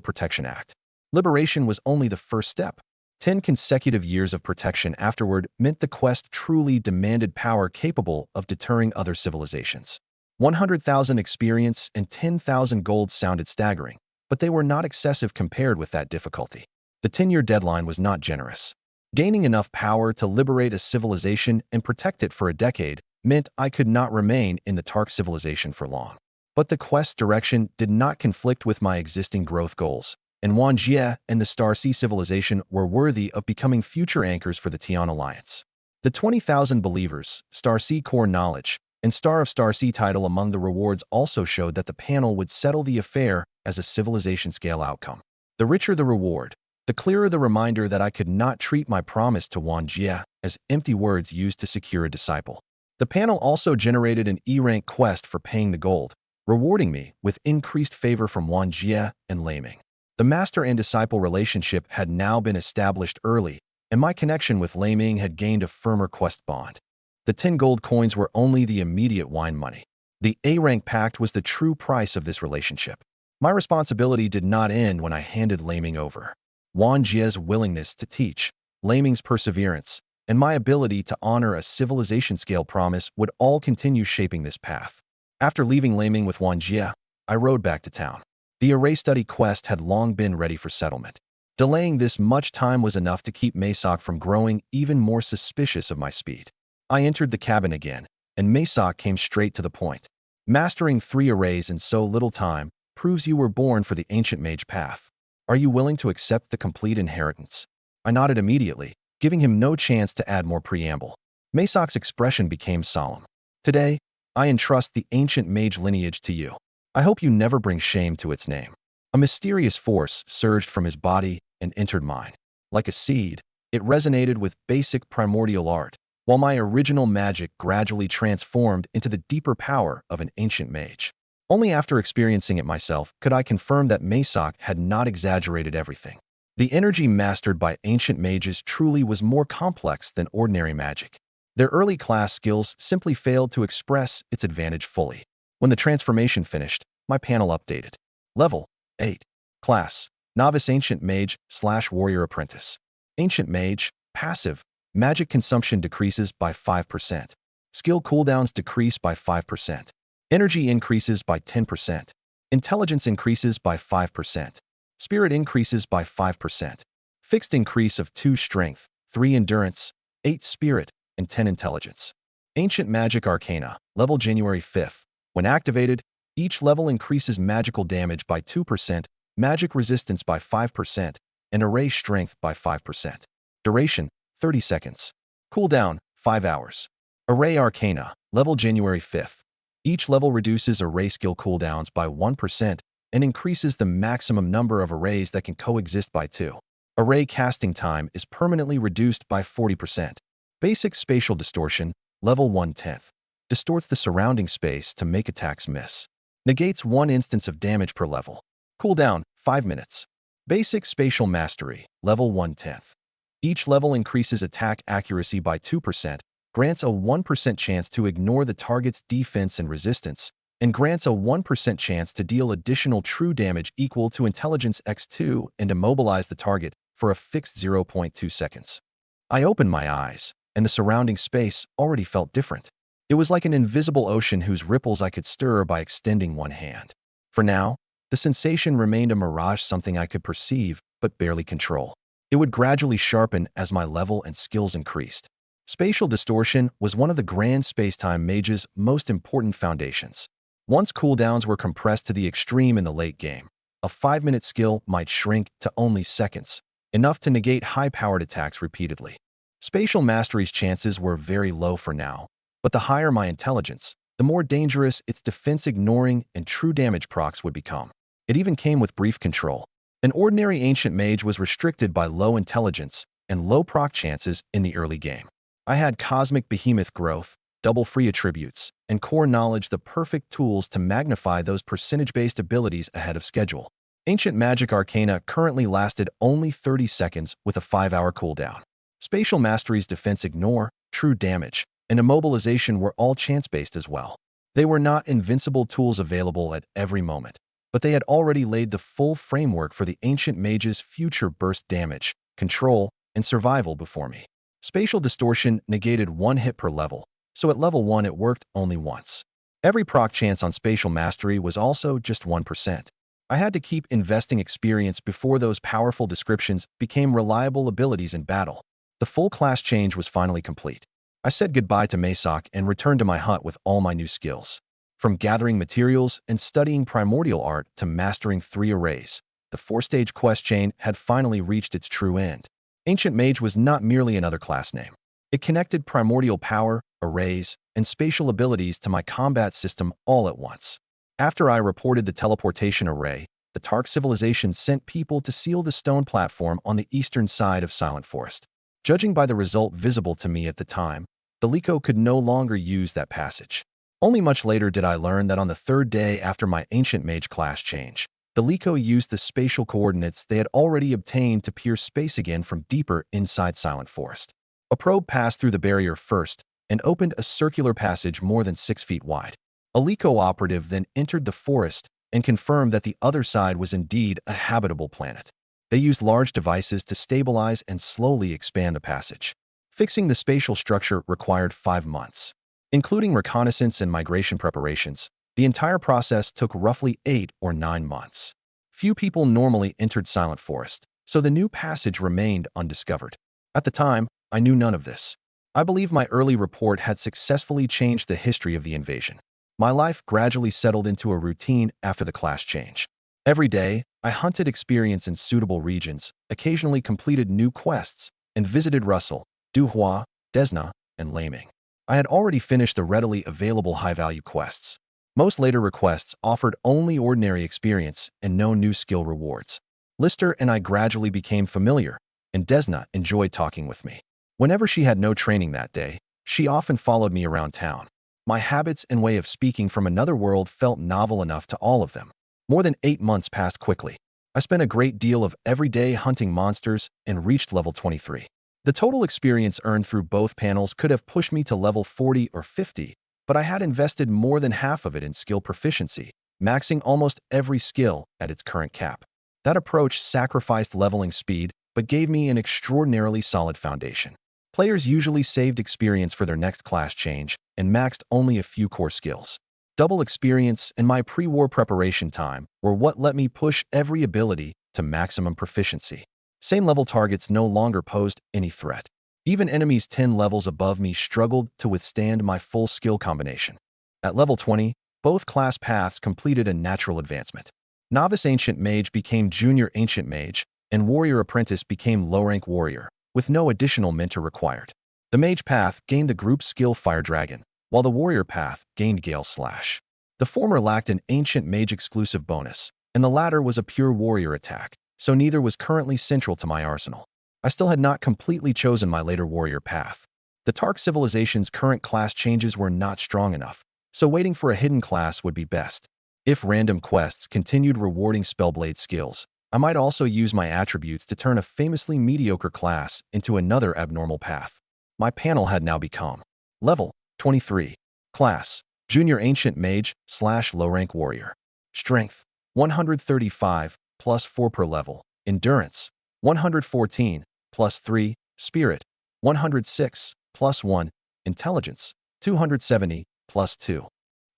Protection Act. Liberation was only the first step. 10 consecutive years of protection afterward meant the quest truly demanded power capable of deterring other civilizations. 100,000 experience and 10,000 gold sounded staggering, but they were not excessive compared with that difficulty. The 10-year deadline was not generous. Gaining enough power to liberate a civilization and protect it for a decade meant I could not remain in the Tark civilization for long. But the quest's direction did not conflict with my existing growth goals, and Wang Jie and the Starsea civilization were worthy of becoming future anchors for the Tian Alliance. The 20,000 believers, Starsea core knowledge, and Star of Starsea title among the rewards also showed that the panel would settle the affair as a civilization-scale outcome. The richer the reward, the clearer the reminder that I could not treat my promise to Wang Jie as empty words used to secure a disciple. The panel also generated an E-rank quest for paying the gold, rewarding me with increased favor from Wang Jie and Laming. The master and disciple relationship had now been established early, and my connection with Laming had gained a firmer quest bond. The 10 gold coins were only the immediate wine money. The A-rank pact was the true price of this relationship. My responsibility did not end when I handed Laming over. Wan Jie's willingness to teach, Laming's perseverance, and my ability to honor a civilization-scale promise would all continue shaping this path. After leaving Laming with Wan Jie, I rode back to town. The array study quest had long been ready for settlement. Delaying this much time was enough to keep Mesok from growing even more suspicious of my speed. I entered the cabin again, and Mesok came straight to the point. Mastering 3 arrays in so little time proves you were born for the ancient mage path. Are you willing to accept the complete inheritance? I nodded immediately, giving him no chance to add more preamble. Mesok's expression became solemn. Today, I entrust the ancient mage lineage to you. I hope you never bring shame to its name. A mysterious force surged from his body and entered mine. Like a seed, it resonated with basic primordial art, while my original magic gradually transformed into the deeper power of an ancient mage. Only after experiencing it myself could I confirm that Mesok had not exaggerated everything. The energy mastered by ancient mages truly was more complex than ordinary magic. Their early class skills simply failed to express its advantage fully. When the transformation finished, my panel updated. Level 8. Class: Novice Ancient Mage / Warrior Apprentice. Ancient Mage, Passive. Magic consumption decreases by 5%. Skill cooldowns decrease by 5%. Energy increases by 10%. Intelligence increases by 5%. Spirit increases by 5%. Fixed increase of 2 Strength, 3 Endurance, 8 Spirit, and 10 Intelligence. Ancient Magic Arcana, level January 5th. When activated, each level increases magical damage by 2%, magic resistance by 5%, and array strength by 5%. Duration: 30 seconds. Cooldown: 5 hours. Array Arcana, level January 5th. Each level reduces array skill cooldowns by 1% and increases the maximum number of arrays that can coexist by 2. Array casting time is permanently reduced by 40%. Basic Spatial Distortion, level 1/10. Distorts the surrounding space to make attacks miss. Negates 1 instance of damage per level. Cooldown: 5 minutes. Basic Spatial Mastery, level 1/10. Each level increases attack accuracy by 2%, grants a 1% chance to ignore the target's defense and resistance, and grants a 1% chance to deal additional true damage equal to Intelligence x2 and immobilize the target for a fixed 0.2 seconds. I opened my eyes, and the surrounding space already felt different. It was like an invisible ocean whose ripples I could stir by extending one hand. For now, the sensation remained a mirage, something I could perceive but barely control. It would gradually sharpen as my level and skills increased. Spatial distortion was one of the grand space-time mage's most important foundations. Once cooldowns were compressed to the extreme in the late game, a 5-minute skill might shrink to only seconds, enough to negate high-powered attacks repeatedly. Spatial mastery's chances were very low for now, but the higher my intelligence, the more dangerous its defense-ignoring and true damage procs would become. It even came with brief control. An ordinary ancient mage was restricted by low intelligence and low proc chances in the early game. I had cosmic behemoth growth, double free attributes, and core knowledge, the perfect tools to magnify those percentage-based abilities ahead of schedule. Ancient Magic Arcana currently lasted only 30 seconds with a 5-hour cooldown. Spatial Mastery's defense ignore, true damage, and immobilization were all chance-based as well. They were not invincible tools available at every moment, but they had already laid the full framework for the ancient mage's future burst damage, control, and survival before me. Spatial distortion negated 1 hit per level, so at level 1 it worked only once. Every proc chance on spatial mastery was also just 1%. I had to keep investing experience before those powerful descriptions became reliable abilities in battle. The full class change was finally complete. I said goodbye to Mesok and returned to my hut with all my new skills. From gathering materials and studying primordial art to mastering 3 arrays, the 4-stage quest chain had finally reached its true end. Ancient Mage was not merely another class name. It connected primordial power, arrays, and spatial abilities to my combat system all at once. After I reported the teleportation array, the Tark civilization sent people to seal the stone platform on the eastern side of Silent Forest. Judging by the result visible to me at the time, the Liko could no longer use that passage. Only much later did I learn that on the 3rd day after my Ancient Mage class change, the Liko used the spatial coordinates they had already obtained to pierce space again from deeper inside Silent Forest. A probe passed through the barrier first, and opened a circular passage more than 6 feet wide. A Lico operative then entered the forest and confirmed that the other side was indeed a habitable planet. They used large devices to stabilize and slowly expand the passage. Fixing the spatial structure required 5 months. Including reconnaissance and migration preparations, the entire process took roughly 8 or 9 months. Few people normally entered Silent Forest, so the new passage remained undiscovered. At the time, I knew none of this. I believe my early report had successfully changed the history of the invasion. My life gradually settled into a routine after the class change. Every day, I hunted experience in suitable regions, occasionally completed new quests, and visited Russell, Duhua, Desna, and Laming. I had already finished the readily available high-value quests. Most later requests offered only ordinary experience and no new skill rewards. Lister and I gradually became familiar, and Desna enjoyed talking with me. Whenever she had no training that day, she often followed me around town. My habits and way of speaking from another world felt novel enough to all of them. More than 8 months passed quickly. I spent a great deal of every day hunting monsters and reached level 23. The total experience earned through both panels could have pushed me to level 40 or 50, but I had invested more than half of it in skill proficiency, maxing almost every skill at its current cap. That approach sacrificed leveling speed, but gave me an extraordinarily solid foundation. Players usually saved experience for their next class change and maxed only a few core skills. Double experience and my pre-war preparation time were what let me push every ability to maximum proficiency. Same level targets no longer posed any threat. Even enemies 10 levels above me struggled to withstand my full skill combination. At level 20, both class paths completed a natural advancement. Novice Ancient Mage became Junior Ancient Mage, and Warrior Apprentice became low-rank Warrior, with no additional mentor required. The Mage path gained the group skill Fire Dragon, while the Warrior path gained Gale Slash. The former lacked an Ancient Mage exclusive bonus, and the latter was a pure Warrior attack, so neither was currently central to my arsenal. I still had not completely chosen my later Warrior path. The Tark Civilization's current class changes were not strong enough, so waiting for a hidden class would be best. If random quests continued rewarding Spellblade skills, I might also use my attributes to turn a famously mediocre class into another abnormal path. My panel had now become Level 23. Class Junior Ancient Mage / Low-Rank Warrior. Strength 135 plus 4 per level. Endurance 114 plus 3. Spirit 106 plus 1. Intelligence 270 plus 2.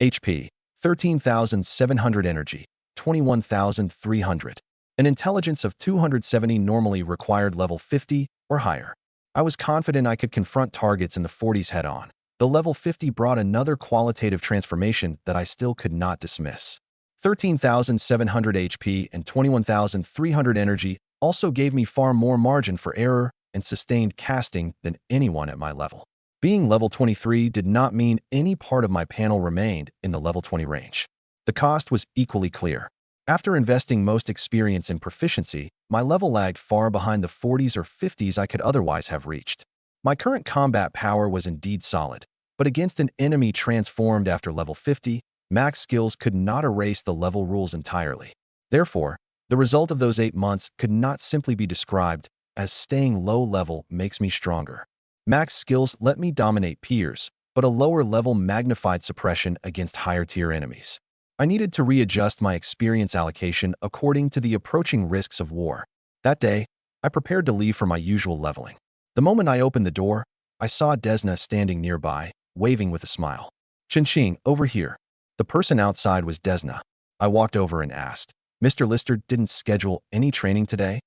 HP 13,700. Energy 21,300. An intelligence of 270 normally required level 50 or higher. I was confident I could confront targets in the 40s head-on. The level 50 brought another qualitative transformation that I still could not dismiss. 13,700 HP and 21,300 energy also gave me far more margin for error and sustained casting than anyone at my level. Being level 23 did not mean any part of my panel remained in the level 20 range. The cost was equally clear. After investing most experience in proficiency, my level lagged far behind the 40s or 50s I could otherwise have reached. My current combat power was indeed solid, but against an enemy transformed after level 50, max skills could not erase the level rules entirely. Therefore, the result of those 8 months could not simply be described as staying low level makes me stronger. Max skills let me dominate peers, but a lower level magnified suppression against higher tier enemies. I needed to readjust my experience allocation according to the approaching risks of war. That day, I prepared to leave for my usual leveling. The moment I opened the door, I saw Desna standing nearby, waving with a smile. "Chinching, over here." The person outside was Desna. I walked over and asked, "Mr. Lister didn't schedule any training today?"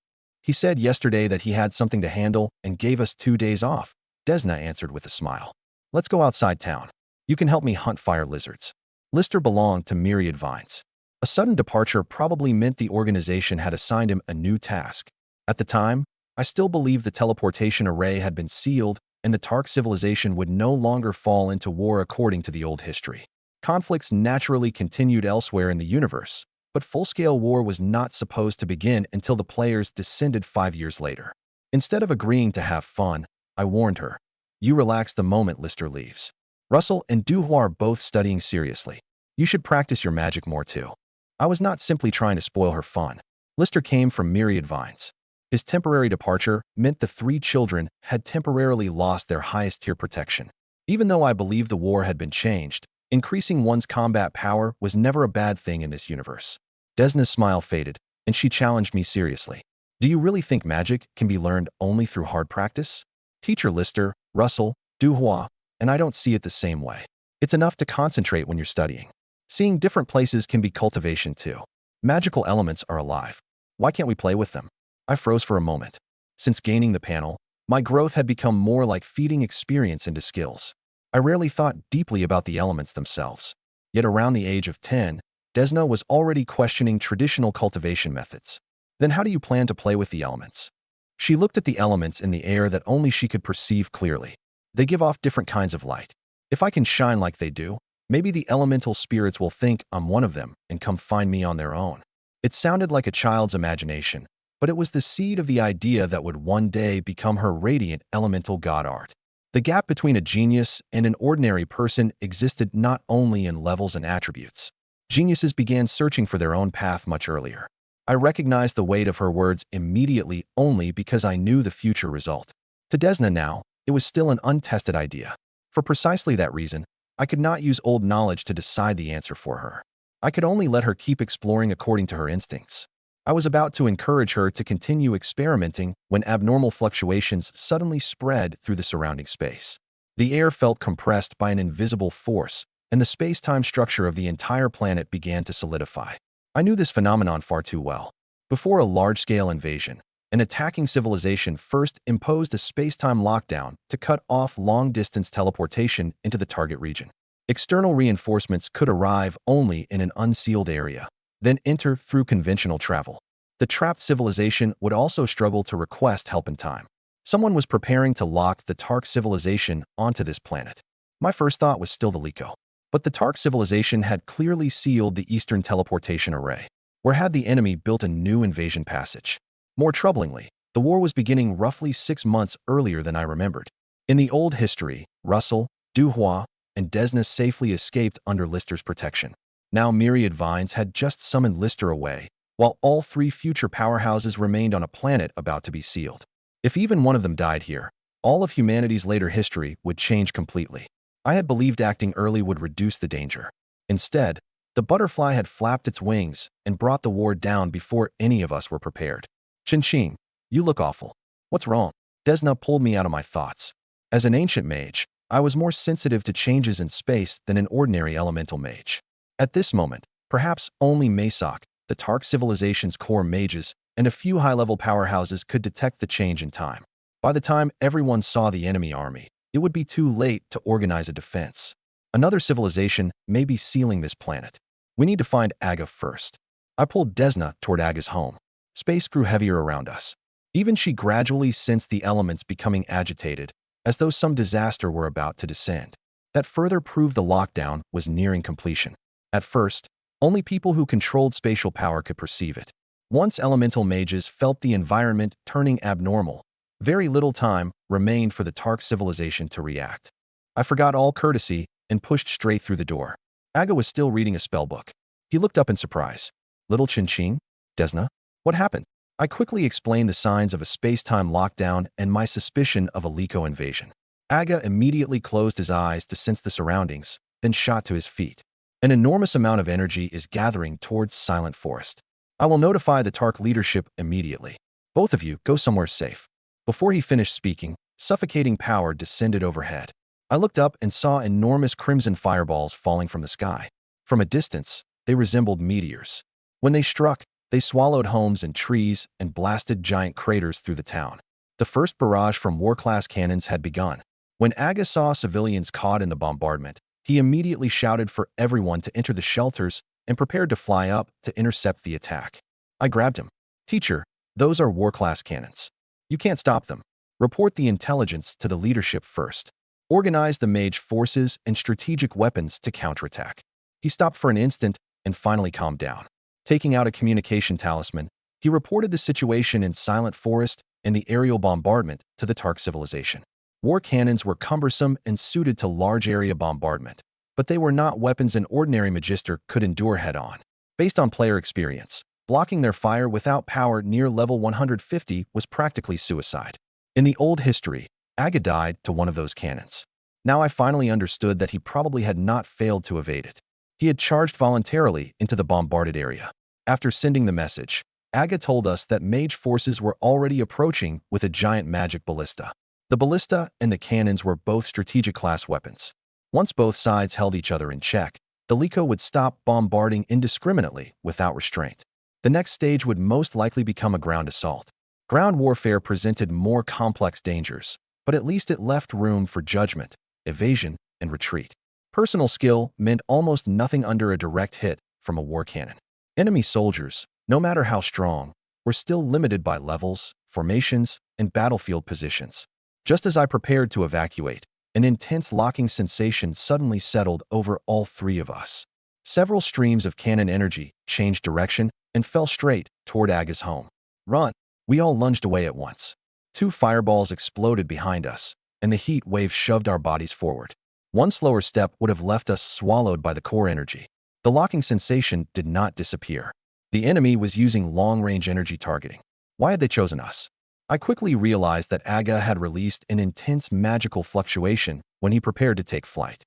"He said yesterday that he had something to handle and gave us 2 days off," Desna answered with a smile. "Let's go outside town. You can help me hunt fire lizards." Lister belonged to Myriad Vines. A sudden departure probably meant the organization had assigned him a new task. At the time, I still believed the teleportation array had been sealed and the Tark civilization would no longer fall into war according to the old history. Conflicts naturally continued elsewhere in the universe, but full-scale war was not supposed to begin until the players descended 5 years later. Instead of agreeing to have fun, I warned her, "You relax the moment Lister leaves. Russell and Duhua are both studying seriously. You should practice your magic more too." I was not simply trying to spoil her fun. Lister came from Myriad Vines. His temporary departure meant the 3 children had temporarily lost their highest tier protection. Even though I believed the war had been changed, increasing one's combat power was never a bad thing in this universe. Desna's smile faded, and she challenged me seriously. Do you really think magic can be learned only through hard practice? Teacher Lister, Russell, Duhua, and I don't see it the same way. It's enough to concentrate when you're studying. Seeing different places can be cultivation too. Magical elements are alive. Why can't we play with them? I froze for a moment. Since gaining the panel, my growth had become more like feeding experience into skills. I rarely thought deeply about the elements themselves. Yet around the age of 10, Desna was already questioning traditional cultivation methods. Then how do you plan to play with the elements? She looked at the elements in the air that only she could perceive clearly. They give off different kinds of light. If I can shine like they do, maybe the elemental spirits will think I'm one of them and come find me on their own. It sounded like a child's imagination, but it was the seed of the idea that would one day become her radiant elemental god art. The gap between a genius and an ordinary person existed not only in levels and attributes. Geniuses began searching for their own path much earlier. I recognized the weight of her words immediately only because I knew the future result. To Desna now, it was still an untested idea. For precisely that reason, I could not use old knowledge to decide the answer for her. I could only let her keep exploring according to her instincts. I was about to encourage her to continue experimenting when abnormal fluctuations suddenly spread through the surrounding space. The air felt compressed by an invisible force, and the space-time structure of the entire planet began to solidify. I knew this phenomenon far too well. Before a large-scale invasion, an attacking civilization first imposed a space-time lockdown to cut off long-distance teleportation into the target region. External reinforcements could arrive only in an unsealed area, then enter through conventional travel. The trapped civilization would also struggle to request help in time. Someone was preparing to lock the Tark civilization onto this planet. My first thought was still the Liko. But the Tark civilization had clearly sealed the eastern teleportation array. Where had the enemy built a new invasion passage? More troublingly, the war was beginning roughly 6 months earlier than I remembered. In the old history, Russell, Duhua, and Desna safely escaped under Lister's protection. Now myriad vines had just summoned Lister away, while all 3 future powerhouses remained on a planet about to be sealed. If even one of them died here, all of humanity's later history would change completely. I had believed acting early would reduce the danger. Instead, the butterfly had flapped its wings and brought the war down before any of us were prepared. Qingqing, you look awful. What's wrong? Desna pulled me out of my thoughts. As an ancient mage, I was more sensitive to changes in space than an ordinary elemental mage. At this moment, perhaps only Mesok, the Tark civilization's core mages, and a few high-level powerhouses could detect the change in time. By the time everyone saw the enemy army, it would be too late to organize a defense. Another civilization may be sealing this planet. We need to find Aga first. I pulled Desna toward Aga's home. Space grew heavier around us. Even she gradually sensed the elements becoming agitated, as though some disaster were about to descend. That further proved the lockdown was nearing completion. At first, only people who controlled spatial power could perceive it. Once elemental mages felt the environment turning abnormal, very little time remained for the Tark civilization to react. I forgot all courtesy and pushed straight through the door. Aga was still reading a spellbook. He looked up in surprise. Little Qingqing? Desna? What happened? I quickly explained the signs of a space-time lockdown and my suspicion of a Liko invasion. Aga immediately closed his eyes to sense the surroundings, then shot to his feet. An enormous amount of energy is gathering towards Silent Forest. I will notify the Tark leadership immediately. Both of you go somewhere safe. Before he finished speaking, suffocating power descended overhead. I looked up and saw enormous crimson fireballs falling from the sky. From a distance, they resembled meteors. When they struck, they swallowed homes and trees and blasted giant craters through the town. The first barrage from war-class cannons had begun. When Aga saw civilians caught in the bombardment, he immediately shouted for everyone to enter the shelters and prepared to fly up to intercept the attack. I grabbed him. Teacher, those are war-class cannons. You can't stop them. Report the intelligence to the leadership first. Organize the mage forces and strategic weapons to counterattack. He stopped for an instant and finally calmed down. Taking out a communication talisman, he reported the situation in Silent Forest and the aerial bombardment to the Tark civilization. War cannons were cumbersome and suited to large-area bombardment, but they were not weapons an ordinary magister could endure head-on. Based on player experience, blocking their fire without power near level 150 was practically suicide. In the old history, Aga died to one of those cannons. Now I finally understood that he probably had not failed to evade it. He had charged voluntarily into the bombarded area. After sending the message, Aga told us that Mage forces were already approaching with a giant magic ballista. The ballista and the cannons were both strategic class weapons. Once both sides held each other in check, the Liko would stop bombarding indiscriminately without restraint. The next stage would most likely become a ground assault. Ground warfare presented more complex dangers, but at least it left room for judgment, evasion, and retreat. Personal skill meant almost nothing under a direct hit from a war cannon. Enemy soldiers, no matter how strong, were still limited by levels, formations, and battlefield positions. Just as I prepared to evacuate, an intense locking sensation suddenly settled over all three of us. Several streams of cannon energy changed direction and fell straight toward Aga's home. Run! We all lunged away at once. Two fireballs exploded behind us, and the heat wave shoved our bodies forward. One slower step would have left us swallowed by the core energy. The locking sensation did not disappear. The enemy was using long-range energy targeting. Why had they chosen us? I quickly realized that Aga had released an intense magical fluctuation when he prepared to take flight.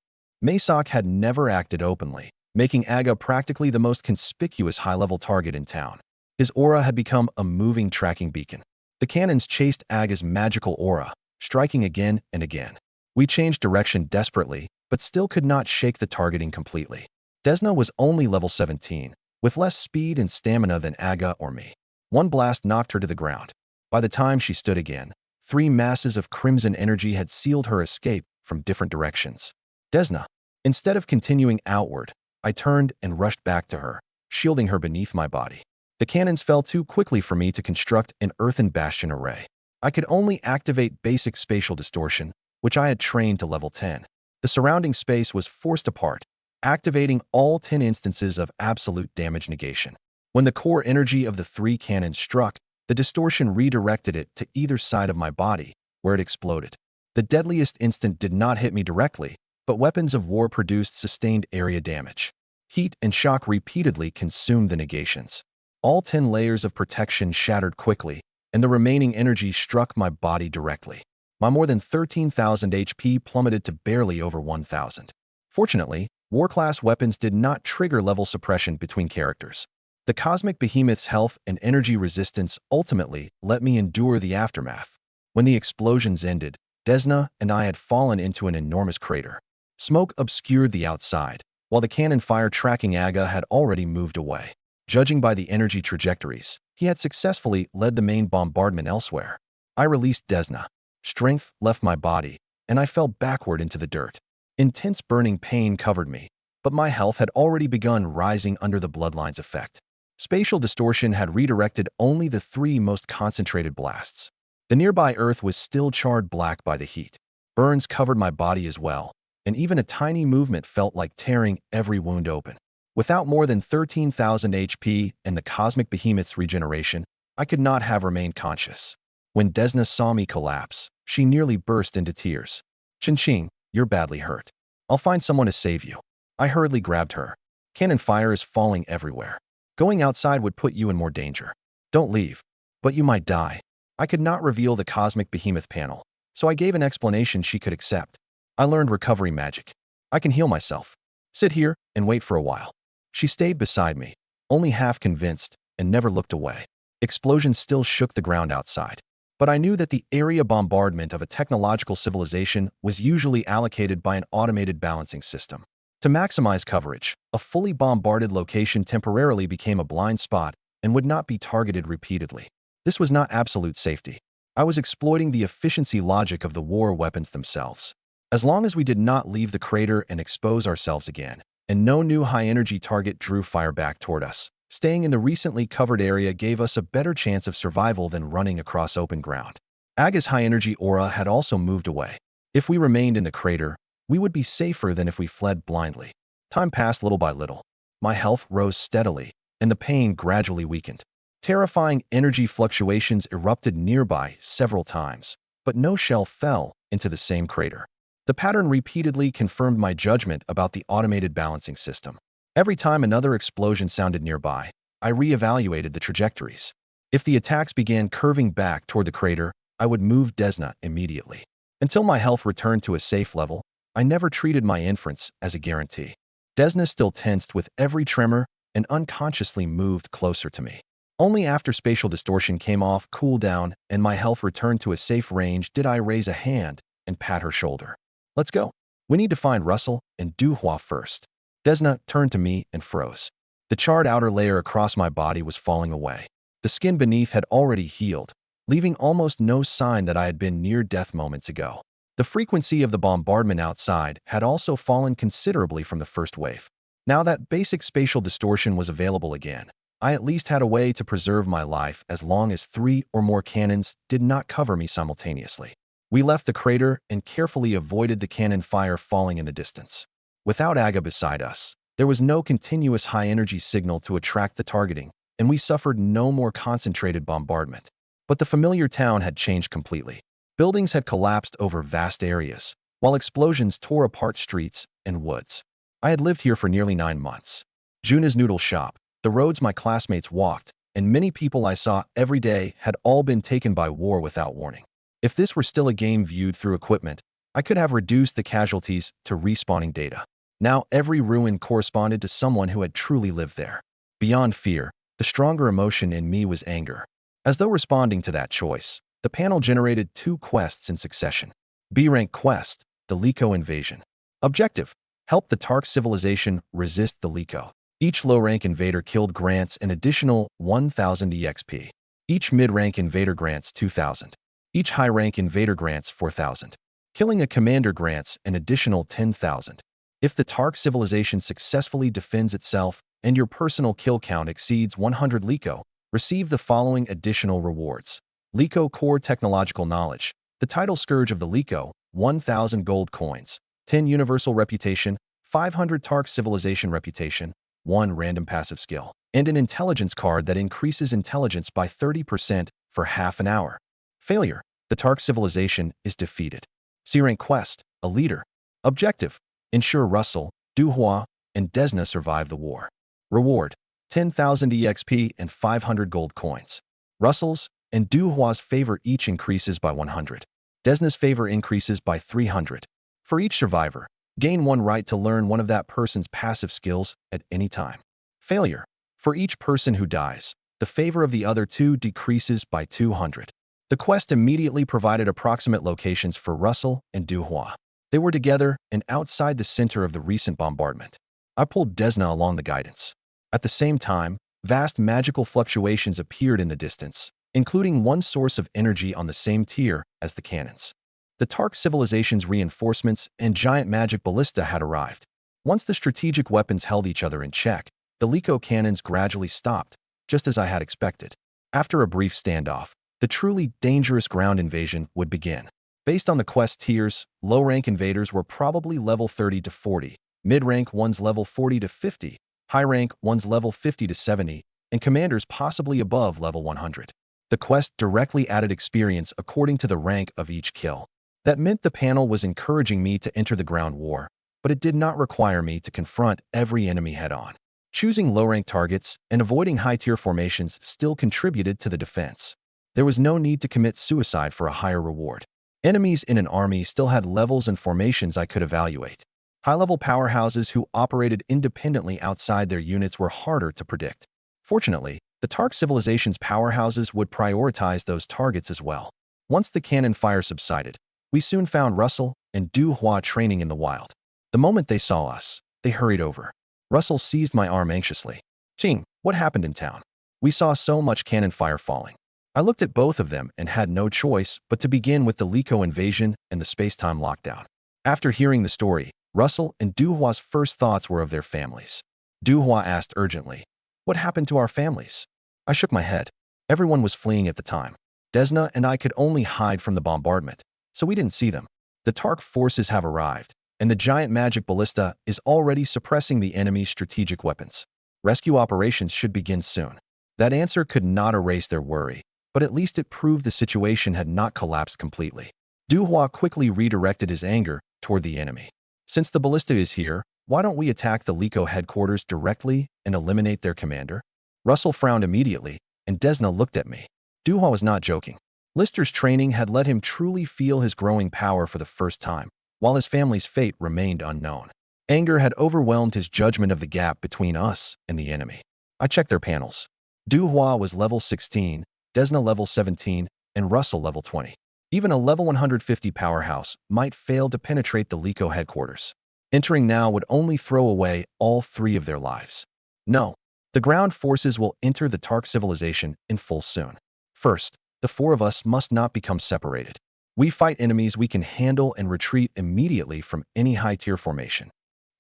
Maysock had never acted openly, making Aga practically the most conspicuous high-level target in town. His aura had become a moving tracking beacon. The cannons chased Aga's magical aura, striking again and again. We changed direction desperately, but still could not shake the targeting completely. Desna was only level 17, with less speed and stamina than Aga or me. One blast knocked her to the ground. By the time she stood again, three masses of crimson energy had sealed her escape from different directions. Desna. Instead of continuing outward, I turned and rushed back to her, shielding her beneath my body. The cannons fell too quickly for me to construct an earthen bastion array. I could only activate basic spatial distortion, which I had trained to level 10. The surrounding space was forced apart, activating all 10 instances of absolute damage negation. When the core energy of the three cannons struck, the distortion redirected it to either side of my body, where it exploded. The deadliest instant did not hit me directly, but weapons of war produced sustained area damage. Heat and shock repeatedly consumed the negations. All 10 layers of protection shattered quickly, and the remaining energy struck my body directly. My more than 13,000 HP plummeted to barely over 1,000. Fortunately, war-class weapons did not trigger level suppression between characters. The Cosmic Behemoth's health and energy resistance ultimately let me endure the aftermath. When the explosions ended, Desna and I had fallen into an enormous crater. Smoke obscured the outside, while the cannon fire tracking Aga had already moved away. Judging by the energy trajectories, he had successfully led the main bombardment elsewhere. I released Desna. Strength left my body, and I fell backward into the dirt. Intense burning pain covered me, but my health had already begun rising under the bloodline's effect. Spatial distortion had redirected only the three most concentrated blasts. The nearby earth was still charred black by the heat. Burns covered my body as well, and even a tiny movement felt like tearing every wound open. Without more than 13,000 HP and the Cosmic Behemoth's regeneration, I could not have remained conscious. When Desna saw me collapse, she nearly burst into tears. "Ching, you're badly hurt. I'll find someone to save you." I hurriedly grabbed her. "Cannon fire is falling everywhere. Going outside would put you in more danger. Don't leave, but you might die." I could not reveal the Cosmic Behemoth panel, so I gave an explanation she could accept. "I learned recovery magic. I can heal myself. Sit here and wait for a while." She stayed beside me, only half convinced, and never looked away. Explosions still shook the ground outside, but I knew that the area bombardment of a technological civilization was usually allocated by an automated balancing system. To maximize coverage, a fully bombarded location temporarily became a blind spot and would not be targeted repeatedly. This was not absolute safety. I was exploiting the efficiency logic of the war weapons themselves. As long as we did not leave the crater and expose ourselves again, and no new high-energy target drew fire back toward us, staying in the recently covered area gave us a better chance of survival than running across open ground. Aga's high-energy aura had also moved away. If we remained in the crater, we would be safer than if we fled blindly. Time passed little by little. My health rose steadily, and the pain gradually weakened. Terrifying energy fluctuations erupted nearby several times, but no shell fell into the same crater. The pattern repeatedly confirmed my judgment about the automated balancing system. Every time another explosion sounded nearby, I re-evaluated the trajectories. If the attacks began curving back toward the crater, I would move Desna immediately. Until my health returned to a safe level, I never treated my inference as a guarantee. Desna still tensed with every tremor and unconsciously moved closer to me. Only after spatial distortion came off, cooled down, and my health returned to a safe range did I raise a hand and pat her shoulder. Let's go. We need to find Russell and Duhua first. Desna turned to me and froze. The charred outer layer across my body was falling away. The skin beneath had already healed, leaving almost no sign that I had been near death moments ago. The frequency of the bombardment outside had also fallen considerably from the first wave. Now that basic spatial distortion was available again, I at least had a way to preserve my life as long as 3 or more cannons did not cover me simultaneously. We left the crater and carefully avoided the cannon fire falling in the distance. Without Aga beside us, there was no continuous high-energy signal to attract the targeting, and we suffered no more concentrated bombardment. But the familiar town had changed completely. Buildings had collapsed over vast areas, while explosions tore apart streets and woods. I had lived here for nearly 9 months. Juna's noodle shop, the roads my classmates walked, and many people I saw every day had all been taken by war without warning. If this were still a game viewed through equipment, I could have reduced the casualties to respawning data. Now every ruin corresponded to someone who had truly lived there. Beyond fear, the stronger emotion in me was anger. As though responding to that choice, the panel generated 2 quests in succession. B-rank quest, the Liko invasion. Objective: help the Tark civilization resist the Liko. Each low-rank invader killed grants an additional 1,000 EXP. Each mid-rank invader grants 2,000. Each high-rank invader grants 4,000. Killing a commander grants an additional 10,000. If the Tark civilization successfully defends itself and your personal kill count exceeds 100 Liko, receive the following additional rewards. Liko Core Technological Knowledge. The title Scourge of the Liko, 1,000 gold coins, 10 Universal Reputation, 500 Tark Civilization Reputation, 1 Random Passive Skill, and an Intelligence card that increases intelligence by 30% for half an hour. Failure: the Tark civilization is defeated. C-rank quest, a leader. Objective: ensure Russell, Duhua, and Desna survive the war. Reward: 10,000 EXP and 500 gold coins. Russell's and Duhua's favor each increases by 100. Desna's favor increases by 300. For each survivor, gain 1 right to learn one of that person's passive skills at any time. Failure: for each person who dies, the favor of the other 2 decreases by 200. The quest immediately provided approximate locations for Russell and Duhua. They were together and outside the center of the recent bombardment. I pulled Desna along the guidance. At the same time, vast magical fluctuations appeared in the distance, including one source of energy on the same tier as the cannons. The Tark civilization's reinforcements and giant magic ballista had arrived. Once the strategic weapons held each other in check, the Liko cannons gradually stopped, just as I had expected. After a brief standoff, the truly dangerous ground invasion would begin. Based on the quest tiers, low-rank invaders were probably level 30 to 40, mid-rank ones level 40 to 50, high-rank ones level 50 to 70, and commanders possibly above level 100. The quest directly added experience according to the rank of each kill. That meant the panel was encouraging me to enter the ground war, but it did not require me to confront every enemy head-on. Choosing low-rank targets and avoiding high-tier formations still contributed to the defense. There was no need to commit suicide for a higher reward. Enemies in an army still had levels and formations I could evaluate. High-level powerhouses who operated independently outside their units were harder to predict. Fortunately, the Tark civilization's powerhouses would prioritize those targets as well. Once the cannon fire subsided, we soon found Russell and Duhua training in the wild. The moment they saw us, they hurried over. Russell seized my arm anxiously. "Ching, what happened in town? We saw so much cannon fire falling." I looked at both of them and had no choice but to begin with the Liko invasion and the space-time lockdown. After hearing the story, Russell and Duhua's first thoughts were of their families. Duhua asked urgently, "What happened to our families?" I shook my head. Everyone was fleeing at the time. Desna and I could only hide from the bombardment, so we didn't see them. The Tark forces have arrived, and the giant magic ballista is already suppressing the enemy's strategic weapons. Rescue operations should begin soon. That answer could not erase their worry, but at least it proved the situation had not collapsed completely. Duhua quickly redirected his anger toward the enemy. "Since the ballista is here, why don't we attack the Liko headquarters directly and eliminate their commander?" Russell frowned immediately, and Desna looked at me. Duhua was not joking. Lister's training had let him truly feel his growing power for the first time. while his family's fate remained unknown. Anger had overwhelmed his judgment of the gap between us and the enemy. I checked their panels. Du Hua was level 16, Desna level 17, and Russell level 20. Even a level 150 powerhouse might fail to penetrate the Liko headquarters. Entering now would only throw away all 3 of their lives. No, the ground forces will enter the Tark civilization in full soon. First, the 4 of us must not become separated. We fight enemies we can handle and retreat immediately from any high-tier formation.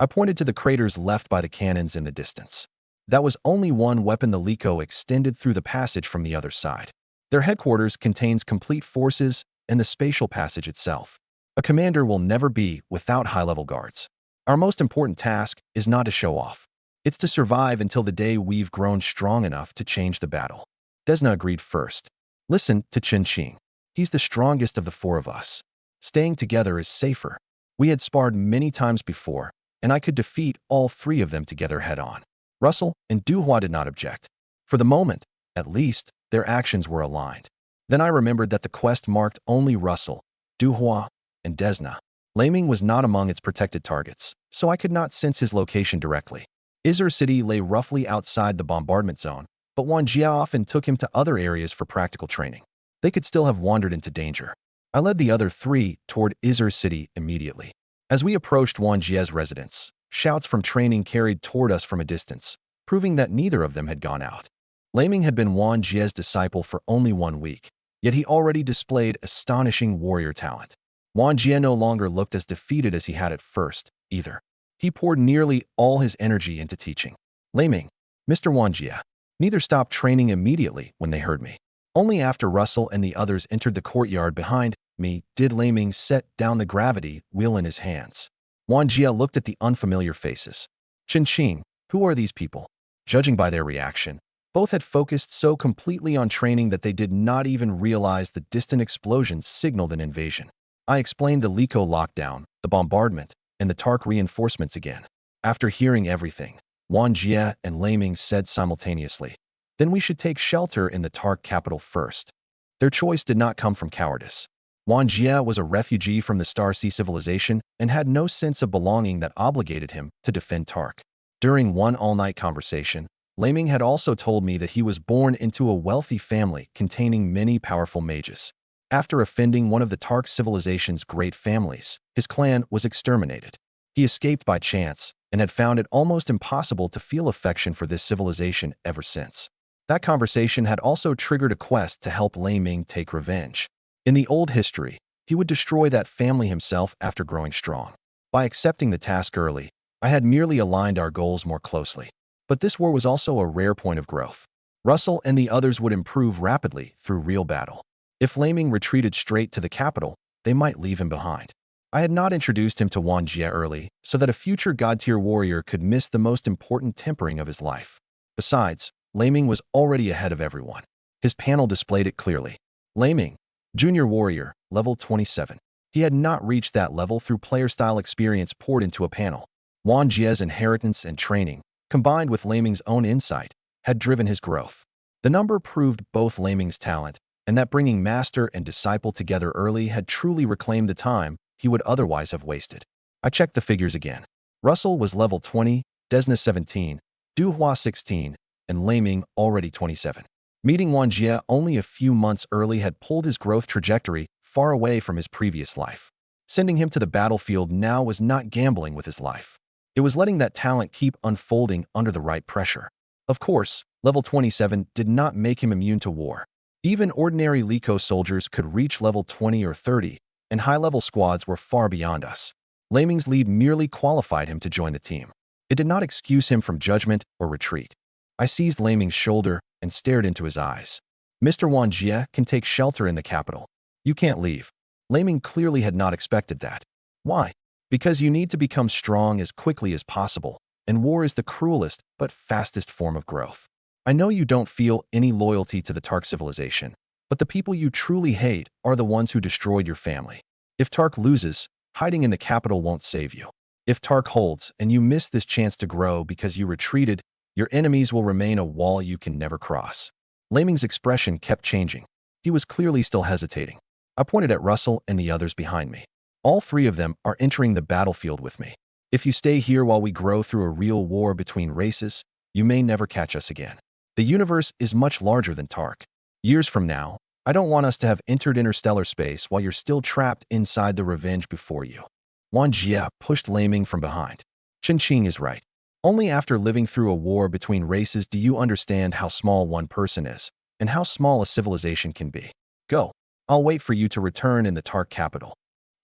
I pointed to the craters left by the cannons in the distance. That was only one weapon the Liko extended through the passage from the other side. Their headquarters contains complete forces and the spatial passage itself. A commander will never be without high-level guards. Our most important task is not to show off. It's to survive until the day we've grown strong enough to change the battle. Desna agreed first. Listen to Chen Qing. He's the strongest of the 4 of us. Staying together is safer. We had sparred many times before, and I could defeat all 3 of them together head-on. Russell and Du Hua did not object. For the moment, at least, their actions were aligned. Then I remembered that the quest marked only Russell, Du Hua, and Desna. Laming was not among its protected targets, so I could not sense his location directly. Izur City lay roughly outside the bombardment zone, but Wan Jia often took him to other areas for practical training. They could still have wandered into danger. I led the other 3 toward Izur City immediately. As we approached Wan Jia's residence, shouts from training carried toward us from a distance, proving that neither of them had gone out. Laming had been Wan Jia's disciple for only 1 week, yet he already displayed astonishing warrior talent. Wan Jia no longer looked as defeated as he had at first, either. He poured nearly all his energy into teaching. Laming, Mr. Wan Jia. Neither stopped training immediately when they heard me. Only after Russell and the others entered the courtyard behind me did Laming set down the gravity wheel in his hands. Wan Jia looked at the unfamiliar faces. Chen Qing, who are these people? Judging by their reaction, both had focused so completely on training that they did not even realize the distant explosions signaled an invasion. I explained the Liko lockdown, the bombardment, and the Tark reinforcements again. After hearing everything, Wan Jia and Laming said simultaneously, "Then we should take shelter in the Tark capital first." Their choice did not come from cowardice. Wan Jia was a refugee from the Star Sea civilization and had no sense of belonging that obligated him to defend Tark. During one all-night conversation, Laming had also told me that he was born into a wealthy family containing many powerful mages. After offending one of the Tark civilization's great families, his clan was exterminated. He escaped by chance and had found it almost impossible to feel affection for this civilization ever since. That conversation had also triggered a quest to help Laming take revenge. In the old history, he would destroy that family himself after growing strong. By accepting the task early, I had merely aligned our goals more closely. But this war was also a rare point of growth. Russell and the others would improve rapidly through real battle. If Laming retreated straight to the capital, they might leave him behind. I had not introduced him to Wan Jia early, so that a future god-tier warrior could miss the most important tempering of his life. Besides, Laming was already ahead of everyone. His panel displayed it clearly. Laming, junior warrior, level 27. He had not reached that level through player-style experience poured into a panel. Wan Jia's inheritance and training, combined with Laming's own insight, had driven his growth. The number proved both Laming's talent and that bringing master and disciple together early had truly reclaimed the time he would otherwise have wasted. I checked the figures again. Russell was level 20, Desna 17, Du Hua 16, and Laming already 27. Meeting Wan Jia only a few months early had pulled his growth trajectory far away from his previous life. Sending him to the battlefield now was not gambling with his life. It was letting that talent keep unfolding under the right pressure. Of course, level 27 did not make him immune to war. Even ordinary Liko soldiers could reach level 20 or 30, and high-level squads were far beyond us. Laming's lead merely qualified him to join the team. It did not excuse him from judgment or retreat. I seized Laming's shoulder and stared into his eyes. Mr. Wan Jia can take shelter in the capital. You can't leave. Laming clearly had not expected that. Why? Because you need to become strong as quickly as possible, and war is the cruelest but fastest form of growth. I know you don't feel any loyalty to the Tark civilization, but the people you truly hate are the ones who destroyed your family. If Tark loses, hiding in the capital won't save you. If Tark holds and you miss this chance to grow because you retreated, your enemies will remain a wall you can never cross. Laming's expression kept changing. He was clearly still hesitating. I pointed at Russell and the others behind me. All three of them are entering the battlefield with me. If you stay here while we grow through a real war between races, you may never catch us again. The universe is much larger than Tark. Years from now, I don't want us to have entered interstellar space while you're still trapped inside the revenge before you. Wang Jie pushed Laming from behind. Chen Qing is right. Only after living through a war between races do you understand how small one person is and how small a civilization can be. Go. I'll wait for you to return in the Tark capital.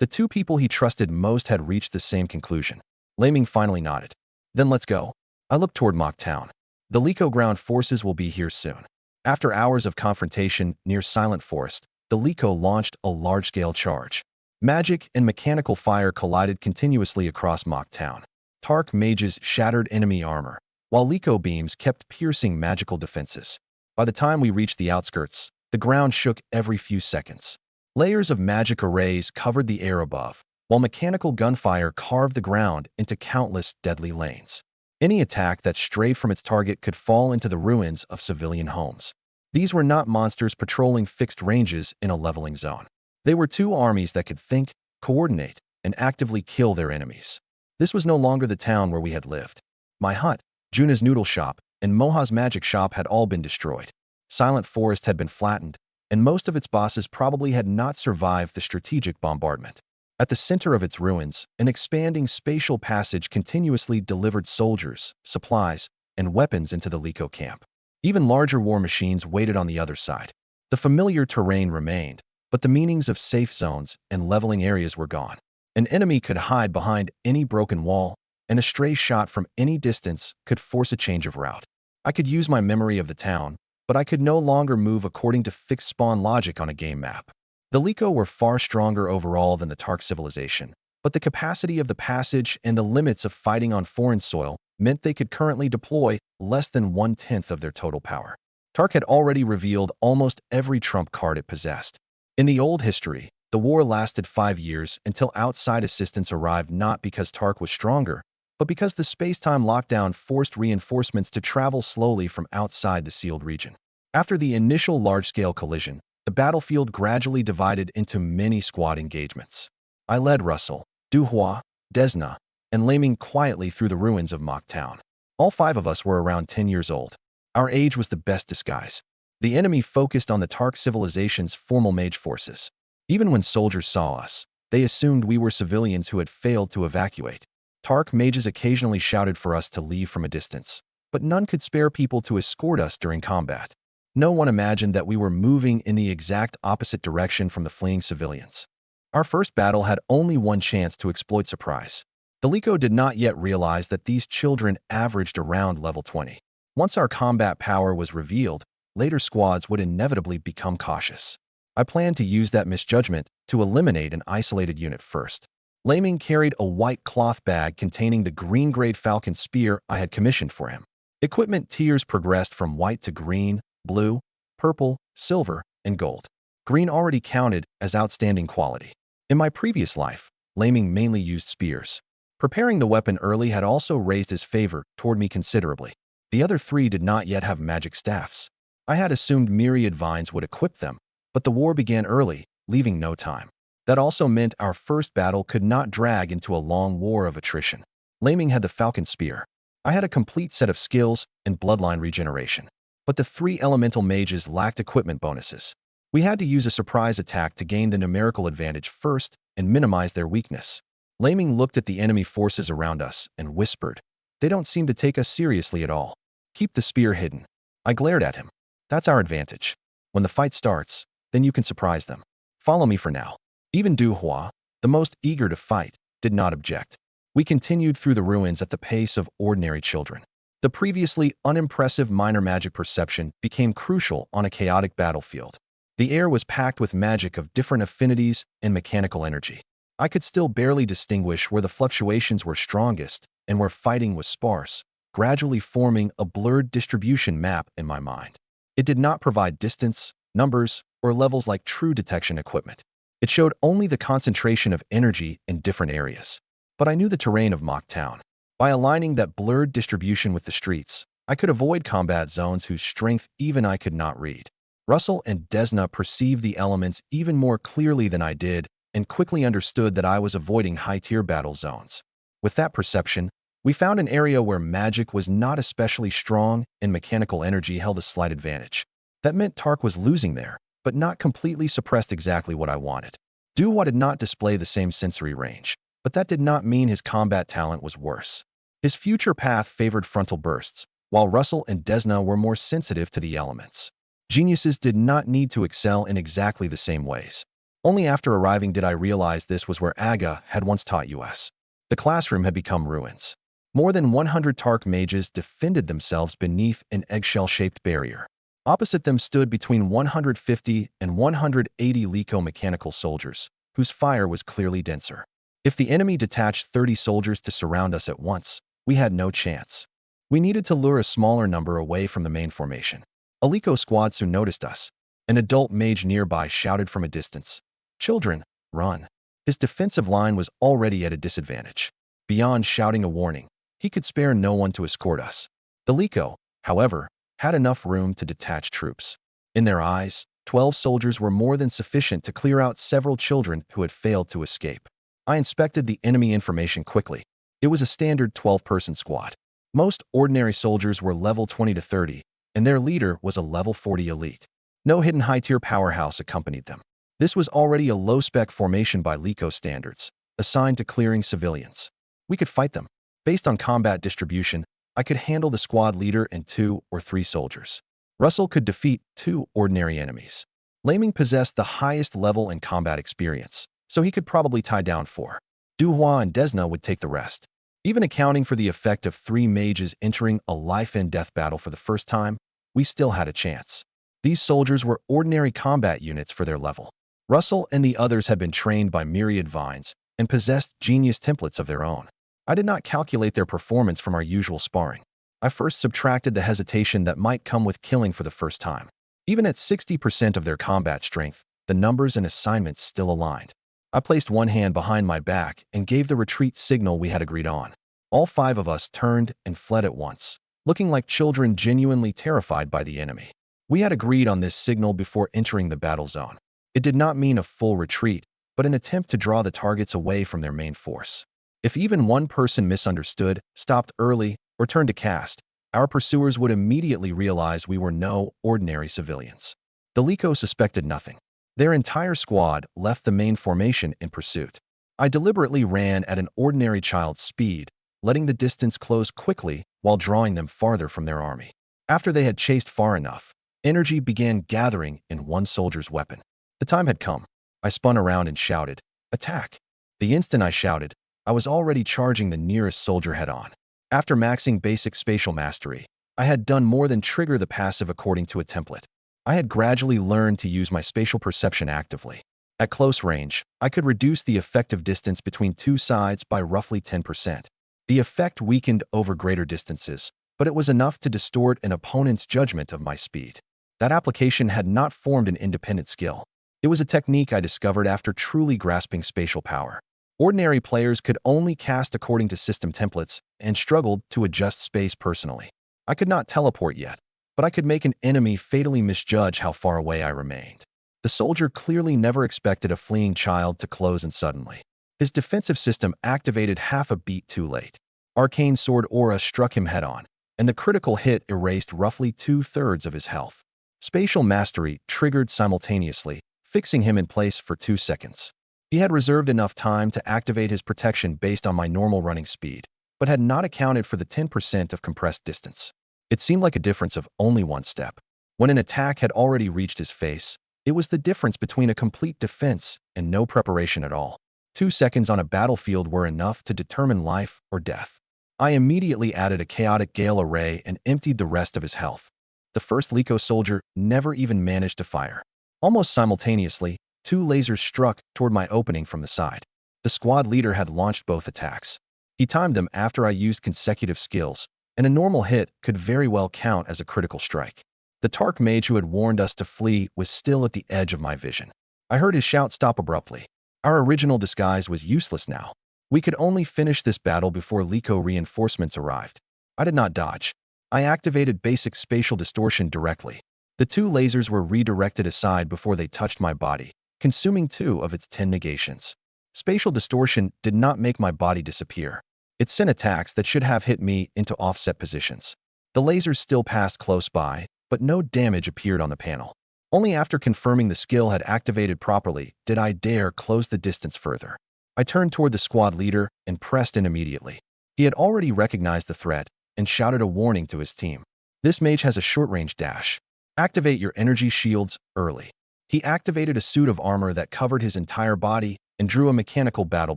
The two people he trusted most had reached the same conclusion. Laming finally nodded. Then let's go. I looked toward Mach Town. The Liko ground forces will be here soon. After hours of confrontation near Silent Forest, the Liko launched a large-scale charge. Magic and mechanical fire collided continuously across Mach Town. Tark mages shattered enemy armor, while Liko beams kept piercing magical defenses. By the time we reached the outskirts, the ground shook every few seconds. Layers of magic arrays covered the air above, while mechanical gunfire carved the ground into countless deadly lanes. Any attack that strayed from its target could fall into the ruins of civilian homes. These were not monsters patrolling fixed ranges in a leveling zone. They were two armies that could think, coordinate, and actively kill their enemies. This was no longer the town where we had lived. My hut, Juna's noodle shop, and Moha's magic shop had all been destroyed. Silent Forest had been flattened, and most of its bosses probably had not survived the strategic bombardment. At the center of its ruins, an expanding spatial passage continuously delivered soldiers, supplies, and weapons into the Liko camp. Even larger war machines waited on the other side. The familiar terrain remained, but the meanings of safe zones and leveling areas were gone. An enemy could hide behind any broken wall, and a stray shot from any distance could force a change of route. I could use my memory of the town, but I could no longer move according to fixed spawn logic on a game map. The Liko were far stronger overall than the Tark civilization, but the capacity of the passage and the limits of fighting on foreign soil meant they could currently deploy less than 1/10 of their total power. Tark had already revealed almost every trump card it possessed. In the old history, the war lasted 5 years until outside assistance arrived, not because Tark was stronger, but because the space-time lockdown forced reinforcements to travel slowly from outside the sealed region. After the initial large-scale collision, the battlefield gradually divided into many squad engagements. I led Russell, Duhua, Desna, and Laming quietly through the ruins of Mach Town. All 5 of us were around 10 years old. Our age was the best disguise. The enemy focused on the Tark civilization's formal mage forces. Even when soldiers saw us, they assumed we were civilians who had failed to evacuate. Tark mages occasionally shouted for us to leave from a distance, but none could spare people to escort us during combat. No one imagined that we were moving in the exact opposite direction from the fleeing civilians. Our first battle had only one chance to exploit surprise. The Liko did not yet realize that these children averaged around level 20. Once our combat power was revealed, later squads would inevitably become cautious. I planned to use that misjudgment to eliminate an isolated unit first. Laming carried a white cloth bag containing the green-grade falcon spear I had commissioned for him. Equipment tiers progressed from white to green, blue, purple, silver, and gold. Green already counted as outstanding quality. In my previous life, Laming mainly used spears. Preparing the weapon early had also raised his favor toward me considerably. The other 3 did not yet have magic staffs. I had assumed myriad vines would equip them, but the war began early, leaving no time. That also meant our first battle could not drag into a long war of attrition. Laming had the falcon spear. I had a complete set of skills and bloodline regeneration. But the 3 elemental mages lacked equipment bonuses. We had to use a surprise attack to gain the numerical advantage first and minimize their weakness. Laming looked at the enemy forces around us and whispered, "They don't seem to take us seriously at all. Keep the spear hidden." I glared at him. "That's our advantage. When the fight starts, then you can surprise them. Follow me for now." Even Du Hua, the most eager to fight, did not object. We continued through the ruins at the pace of ordinary children. The previously unimpressive minor magic perception became crucial on a chaotic battlefield. The air was packed with magic of different affinities and mechanical energy. I could still barely distinguish where the fluctuations were strongest and where fighting was sparse, gradually forming a blurred distribution map in my mind. It did not provide distance, numbers, or levels like true detection equipment. It showed only the concentration of energy in different areas. But I knew the terrain of Mach Town. By aligning that blurred distribution with the streets, I could avoid combat zones whose strength even I could not read. Russell and Desna perceived the elements even more clearly than I did, and quickly understood that I was avoiding high-tier battle zones. With that perception, we found an area where magic was not especially strong and mechanical energy held a slight advantage. That meant Tark was losing there, but not completely suppressed exactly what I wanted. Duhwa did not display the same sensory range, but that did not mean his combat talent was worse. His future path favored frontal bursts, while Russell and Desna were more sensitive to the elements. Geniuses did not need to excel in exactly the same ways. Only after arriving did I realize this was where Aga had once taught us. The classroom had become ruins. More than 100 Tark mages defended themselves beneath an eggshell-shaped barrier. Opposite them stood between 150 and 180 Liko mechanical soldiers, whose fire was clearly denser. If the enemy detached 30 soldiers to surround us at once, we had no chance. We needed to lure a smaller number away from the main formation. A Liko squad soon noticed us. An adult mage nearby shouted from a distance, "Children, run." His defensive line was already at a disadvantage. Beyond shouting a warning, he could spare no one to escort us. The Liko, however, had enough room to detach troops. In their eyes, 12 soldiers were more than sufficient to clear out several children who had failed to escape. I inspected the enemy information quickly. It was a standard 12-person squad. Most ordinary soldiers were level 20 to 30, and their leader was a level 40 elite. No hidden high-tier powerhouse accompanied them. This was already a low-spec formation by Liko standards, assigned to clearing civilians. We could fight them. Based on combat distribution, I could handle the squad leader and 2 or 3 soldiers. Russell could defeat 2 ordinary enemies. Laming possessed the highest level in combat experience, so he could probably tie down 4. Duhwa and Desna would take the rest. Even accounting for the effect of 3 mages entering a life-and-death battle for the first time, we still had a chance. These soldiers were ordinary combat units for their level. Russell and the others had been trained by myriad vines and possessed genius templates of their own. I did not calculate their performance from our usual sparring. I first subtracted the hesitation that might come with killing for the first time. Even at 60% of their combat strength, the numbers and assignments still aligned. I placed one hand behind my back and gave the retreat signal we had agreed on. All 5 of us turned and fled at once, looking like children genuinely terrified by the enemy. We had agreed on this signal before entering the battle zone. It did not mean a full retreat, but an attempt to draw the targets away from their main force. If even one person misunderstood, stopped early, or turned to cast, our pursuers would immediately realize we were no ordinary civilians. The Liko suspected nothing. Their entire squad left the main formation in pursuit. I deliberately ran at an ordinary child's speed, letting the distance close quickly while drawing them farther from their army. After they had chased far enough, energy began gathering in one soldier's weapon. The time had come. I spun around and shouted, "Attack!" The instant I shouted, I was already charging the nearest soldier head-on. After maxing basic spatial mastery, I had done more than trigger the passive according to a template. I had gradually learned to use my spatial perception actively. At close range, I could reduce the effective distance between 2 sides by roughly 10%. The effect weakened over greater distances, but it was enough to distort an opponent's judgment of my speed. That application had not formed an independent skill. It was a technique I discovered after truly grasping spatial power. Ordinary players could only cast according to system templates and struggled to adjust space personally. I could not teleport yet, but I could make an enemy fatally misjudge how far away I remained. The soldier clearly never expected a fleeing child to close in suddenly. His defensive system activated half a beat too late. Arcane Sword Aura struck him head-on, and the critical hit erased roughly 2/3 of his health. Spatial Mastery triggered simultaneously, fixing him in place for 2 seconds. He had reserved enough time to activate his protection based on my normal running speed, but had not accounted for the 10% of compressed distance. It seemed like a difference of only 1 step. When an attack had already reached his face, it was the difference between a complete defense and no preparation at all. 2 seconds on a battlefield were enough to determine life or death. I immediately added a chaotic gale array and emptied the rest of his health. The first Liko soldier never even managed to fire. Almost simultaneously, 2 lasers struck toward my opening from the side. The squad leader had launched both attacks. He timed them after I used consecutive skills, and a normal hit could very well count as a critical strike. The Tark mage who had warned us to flee was still at the edge of my vision. I heard his shout stop abruptly. Our original disguise was useless now. We could only finish this battle before Liko reinforcements arrived. I did not dodge. I activated basic spatial distortion directly. The 2 lasers were redirected aside before they touched my body, consuming 2 of its 10 negations. Spatial distortion did not make my body disappear. It sent attacks that should have hit me into offset positions. The lasers still passed close by, but no damage appeared on the panel. Only after confirming the skill had activated properly did I dare close the distance further. I turned toward the squad leader and pressed in immediately. He had already recognized the threat and shouted a warning to his team. This mage has a short-range dash. Activate your energy shields early. He activated a suit of armor that covered his entire body and drew a mechanical battle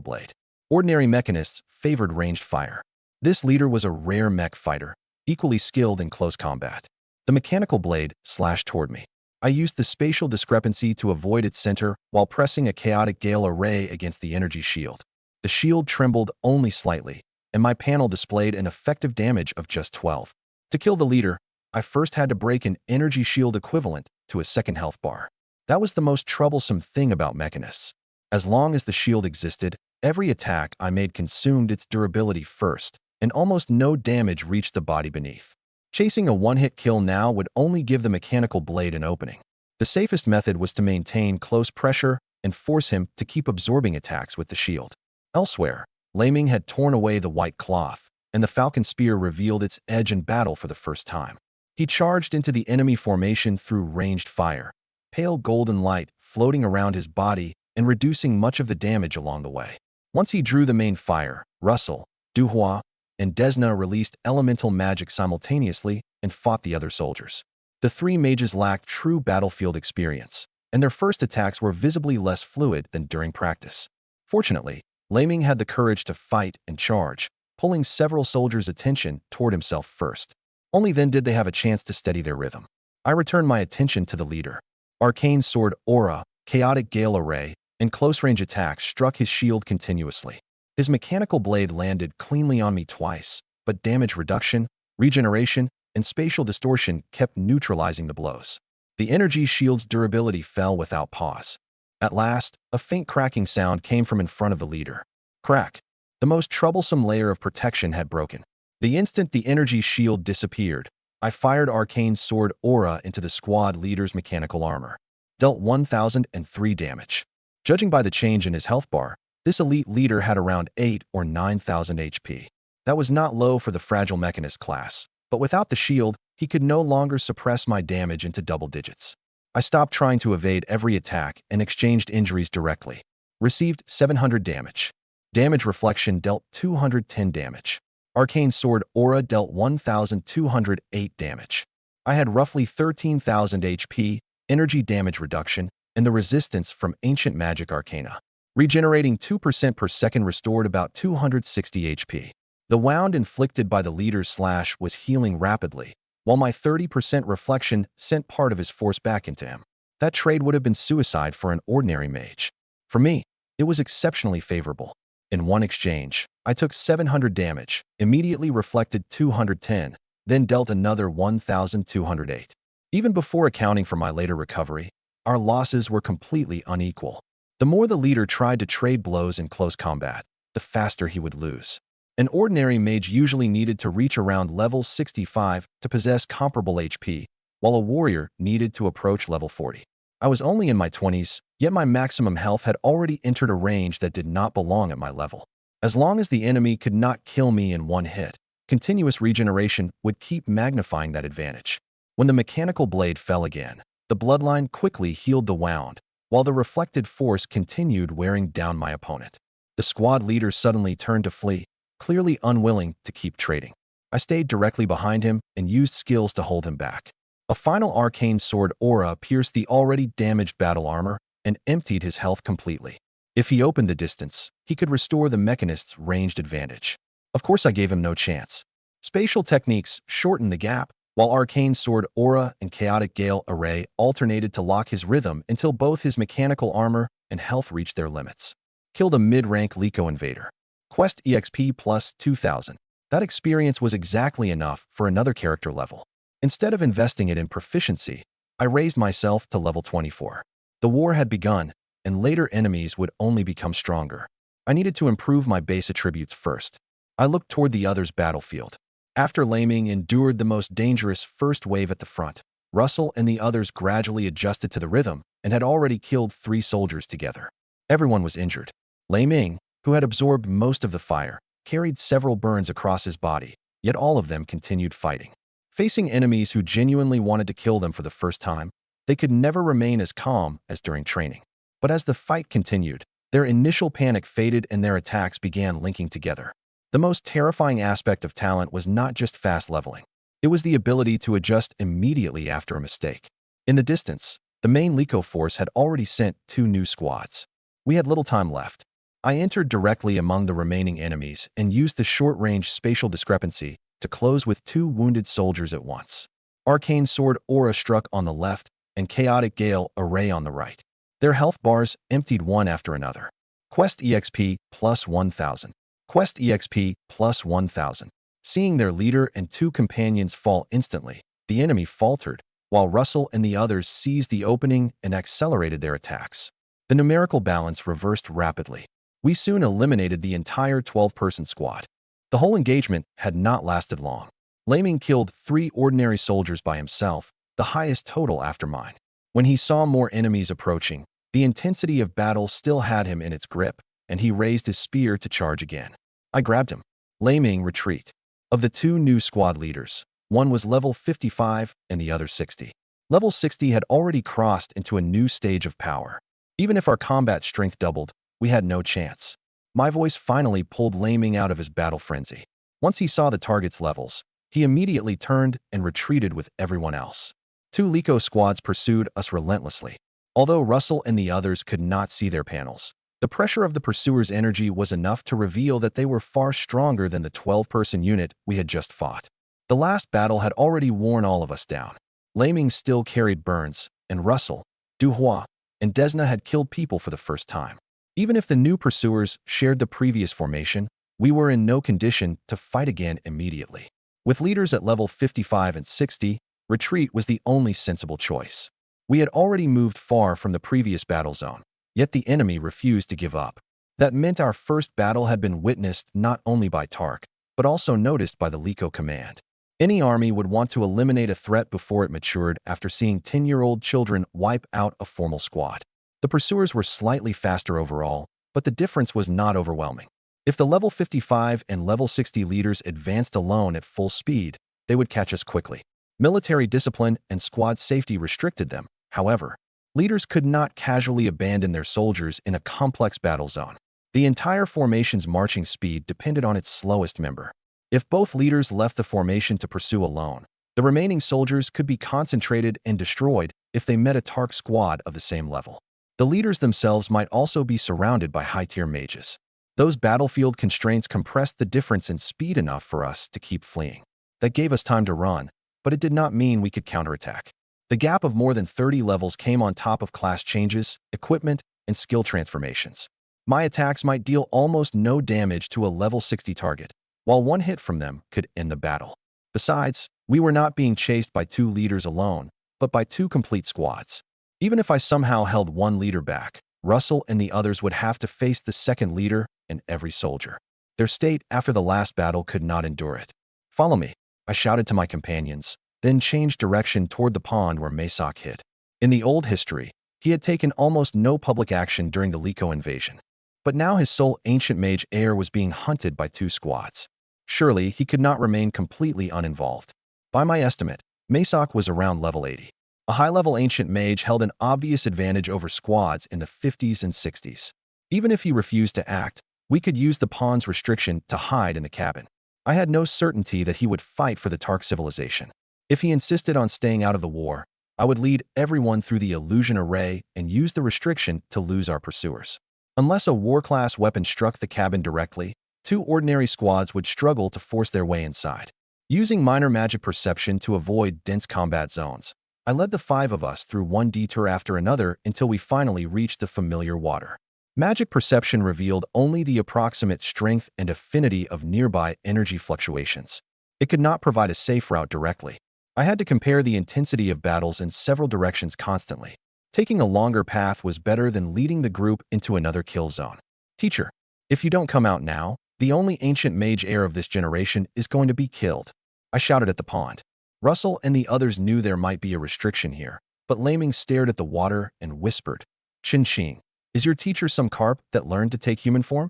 blade. Ordinary mechanists favored ranged fire. This leader was a rare mech fighter, equally skilled in close combat. The mechanical blade slashed toward me. I used the spatial discrepancy to avoid its center while pressing a chaotic gale array against the energy shield. The shield trembled only slightly, and my panel displayed an effective damage of just 12. To kill the leader, I first had to break an energy shield equivalent to a second health bar. That was the most troublesome thing about mechanists. As long as the shield existed, every attack I made consumed its durability first, and almost no damage reached the body beneath. Chasing a one-hit kill now would only give the mechanical blade an opening. The safest method was to maintain close pressure and force him to keep absorbing attacks with the shield. Elsewhere, Laming had torn away the white cloth, and the falcon spear revealed its edge in battle for the first time. He charged into the enemy formation through ranged fire, pale golden light floating around his body and reducing much of the damage along the way. Once he drew the main fire, Russell, Duhua, and Desna released elemental magic simultaneously and fought the other soldiers. The 3 mages lacked true battlefield experience, and their first attacks were visibly less fluid than during practice. Fortunately, Laming had the courage to fight and charge, pulling several soldiers' attention toward himself first. Only then did they have a chance to steady their rhythm. I returned my attention to the leader. Arcane sword aura, chaotic gale array, and close-range attacks struck his shield continuously. His mechanical blade landed cleanly on me twice, but damage reduction, regeneration, and spatial distortion kept neutralizing the blows. The energy shield's durability fell without pause. At last, a faint cracking sound came from in front of the leader. Crack. The most troublesome layer of protection had broken. The instant the energy shield disappeared, I fired arcane sword aura into the squad leader's mechanical armor. Dealt 1,003 damage. Judging by the change in his health bar, this elite leader had around 8 or 9,000 HP. That was not low for the fragile mechanist class, but without the shield, he could no longer suppress my damage into double digits. I stopped trying to evade every attack and exchanged injuries directly. Received 700 damage. Damage reflection dealt 210 damage. Arcane sword aura dealt 1,208 damage. I had roughly 13,000 HP, energy damage reduction, and the resistance from ancient magic arcana. Regenerating 2% per second restored about 260 HP. The wound inflicted by the leader's slash was healing rapidly, while my 30% reflection sent part of his force back into him. That trade would have been suicide for an ordinary mage. For me, it was exceptionally favorable. In one exchange, I took 700 damage, immediately reflected 210, then dealt another 1,208. Even before accounting for my later recovery, our losses were completely unequal. The more the leader tried to trade blows in close combat, the faster he would lose. An ordinary mage usually needed to reach around level 65 to possess comparable HP, while a warrior needed to approach level 40. I was only in my 20s, yet my maximum health had already entered a range that did not belong at my level. As long as the enemy could not kill me in one hit, continuous regeneration would keep magnifying that advantage. When the mechanical blade fell again, the bloodline quickly healed the wound, while the reflected force continued wearing down my opponent. The squad leader suddenly turned to flee, clearly unwilling to keep trading. I stayed directly behind him and used skills to hold him back. A final arcane sword aura pierced the already damaged battle armor and emptied his health completely. If he opened the distance, he could restore the mechanist's ranged advantage. Of course, I gave him no chance. Spatial techniques shortened the gap, while arcane sword aura and chaotic gale array alternated to lock his rhythm until both his mechanical armor and health reached their limits. Killed a mid-rank Liko invader. Quest EXP plus 2,000. That experience was exactly enough for another character level. Instead of investing it in proficiency, I raised myself to level 24. The war had begun, and later enemies would only become stronger. I needed to improve my base attributes first. I looked toward the other's battlefield. After Laming endured the most dangerous first wave at the front, Russell and the others gradually adjusted to the rhythm and had already killed 3 soldiers together. Everyone was injured. Lei Ming, who had absorbed most of the fire, carried several burns across his body, yet all of them continued fighting. Facing enemies who genuinely wanted to kill them for the first time, they could never remain as calm as during training. But as the fight continued, their initial panic faded and their attacks began linking together. The most terrifying aspect of talent was not just fast leveling. It was the ability to adjust immediately after a mistake. In the distance, the main Liko force had already sent 2 new squads. We had little time left. I entered directly among the remaining enemies and used the short-range spatial discrepancy to close with 2 wounded soldiers at once. Arcane Sword Aura struck on the left and Chaotic Gale Array on the right. Their health bars emptied one after another. Quest EXP plus 1000. Quest EXP plus 1000. Seeing their leader and 2 companions fall instantly, the enemy faltered, while Russell and the others seized the opening and accelerated their attacks. The numerical balance reversed rapidly. We soon eliminated the entire 12-person squad. The whole engagement had not lasted long. Lei Ming killed 3 ordinary soldiers by himself, the highest total after mine. When he saw more enemies approaching, the intensity of battle still had him in its grip, and he raised his spear to charge again. I grabbed him. Lei Ming, retreat. Of the 2 new squad leaders, one was level 55 and the other 60. Level 60 had already crossed into a new stage of power. Even if our combat strength doubled, we had no chance. My voice finally pulled Lei Ming out of his battle frenzy. Once he saw the target's levels, he immediately turned and retreated with everyone else. 2 Liko squads pursued us relentlessly. Although Russell and the others could not see their panels, the pressure of the pursuers' energy was enough to reveal that they were far stronger than the 12-person unit we had just fought. The last battle had already worn all of us down. Lei Ming still carried burns, and Russell, Du Hua, and Desna had killed people for the first time. Even if the new pursuers shared the previous formation, we were in no condition to fight again immediately. With leaders at level 55 and 60, retreat was the only sensible choice. We had already moved far from the previous battle zone, yet the enemy refused to give up. That meant our first battle had been witnessed not only by Tark, but also noticed by the Liko command. Any army would want to eliminate a threat before it matured after seeing 10-year-old children wipe out a formal squad. The pursuers were slightly faster overall, but the difference was not overwhelming. If the level 55 and level 60 leaders advanced alone at full speed, they would catch us quickly. Military discipline and squad safety restricted them, however. Leaders could not casually abandon their soldiers in a complex battle zone. The entire formation's marching speed depended on its slowest member. If both leaders left the formation to pursue alone, the remaining soldiers could be concentrated and destroyed if they met a Tark squad of the same level. The leaders themselves might also be surrounded by high-tier mages. Those battlefield constraints compressed the difference in speed enough for us to keep fleeing. That gave us time to run, but it did not mean we could counterattack. The gap of more than 30 levels came on top of class changes, equipment, and skill transformations. My attacks might deal almost no damage to a level 60 target, while one hit from them could end the battle. Besides, we were not being chased by 2 leaders alone, but by 2 complete squads. Even if I somehow held one leader back, Russell and the others would have to face the second leader and every soldier. Their state after the last battle could not endure it. "Follow me," I shouted to my companions, then changed direction toward the pond where Mage hid. In the old history, he had taken almost no public action during the Liko invasion. But now his sole ancient mage heir was being hunted by 2 squads. Surely, he could not remain completely uninvolved. By my estimate, Mage was around level 80. A high-level ancient mage held an obvious advantage over squads in the 50s and 60s. Even if he refused to act, we could use the pond's restriction to hide in the cabin. I had no certainty that he would fight for the Tark civilization. If he insisted on staying out of the war, I would lead everyone through the illusion array and use the restriction to lose our pursuers. Unless a war-class weapon struck the cabin directly, 2 ordinary squads would struggle to force their way inside. Using minor magic perception to avoid dense combat zones, I led the 5 of us through one detour after another until we finally reached the familiar water. Magic perception revealed only the approximate strength and affinity of nearby energy fluctuations. It could not provide a safe route directly. I had to compare the intensity of battles in several directions constantly. Taking a longer path was better than leading the group into another kill zone. "Teacher, if you don't come out now, the only ancient mage heir of this generation is going to be killed," I shouted at the pond. Russell and the others knew there might be a restriction here, but Laming stared at the water and whispered, "Chin Ching, is your teacher some carp that learned to take human form?"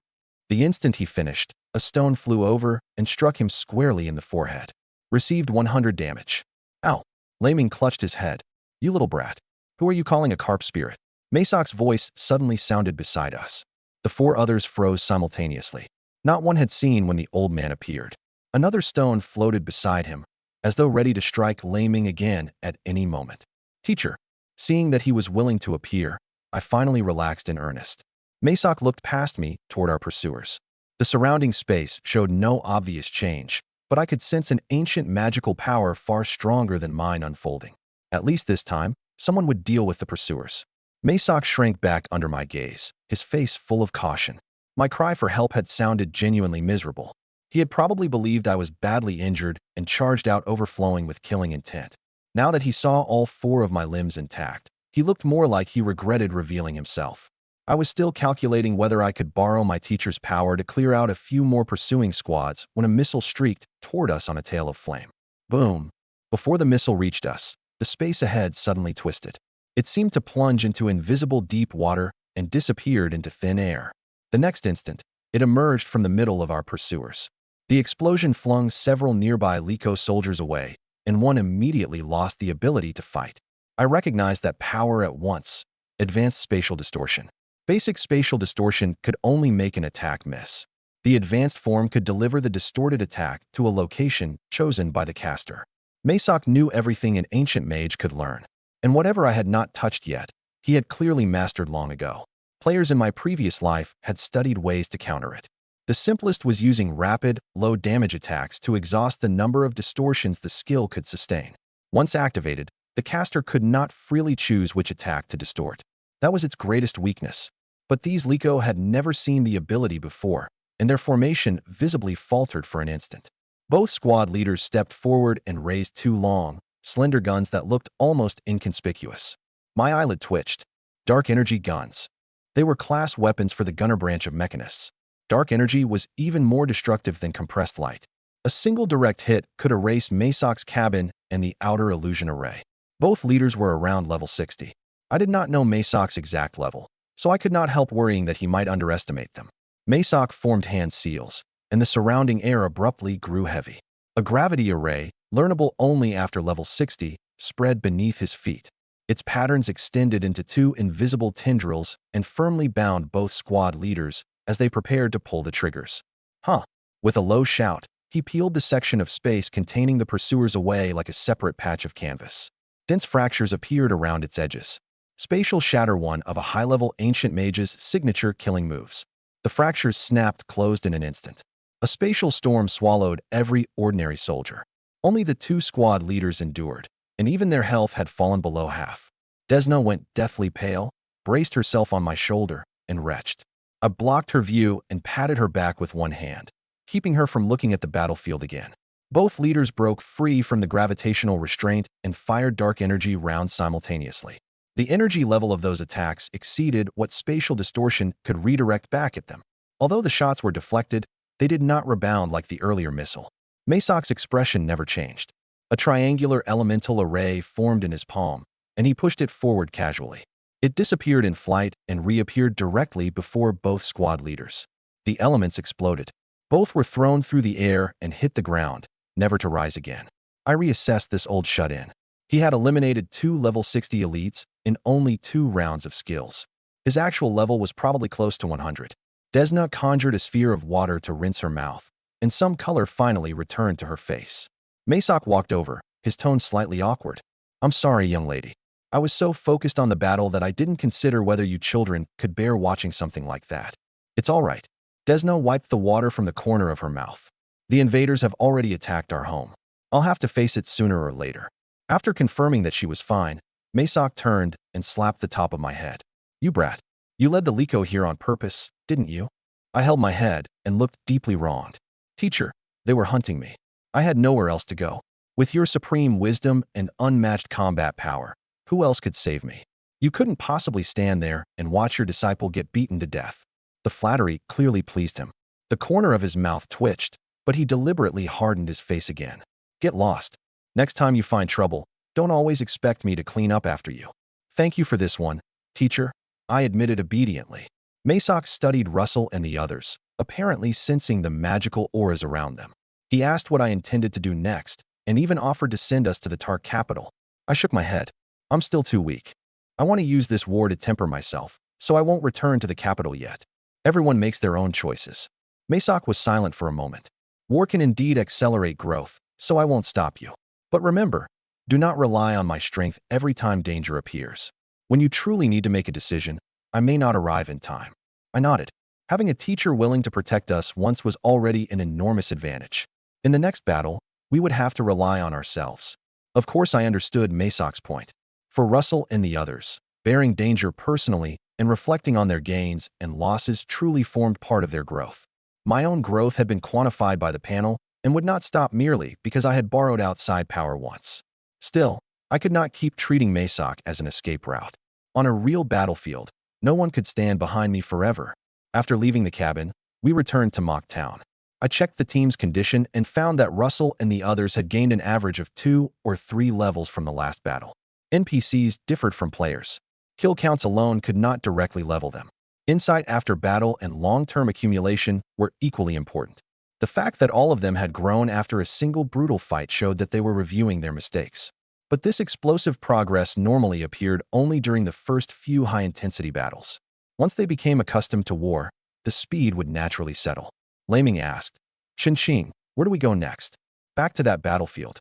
The instant he finished, a stone flew over and struck him squarely in the forehead. Received 100 damage. Ow! Laming clutched his head. "You little brat. Who are you calling a carp spirit?" Masok's voice suddenly sounded beside us. The four others froze simultaneously. Not one had seen when the old man appeared. Another stone floated beside him, as though ready to strike Laming again at any moment. "Teacher." Seeing that he was willing to appear, I finally relaxed in earnest. Masok looked past me toward our pursuers. The surrounding space showed no obvious change, but I could sense an ancient magical power far stronger than mine unfolding. At least this time, someone would deal with the pursuers. Masok shrank back under my gaze, his face full of caution. My cry for help had sounded genuinely miserable. He had probably believed I was badly injured and charged out overflowing with killing intent. Now that he saw all four of my limbs intact, he looked more like he regretted revealing himself. I was still calculating whether I could borrow my teacher's power to clear out a few more pursuing squads when a missile streaked toward us on a tail of flame. Boom! Before the missile reached us, the space ahead suddenly twisted. It seemed to plunge into invisible deep water and disappeared into thin air. The next instant, it emerged from the middle of our pursuers. The explosion flung several nearby Liko soldiers away, and one immediately lost the ability to fight. I recognized that power at once. Advanced spatial distortion. Basic spatial distortion could only make an attack miss. The advanced form could deliver the distorted attack to a location chosen by the caster. Masok knew everything an ancient mage could learn, and whatever I had not touched yet, he had clearly mastered long ago. Players in my previous life had studied ways to counter it. The simplest was using rapid, low-damage attacks to exhaust the number of distortions the skill could sustain. Once activated, the caster could not freely choose which attack to distort. That was its greatest weakness. But these Liko had never seen the ability before, and their formation visibly faltered for an instant. Both squad leaders stepped forward and raised two long, slender guns that looked almost inconspicuous. My eyelid twitched. Dark energy guns. They were class weapons for the gunner branch of mechanists. Dark energy was even more destructive than compressed light. A single direct hit could erase Masok's cabin and the outer illusion array. Both leaders were around level 60. I did not know Masok's exact level, so I could not help worrying that he might underestimate them. Masok formed hand seals, and the surrounding air abruptly grew heavy. A gravity array, learnable only after level 60, spread beneath his feet. Its patterns extended into two invisible tendrils and firmly bound both squad leaders as they prepared to pull the triggers. Huh! With a low shout, he peeled the section of space containing the pursuers away like a separate patch of canvas. Dense fractures appeared around its edges. Spatial shatter, one of a high-level ancient mage's signature killing moves. The fractures snapped closed in an instant. A spatial storm swallowed every ordinary soldier. Only the two squad leaders endured, and even their health had fallen below half. Desna went deathly pale, braced herself on my shoulder, and retched. I blocked her view and patted her back with one hand, keeping her from looking at the battlefield again. Both leaders broke free from the gravitational restraint and fired dark energy rounds simultaneously. The energy level of those attacks exceeded what spatial distortion could redirect back at them. Although the shots were deflected, they did not rebound like the earlier missile. Masok's expression never changed. A triangular elemental array formed in his palm, and he pushed it forward casually. It disappeared in flight and reappeared directly before both squad leaders. The elements exploded. Both were thrown through the air and hit the ground, never to rise again. I reassessed this old shut-in. He had eliminated two level 60 elites in only 2 rounds of skills. His actual level was probably close to 100. Desna conjured a sphere of water to rinse her mouth, and some color finally returned to her face. Masok walked over, his tone slightly awkward. "I'm sorry, young lady. I was so focused on the battle that I didn't consider whether you children could bear watching something like that." "It's all right." Desna wiped the water from the corner of her mouth. "The invaders have already attacked our home. I'll have to face it sooner or later." After confirming that she was fine, Masok turned and slapped the top of my head. "You brat. You led the Liko here on purpose, didn't you?" I held my head and looked deeply wronged. "Teacher, they were hunting me. I had nowhere else to go. With your supreme wisdom and unmatched combat power, who else could save me? You couldn't possibly stand there and watch your disciple get beaten to death." The flattery clearly pleased him. The corner of his mouth twitched, but he deliberately hardened his face again. "Get lost. Next time you find trouble, don't always expect me to clean up after you. Thank you for this one, teacher, I admitted obediently. Masoch studied Russell and the others, apparently sensing the magical auras around them. He asked what I intended to do next, and even offered to send us to the Tark capital. I shook my head. I'm still too weak. I want to use this war to temper myself, so I won't return to the capital yet. Everyone makes their own choices. Masoch was silent for a moment. War can indeed accelerate growth, so I won't stop you. But remember, do not rely on my strength every time danger appears. When you truly need to make a decision, I may not arrive in time. I nodded. Having a teacher willing to protect us once was already an enormous advantage. In the next battle, we would have to rely on ourselves. Of course, I understood Masoch's point. For Russell and the others, bearing danger personally and reflecting on their gains and losses truly formed part of their growth. My own growth had been quantified by the panel and would not stop merely because I had borrowed outside power once. Still, I could not keep treating Masoch as an escape route. On a real battlefield, no one could stand behind me forever. After leaving the cabin, we returned to Mock Town. I checked the team's condition and found that Russell and the others had gained an average of 2 or 3 levels from the last battle. NPCs differed from players. Kill counts alone could not directly level them. Insight after battle and long-term accumulation were equally important. The fact that all of them had grown after a single brutal fight showed that they were reviewing their mistakes. But this explosive progress normally appeared only during the first few high-intensity battles. Once they became accustomed to war, the speed would naturally settle. Laming asked, "Qin, where do we go next? Back to that battlefield?"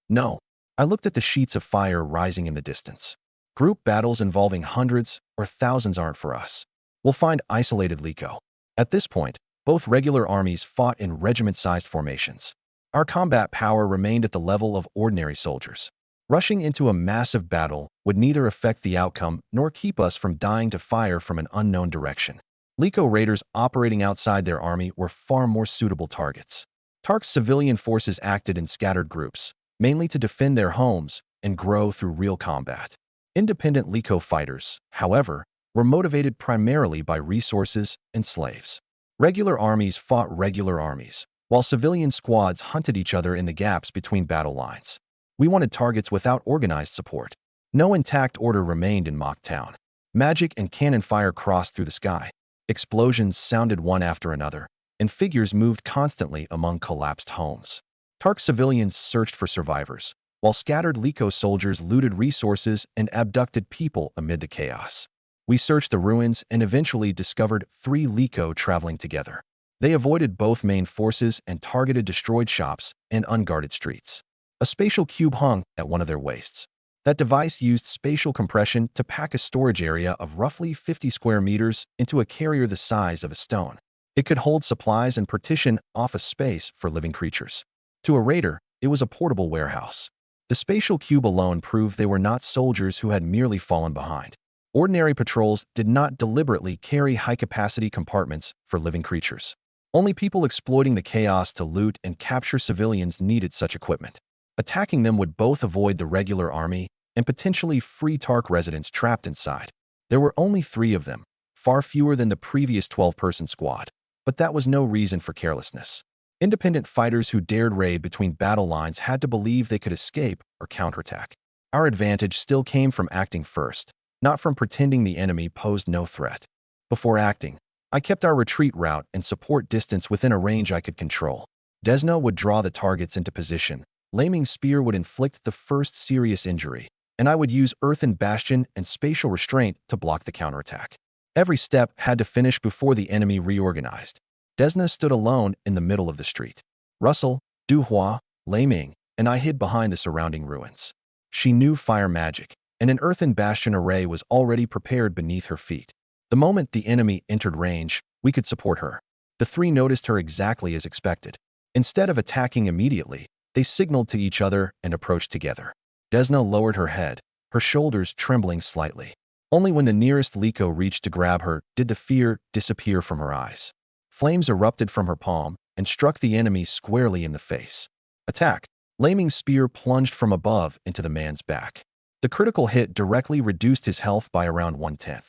No. I looked at the sheets of fire rising in the distance. Group battles involving hundreds or thousands aren't for us. We'll find isolated Liko. At this point, both regular armies fought in regiment-sized formations. Our combat power remained at the level of ordinary soldiers. Rushing into a massive battle would neither affect the outcome nor keep us from dying to fire from an unknown direction. Liko raiders operating outside their army were far more suitable targets. Tark's civilian forces acted in scattered groups, mainly to defend their homes and grow through real combat. Independent Liko fighters, however, were motivated primarily by resources and slaves. Regular armies fought regular armies, while civilian squads hunted each other in the gaps between battle lines. We wanted targets without organized support. No intact order remained in Mock Town. Magic and cannon fire crossed through the sky. Explosions sounded one after another, and figures moved constantly among collapsed homes. Tark civilians searched for survivors, while scattered Liko soldiers looted resources and abducted people amid the chaos. We searched the ruins and eventually discovered 3 Liko traveling together. They avoided both main forces and targeted destroyed shops and unguarded streets. A spatial cube hung at one of their waists. That device used spatial compression to pack a storage area of roughly 50 square meters into a carrier the size of a stone. It could hold supplies and partition off a space for living creatures. To a raider, it was a portable warehouse. The spatial cube alone proved they were not soldiers who had merely fallen behind. Ordinary patrols did not deliberately carry high-capacity compartments for living creatures. Only people exploiting the chaos to loot and capture civilians needed such equipment. Attacking them would both avoid the regular army and potentially free Tark residents trapped inside. There were only 3 of them, far fewer than the previous 12-person squad, but that was no reason for carelessness. Independent fighters who dared raid between battle lines had to believe they could escape or counterattack. Our advantage still came from acting first, not from pretending the enemy posed no threat. Before acting, I kept our retreat route and support distance within a range I could control. Desna would draw the targets into position. Laming Spear would inflict the first serious injury, and I would use Earthen Bastion and Spatial Restraint to block the counterattack. Every step had to finish before the enemy reorganized. Desna stood alone in the middle of the street. Russell, Duhua, Laming, and I hid behind the surrounding ruins. She knew fire magic, and an Earthen Bastion array was already prepared beneath her feet. The moment the enemy entered range, we could support her. The 3 noticed her exactly as expected. Instead of attacking immediately, they signaled to each other and approached together. Desna lowered her head, her shoulders trembling slightly. Only when the nearest Liko reached to grab her did the fear disappear from her eyes. Flames erupted from her palm and struck the enemy squarely in the face. Attack! Laming Spear plunged from above into the man's back. The critical hit directly reduced his health by around 1/10.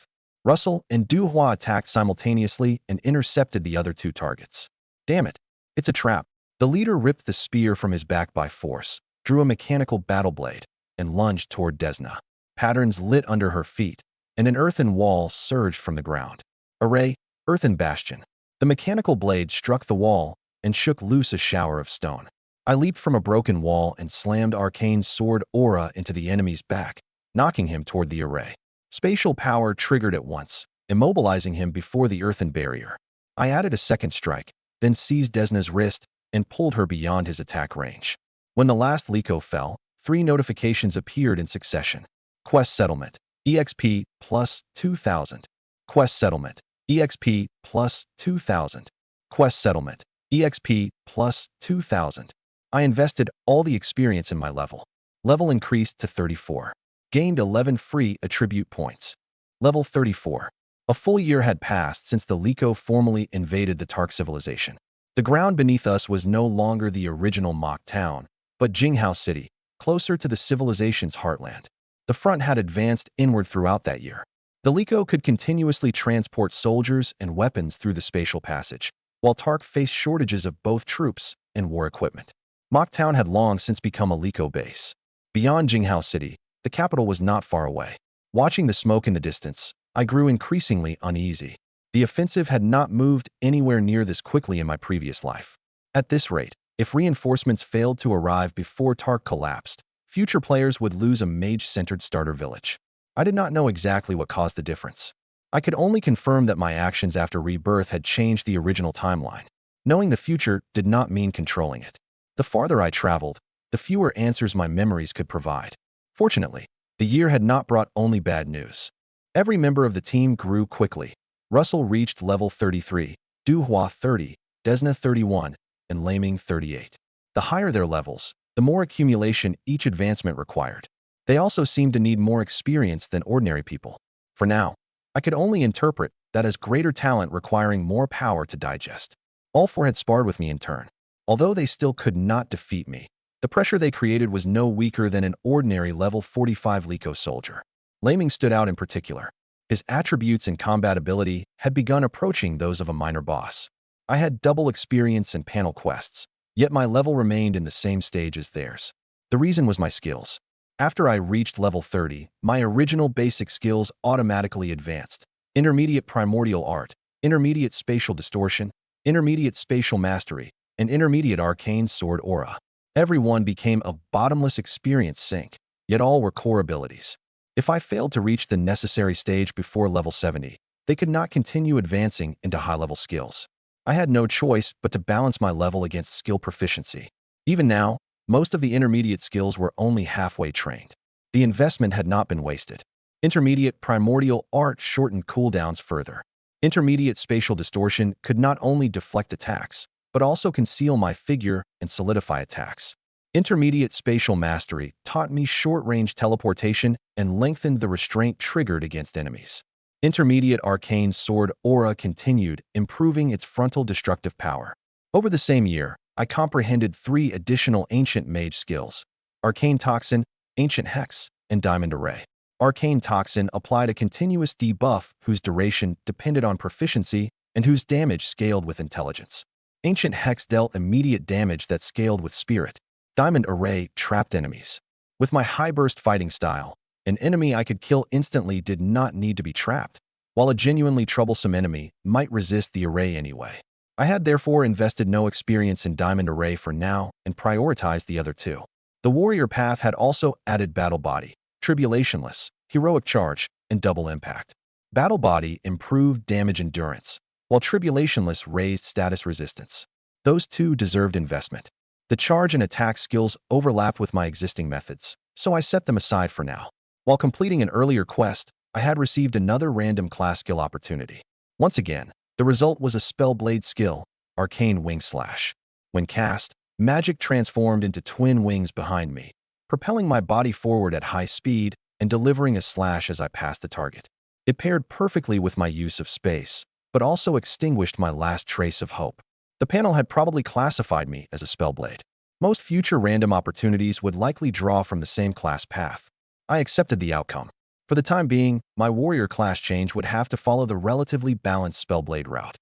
Russell and Duhua attacked simultaneously and intercepted the other 2 targets. Damn it! It's a trap. The leader ripped the spear from his back by force, drew a mechanical battle blade, and lunged toward Desna. Patterns lit under her feet, and an earthen wall surged from the ground. Array, earthen bastion. The mechanical blade struck the wall and shook loose a shower of stone. I leaped from a broken wall and slammed arcane sword aura into the enemy's back, knocking him toward the array. Spatial power triggered at once, immobilizing him before the earthen barrier. I added a second strike, then seized Desna's wrist and pulled her beyond his attack range. When the last Liko fell, 3 notifications appeared in succession. Quest settlement, EXP plus 2,000. Quest settlement, EXP plus 2,000. Quest settlement, EXP plus 2,000. I invested all the experience in my level. Level increased to 34. Gained 11 free attribute points. Level 34. A full year had passed since the Liko formally invaded the Tark civilization. The ground beneath us was no longer the original mock town, but Jinghao City, closer to the civilization's heartland. The front had advanced inward throughout that year. The Liko could continuously transport soldiers and weapons through the spatial passage, while Tark faced shortages of both troops and war equipment. Mock Town had long since become a Liko base. Beyond Jinghao City, the capital was not far away. Watching the smoke in the distance, I grew increasingly uneasy. The offensive had not moved anywhere near this quickly in my previous life. At this rate, if reinforcements failed to arrive before Tark collapsed, future players would lose a mage-centered starter village. I did not know exactly what caused the difference. I could only confirm that my actions after rebirth had changed the original timeline. Knowing the future did not mean controlling it. The farther I traveled, the fewer answers my memories could provide. Fortunately, the year had not brought only bad news. Every member of the team grew quickly. Russell reached level 33, Duhua 30, Desna 31, and Laming 38. The higher their levels, the more accumulation each advancement required. They also seemed to need more experience than ordinary people. For now, I could only interpret that as greater talent requiring more power to digest. All 4 had sparred with me in turn. Although they still could not defeat me, the pressure they created was no weaker than an ordinary level 45 Liko soldier. Laming stood out in particular. His attributes and combat ability had begun approaching those of a minor boss. I had double experience in panel quests, yet my level remained in the same stage as theirs. The reason was my skills. After I reached level 30, my original basic skills automatically advanced. Intermediate primordial art, intermediate spatial distortion, intermediate spatial mastery, and intermediate arcane sword aura. Every one became a bottomless experience sink, yet all were core abilities. If I failed to reach the necessary stage before level 70, they could not continue advancing into high-level skills. I had no choice but to balance my level against skill proficiency. Even now, most of the intermediate skills were only halfway trained. The investment had not been wasted. Intermediate primordial art shortened cooldowns further. Intermediate spatial distortion could not only deflect attacks, but also conceal my figure and solidify attacks. Intermediate spatial mastery taught me short-range teleportation and lengthened the restraint triggered against enemies. Intermediate arcane sword aura continued, improving its frontal destructive power. Over the same year, I comprehended 3 additional ancient mage skills: Arcane Toxin, Ancient Hex, and Diamond Array. Arcane Toxin applied a continuous debuff whose duration depended on proficiency and whose damage scaled with intelligence. Ancient Hex dealt immediate damage that scaled with spirit. Diamond Array trapped enemies. With my high-burst fighting style, an enemy I could kill instantly did not need to be trapped, while a genuinely troublesome enemy might resist the array anyway. I had therefore invested no experience in Diamond Array for now and prioritized the other 2. The Warrior Path had also added Battle Body, Tribulationless, Heroic Charge, and Double Impact. Battle Body improved damage endurance, while Tribulationless raised status resistance. Those 2 deserved investment. The charge and attack skills overlap with my existing methods, so I set them aside for now. While completing an earlier quest, I had received another random class skill opportunity. Once again, the result was a Spellblade skill, Arcane Wing Slash. When cast, magic transformed into twin wings behind me, propelling my body forward at high speed and delivering a slash as I passed the target. It paired perfectly with my use of space, but also extinguished my last trace of hope. The panel had probably classified me as a Spellblade. Most future random opportunities would likely draw from the same class path. I accepted the outcome. For the time being, my warrior class change would have to follow the relatively balanced Spellblade route.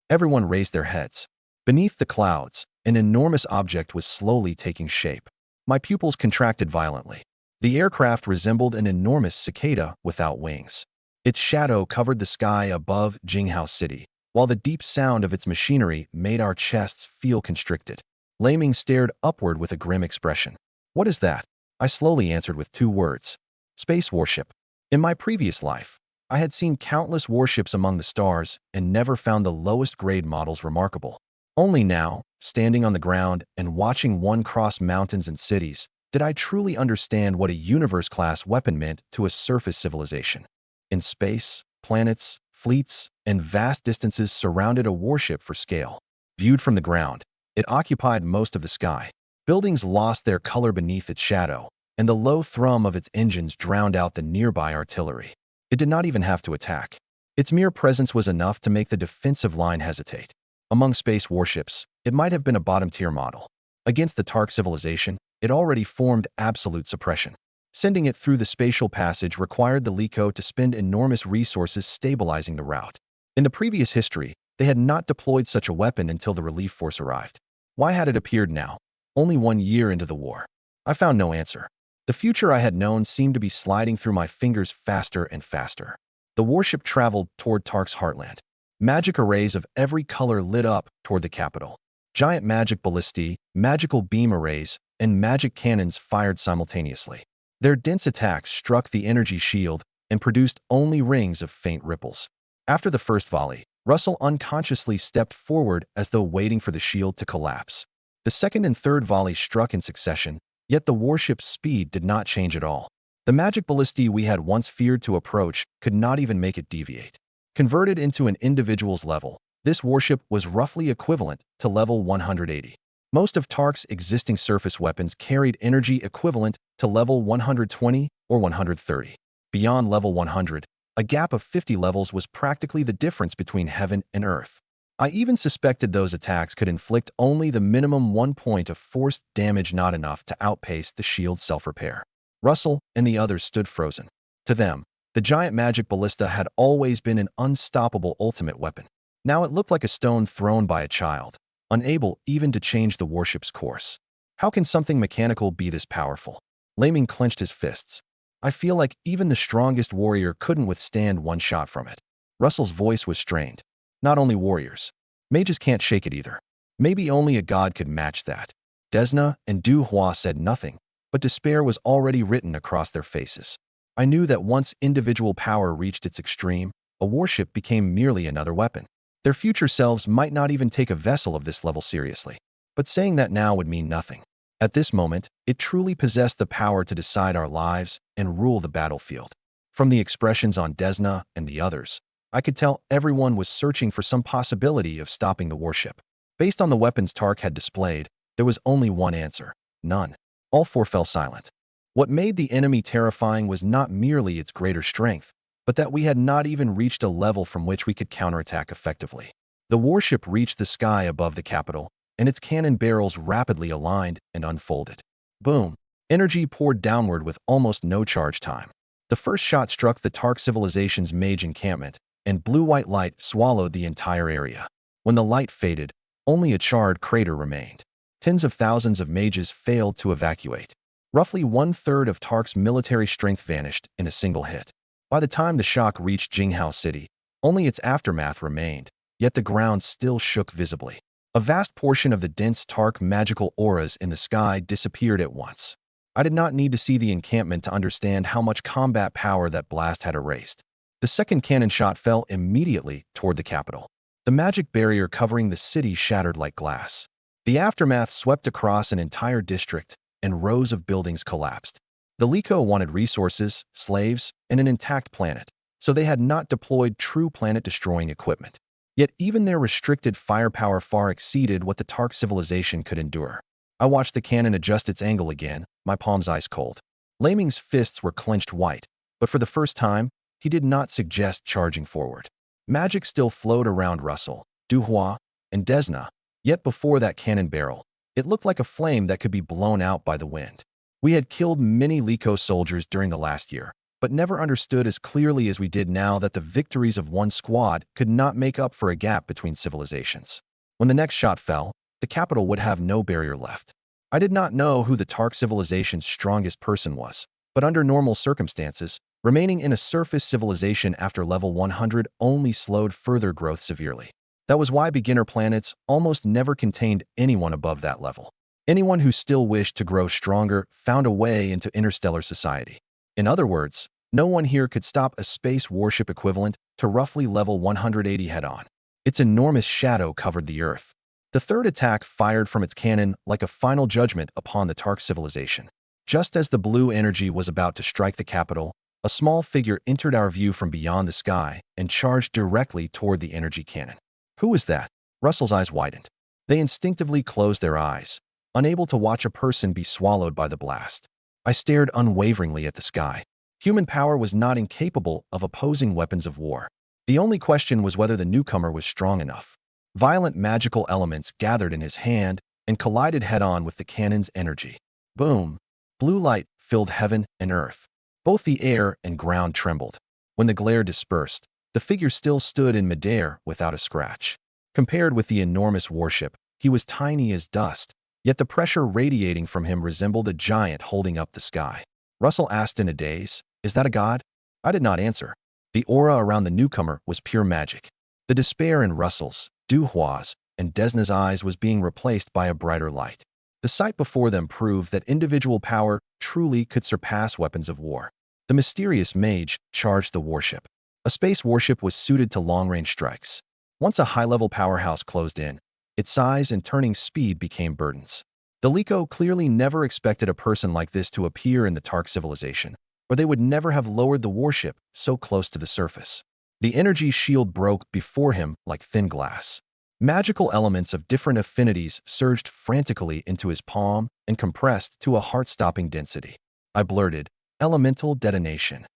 Everyone raised their heads. Beneath the clouds, an enormous object was slowly taking shape. My pupils contracted violently. The aircraft resembled an enormous cicada without wings. Its shadow covered the sky above Jinghao City, while the deep sound of its machinery made our chests feel constricted. Laming stared upward with a grim expression. "What is that?" I slowly answered with 2 words. "Space warship." In my previous life, I had seen countless warships among the stars and never found the lowest grade models remarkable. Only now, standing on the ground and watching one cross mountains and cities, did I truly understand what a universe-class weapon meant to a surface civilization. In space, planets, fleets, and vast distances surrounded a warship for scale. Viewed from the ground, it occupied most of the sky. Buildings lost their color beneath its shadow, and the low thrum of its engines drowned out the nearby artillery. It did not even have to attack. Its mere presence was enough to make the defensive line hesitate. Among space warships, it might have been a bottom-tier model. Against the Tark civilization, it already formed absolute suppression. Sending it through the spatial passage required the Liko to spend enormous resources stabilizing the route. In the previous history, they had not deployed such a weapon until the relief force arrived. Why had it appeared now, only 1 year into the war? I found no answer. The future I had known seemed to be sliding through my fingers faster and faster. The warship traveled toward Tark's heartland. Magic arrays of every color lit up toward the capital. Giant magic ballistae, magical beam arrays, and magic cannons fired simultaneously. Their dense attacks struck the energy shield and produced only rings of faint ripples. After the first volley, Russell unconsciously stepped forward as though waiting for the shield to collapse. The second and third volleys struck in succession, yet the warship's speed did not change at all. The magic ballistae we had once feared to approach could not even make it deviate. Converted into an individual's level, this warship was roughly equivalent to level 180. Most of Tark's existing surface weapons carried energy equivalent to level 120 or 130. Beyond level 100, a gap of 50 levels was practically the difference between heaven and earth. I even suspected those attacks could inflict only the minimum 1 point of forced damage, not enough to outpace the shield's self-repair. Russell and the others stood frozen. To them, the giant magic ballista had always been an unstoppable ultimate weapon. Now it looked like a stone thrown by a child, unable even to change the warship's course. How can something mechanical be this powerful? Laming clenched his fists. I feel like even the strongest warrior couldn't withstand one shot from it. Russell's voice was strained. Not only warriors. Mages can't shake it either. Maybe only a god could match that. Desna and Du Hua said nothing, but despair was already written across their faces. I knew that once individual power reached its extreme, a warship became merely another weapon. Their future selves might not even take a vessel of this level seriously. But saying that now would mean nothing. At this moment, it truly possessed the power to decide our lives and rule the battlefield. From the expressions on Desna and the others, I could tell everyone was searching for some possibility of stopping the warship. Based on the weapons Tark had displayed, there was only one answer: none. All four fell silent. What made the enemy terrifying was not merely its greater strength, but that we had not even reached a level from which we could counterattack effectively. The warship reached the sky above the capital, and its cannon barrels rapidly aligned and unfolded. Boom! Energy poured downward with almost no charge time. The first shot struck the Tark civilization's Mage encampment, and blue-white light swallowed the entire area. When the light faded, only a charred crater remained. Tens of thousands of mages failed to evacuate. Roughly 1/3 of Tark's military strength vanished in a single hit. By the time the shock reached Jinghao City, only its aftermath remained, yet the ground still shook visibly. A vast portion of the dense Tark magical auras in the sky disappeared at once. I did not need to see the encampment to understand how much combat power that blast had erased. The second cannon shot fell immediately toward the capital. The magic barrier covering the city shattered like glass. The aftermath swept across an entire district, and rows of buildings collapsed. The Liko wanted resources, slaves, and an intact planet, so they had not deployed true planet-destroying equipment. Yet even their restricted firepower far exceeded what the Tark civilization could endure. I watched the cannon adjust its angle again, my palms ice cold. Laming's fists were clenched white, but for the first time, he did not suggest charging forward. Magic still flowed around Russell, Du Hua, and Desna, yet before that cannon barrel, it looked like a flame that could be blown out by the wind. We had killed many Liko soldiers during the last year, but never understood as clearly as we did now that the victories of one squad could not make up for a gap between civilizations. When the next shot fell, the capital would have no barrier left. I did not know who the Tark civilization's strongest person was, but under normal circumstances, remaining in a surface civilization after level 100 only slowed further growth severely. That was why beginner planets almost never contained anyone above that level. Anyone who still wished to grow stronger found a way into interstellar society. In other words, no one here could stop a space warship equivalent to roughly level 180 head-on. Its enormous shadow covered the Earth. The third attack fired from its cannon like a final judgment upon the Tark civilization. Just as the blue energy was about to strike the capital, a small figure entered our view from beyond the sky and charged directly toward the energy cannon. Who was that? Russell's eyes widened. They instinctively closed their eyes, unable to watch a person be swallowed by the blast. I stared unwaveringly at the sky. Human power was not incapable of opposing weapons of war. The only question was whether the newcomer was strong enough. Violent magical elements gathered in his hand and collided head-on with the cannon's energy. Boom! Blue light filled heaven and earth. Both the air and ground trembled. When the glare dispersed, the figure still stood in midair without a scratch. Compared with the enormous warship, he was tiny as dust, yet the pressure radiating from him resembled a giant holding up the sky. Russell asked in a daze, "Is that a god?" I did not answer. The aura around the newcomer was pure magic. The despair in Russell's, Duhua's, and Desna's eyes was being replaced by a brighter light. The sight before them proved that individual power truly could surpass weapons of war. The mysterious Mage charged the warship. A space warship was suited to long-range strikes. Once a high-level powerhouse closed in, its size and turning speed became burdens. The Liko clearly never expected a person like this to appear in the Tark civilization, or they would never have lowered the warship so close to the surface. The energy shield broke before him like thin glass. Magical elements of different affinities surged frantically into his palm and compressed to a heart-stopping density. I blurted, "Elemental detonation."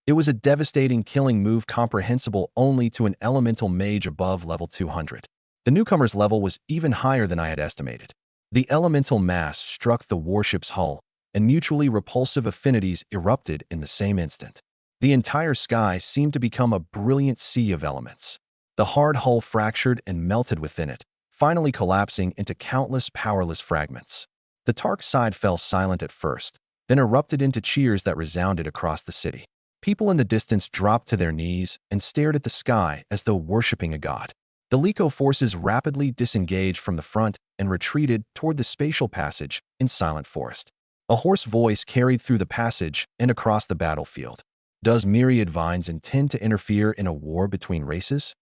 It was a devastating killing move comprehensible only to an elemental mage above level 200. The newcomer's level was even higher than I had estimated. The elemental mass struck the warship's hull, and mutually repulsive affinities erupted in the same instant. The entire sky seemed to become a brilliant sea of elements. The hard hull fractured and melted within it, finally collapsing into countless powerless fragments. The Tark side fell silent at first, then erupted into cheers that resounded across the city. People in the distance dropped to their knees and stared at the sky as though worshipping a god. The Liko forces rapidly disengaged from the front and retreated toward the spatial passage in silent forest. A hoarse voice carried through the passage and across the battlefield. "Does Myriad Vines intend to interfere in a war between races?"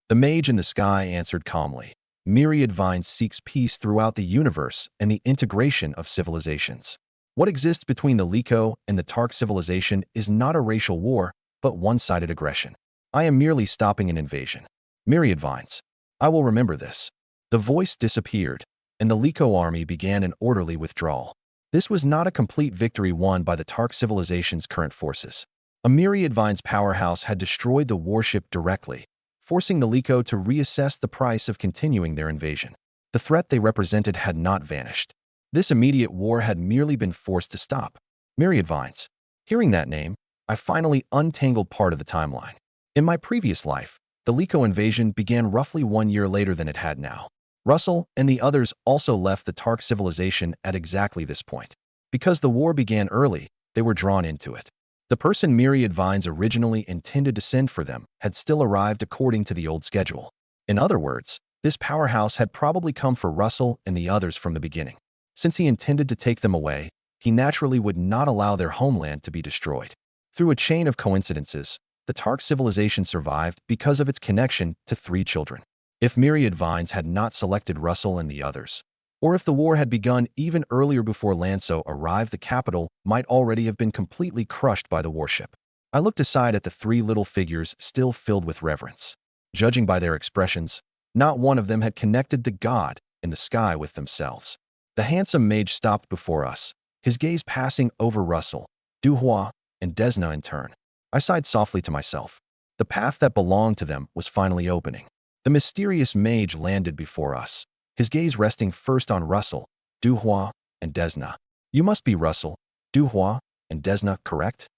The mage in the sky answered calmly. "Myriad Vines seeks peace throughout the universe and the integration of civilizations. What exists between the Liko and the Tark civilization is not a racial war, but one-sided aggression. I am merely stopping an invasion. Myriad Vines. I will remember this." The voice disappeared, and the Liko army began an orderly withdrawal. This was not a complete victory won by the Tark civilization's current forces. A Myriad Vines powerhouse had destroyed the warship directly, forcing the Liko to reassess the price of continuing their invasion. The threat they represented had not vanished. This immediate war had merely been forced to stop. Myriad Vines. Hearing that name, I finally untangled part of the timeline. In my previous life, the Liko invasion began roughly 1 year later than it had now. Russell and the others also left the Tark civilization at exactly this point. Because the war began early, they were drawn into it. The person Myriad Vines originally intended to send for them had still arrived according to the old schedule. In other words, this powerhouse had probably come for Russell and the others from the beginning. Since he intended to take them away, he naturally would not allow their homeland to be destroyed. Through a chain of coincidences, the Tark civilization survived because of its connection to 3 children. If Myriad Vines had not selected Russell and the others, or if the war had begun even earlier before Lanso arrived, the capital might already have been completely crushed by the warship. I looked aside at the 3 little figures still filled with reverence. Judging by their expressions, not one of them had connected the god in the sky with themselves. The handsome mage stopped before us, his gaze passing over Russell, Duhua, and Desna in turn. I sighed softly to myself. The path that belonged to them was finally opening. The mysterious mage landed before us, his gaze resting first on Russell, Duhua, and Desna. "You must be Russell, Duhua, and Desna, correct?"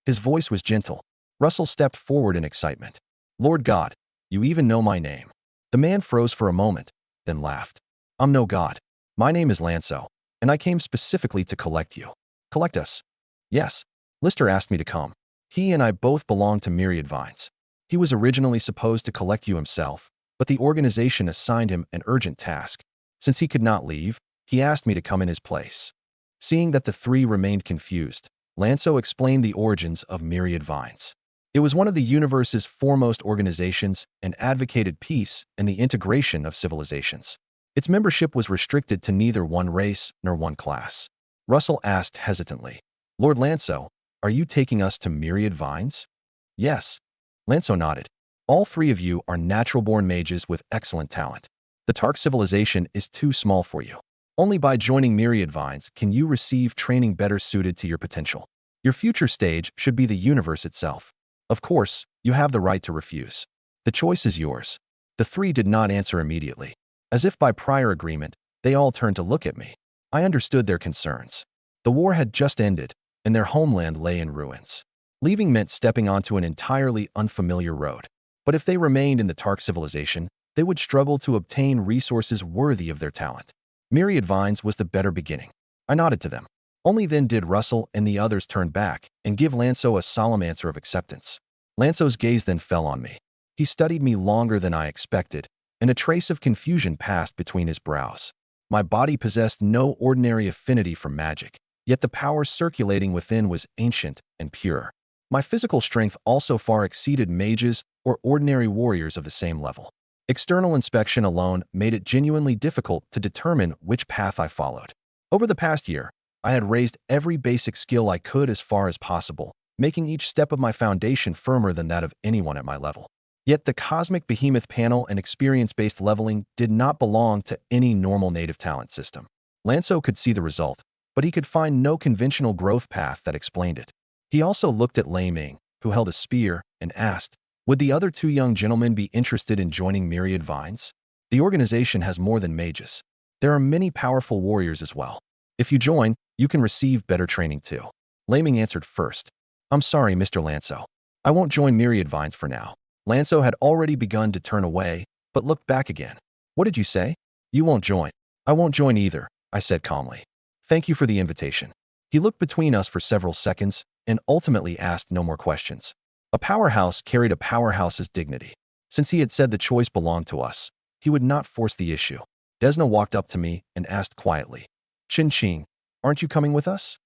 His voice was gentle. Russell stepped forward in excitement. "Lord God, you even know my name." The man froze for a moment, then laughed. "I'm no god. My name is Lanso. and I came specifically to collect you. Collect us? Yes. Lister asked me to come. He and I both belong to Myriad Vines. He was originally supposed to collect you himself, but the organization assigned him an urgent task. Since he could not leave, he asked me to come in his place. Seeing that the three remained confused, Lanso explained the origins of Myriad Vines. It was one of the universe's foremost organizations and advocated peace and the integration of civilizations. Its membership was restricted to neither one race nor one class. Russell asked hesitantly, Lord Lanso, are you taking us to Myriad Vines? Yes. Lanso nodded. All three of you are natural-born mages with excellent talent. The Tark civilization is too small for you. Only by joining Myriad Vines can you receive training better suited to your potential. Your future stage should be the universe itself. Of course, you have the right to refuse. The choice is yours. The three did not answer immediately. As if by prior agreement, they all turned to look at me. I understood their concerns. The war had just ended, and their homeland lay in ruins. Leaving meant stepping onto an entirely unfamiliar road. But if they remained in the Tark civilization, they would struggle to obtain resources worthy of their talent. Myriad Vines was the better beginning. I nodded to them. Only then did Russell and the others turn back and give Lanso a solemn answer of acceptance. Lanso's gaze then fell on me. He studied me longer than I expected, and a trace of confusion passed between his brows. My body possessed no ordinary affinity for magic, yet the power circulating within was ancient and pure. My physical strength also far exceeded mages or ordinary warriors of the same level. External inspection alone made it genuinely difficult to determine which path I followed. Over the past year, I had raised every basic skill I could as far as possible, making each step of my foundation firmer than that of anyone at my level. Yet the cosmic behemoth panel and experience-based leveling did not belong to any normal native talent system. Lanso could see the result, but he could find no conventional growth path that explained it. He also looked at Lei Ming, who held a spear, and asked, would the other two young gentlemen be interested in joining Myriad Vines? The organization has more than mages. There are many powerful warriors as well. If you join, you can receive better training too. Lei Ming answered first. I'm sorry, Mr. Lanso. I won't join Myriad Vines for now. Lanso had already begun to turn away, but looked back again. What did you say? You won't join. I won't join either, I said calmly. Thank you for the invitation. He looked between us for several seconds and ultimately asked no more questions. A powerhouse carried a powerhouse's dignity. Since he had said the choice belonged to us, he would not force the issue. Desna walked up to me and asked quietly, Qin, aren't you coming with us?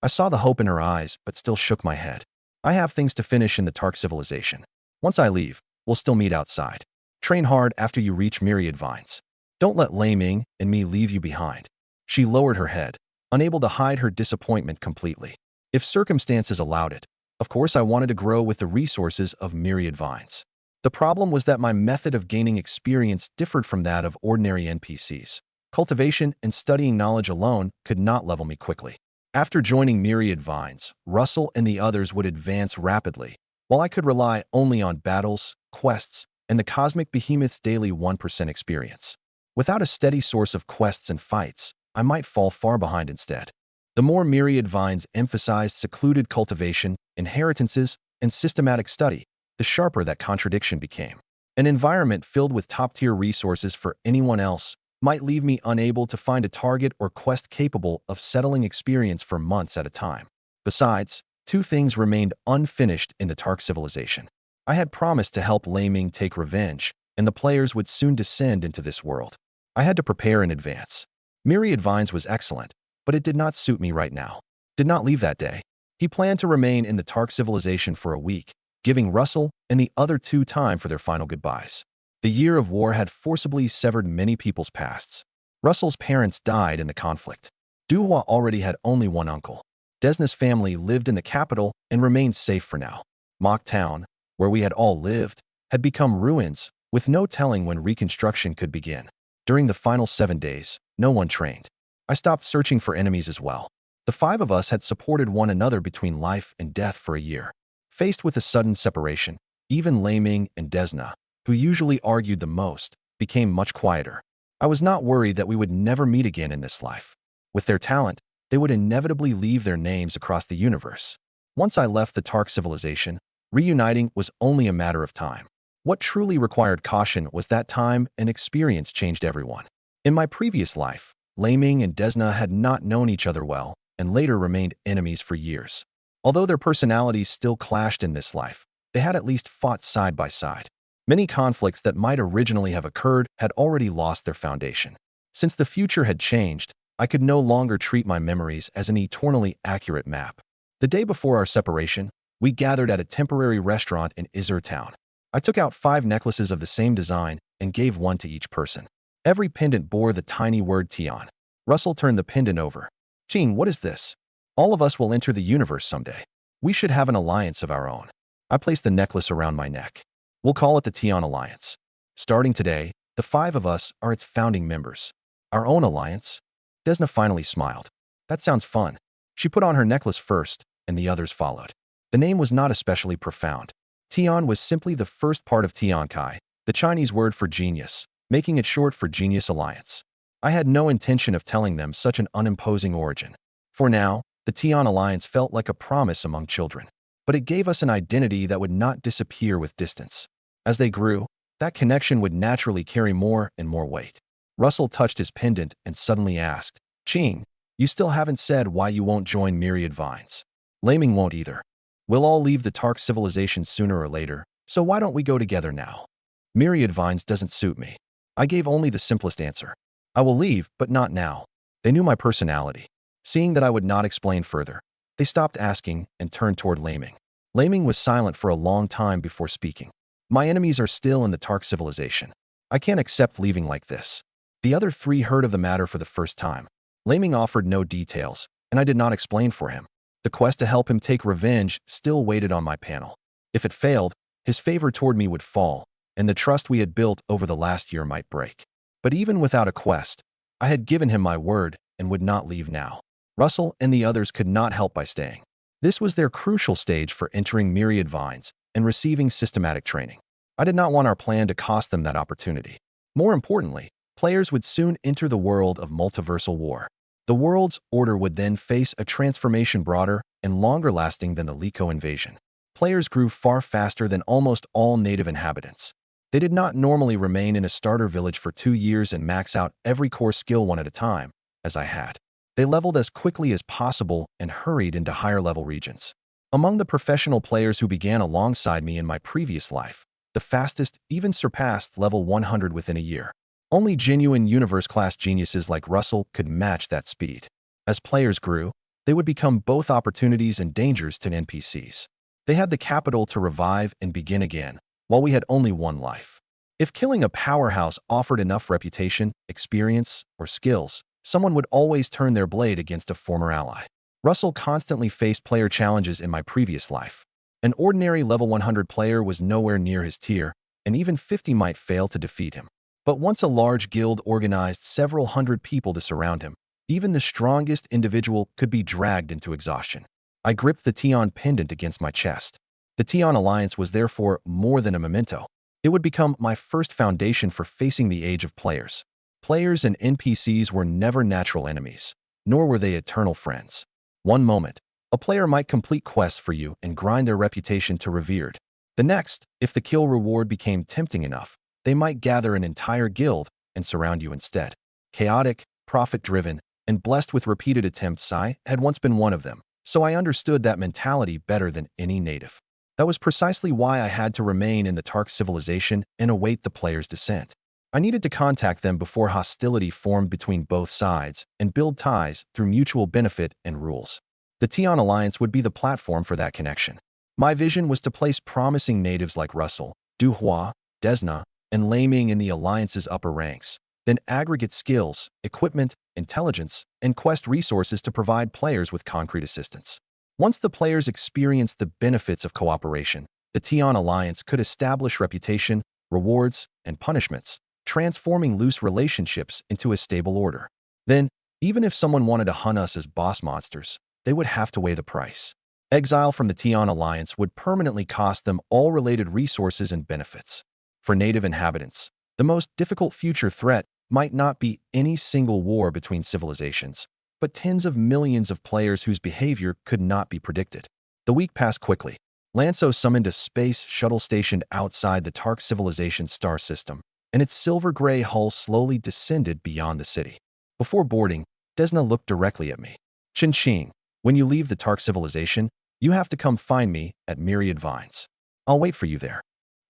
I saw the hope in her eyes, but still shook my head. I have things to finish in the Tark civilization. Once I leave, we'll still meet outside. Train hard after you reach Myriad Vines. Don't let Lei Ming and me leave you behind. She lowered her head, unable to hide her disappointment completely. If circumstances allowed it, of course I wanted to grow with the resources of Myriad Vines. The problem was that my method of gaining experience differed from that of ordinary NPCs. Cultivation and studying knowledge alone could not level me quickly. After joining Myriad Vines, Russell and the others would advance rapidly, while I could rely only on battles, quests, and the cosmic behemoth's daily 1% experience. Without a steady source of quests and fights, I might fall far behind instead. The more Myriad Vines emphasized secluded cultivation, inheritances, and systematic study, the sharper that contradiction became. An environment filled with top-tier resources for anyone else might leave me unable to find a target or quest capable of settling experience for months at a time. Besides, two things remained unfinished in the Tark civilization. I had promised to help Lei Ming take revenge, and the players would soon descend into this world. I had to prepare in advance. Myriad Vines was excellent, but it did not suit me right now. Did not leave that day. He planned to remain in the Tark civilization for a week, giving Russell and the other two time for their final goodbyes. The year of war had forcibly severed many people's pasts. Russell's parents died in the conflict. Duhua already had only one uncle. Desna's family lived in the capital and remained safe for now. Mock Town, where we had all lived, had become ruins, with no telling when reconstruction could begin. During the final 7 days, no one trained. I stopped searching for enemies as well. The five of us had supported one another between life and death for a year. Faced with a sudden separation, even Lei Ming and Desna, who usually argued the most, became much quieter. I was not worried that we would never meet again in this life. With their talent, they would inevitably leave their names across the universe. Once I left the Tark civilization, reuniting was only a matter of time. What truly required caution was that time and experience changed everyone. In my previous life, Laming and Desna had not known each other well, and later remained enemies for years. Although their personalities still clashed in this life, they had at least fought side by side. Many conflicts that might originally have occurred had already lost their foundation. Since the future had changed, I could no longer treat my memories as an eternally accurate map. The day before our separation, we gathered at a temporary restaurant in Izur town. I took out 5 necklaces of the same design and gave one to each person. Every pendant bore the tiny word Tion. Russell turned the pendant over. Jean, what is this? All of us will enter the universe someday. We should have an alliance of our own. I placed the necklace around my neck. We'll call it the Tion Alliance. Starting today, the 5 of us are its founding members. Our own alliance? Desna finally smiled. That sounds fun. She put on her necklace first, and the others followed. The name was not especially profound. Tion was simply the first part of Tian Kai, the Chinese word for genius, making it short for Genius Alliance. I had no intention of telling them such an unimposing origin. For now, the Tion Alliance felt like a promise among children, but it gave us an identity that would not disappear with distance. As they grew, that connection would naturally carry more and more weight. Russell touched his pendant and suddenly asked, Ching, you still haven't said why you won't join Myriad Vines. Laming won't either. We'll all leave the Tark civilization sooner or later, so why don't we go together now? Myriad Vines doesn't suit me. I gave only the simplest answer. I will leave, but not now. They knew my personality. Seeing that I would not explain further, they stopped asking and turned toward Laming. Laming was silent for a long time before speaking. My enemies are still in the Tark civilization. I can't accept leaving like this. The other 3 heard of the matter for the first time. Laming offered no details, and I did not explain for him. The quest to help him take revenge still waited on my panel. If it failed, his favor toward me would fall, and the trust we had built over the last year might break. But even without a quest, I had given him my word and would not leave now. Russell and the others could not help by staying. This was their crucial stage for entering Myriad Vines and receiving systematic training. I did not want our plan to cost them that opportunity. More importantly, players would soon enter the world of multiversal war. The world's order would then face a transformation broader and longer lasting than the Liko invasion. Players grew far faster than almost all native inhabitants. They did not normally remain in a starter village for 2 years and max out every core skill one at a time, as I had. They leveled as quickly as possible and hurried into higher level regions. Among the professional players who began alongside me in my previous life, the fastest even surpassed level 100 within a year. Only genuine universe-class geniuses like Russell could match that speed. As players grew, they would become both opportunities and dangers to NPCs. They had the capital to revive and begin again, while we had only one life. If killing a powerhouse offered enough reputation, experience, or skills, someone would always turn their blade against a former ally. Russell constantly faced player challenges in my previous life. An ordinary level 100 player was nowhere near his tier, and even 50 might fail to defeat him. But once a large guild organized several hundred people to surround him, even the strongest individual could be dragged into exhaustion. I gripped the Tion pendant against my chest. The Tion Alliance was therefore more than a memento. It would become my first foundation for facing the age of players. Players and NPCs were never natural enemies, nor were they eternal friends. One moment, a player might complete quests for you and grind their reputation to revered. The next, if the kill reward became tempting enough, they might gather an entire guild and surround you instead. Chaotic, profit-driven, and blessed with repeated attempts, I had once been one of them, so I understood that mentality better than any native. That was precisely why I had to remain in the Tark civilization and await the players' descent. I needed to contact them before hostility formed between both sides and build ties through mutual benefit and rules. The Tion Alliance would be the platform for that connection. My vision was to place promising natives like Russell, Duhua, Desna, and Laming in the Alliance's upper ranks, then aggregate skills, equipment, intelligence, and quest resources to provide players with concrete assistance. Once the players experienced the benefits of cooperation, the Tion Alliance could establish reputation, rewards, and punishments, transforming loose relationships into a stable order. Then, even if someone wanted to hunt us as boss monsters, they would have to weigh the price. Exile from the Tion Alliance would permanently cost them all related resources and benefits. For native inhabitants, the most difficult future threat might not be any single war between civilizations, but tens of millions of players whose behavior could not be predicted. The week passed quickly. Lanso summoned a space shuttle stationed outside the Tark civilization's star system, and its silver-gray hull slowly descended beyond the city. Before boarding, Desna looked directly at me. Qing, when you leave the Tark civilization, you have to come find me at Myriad Vines. I'll wait for you there.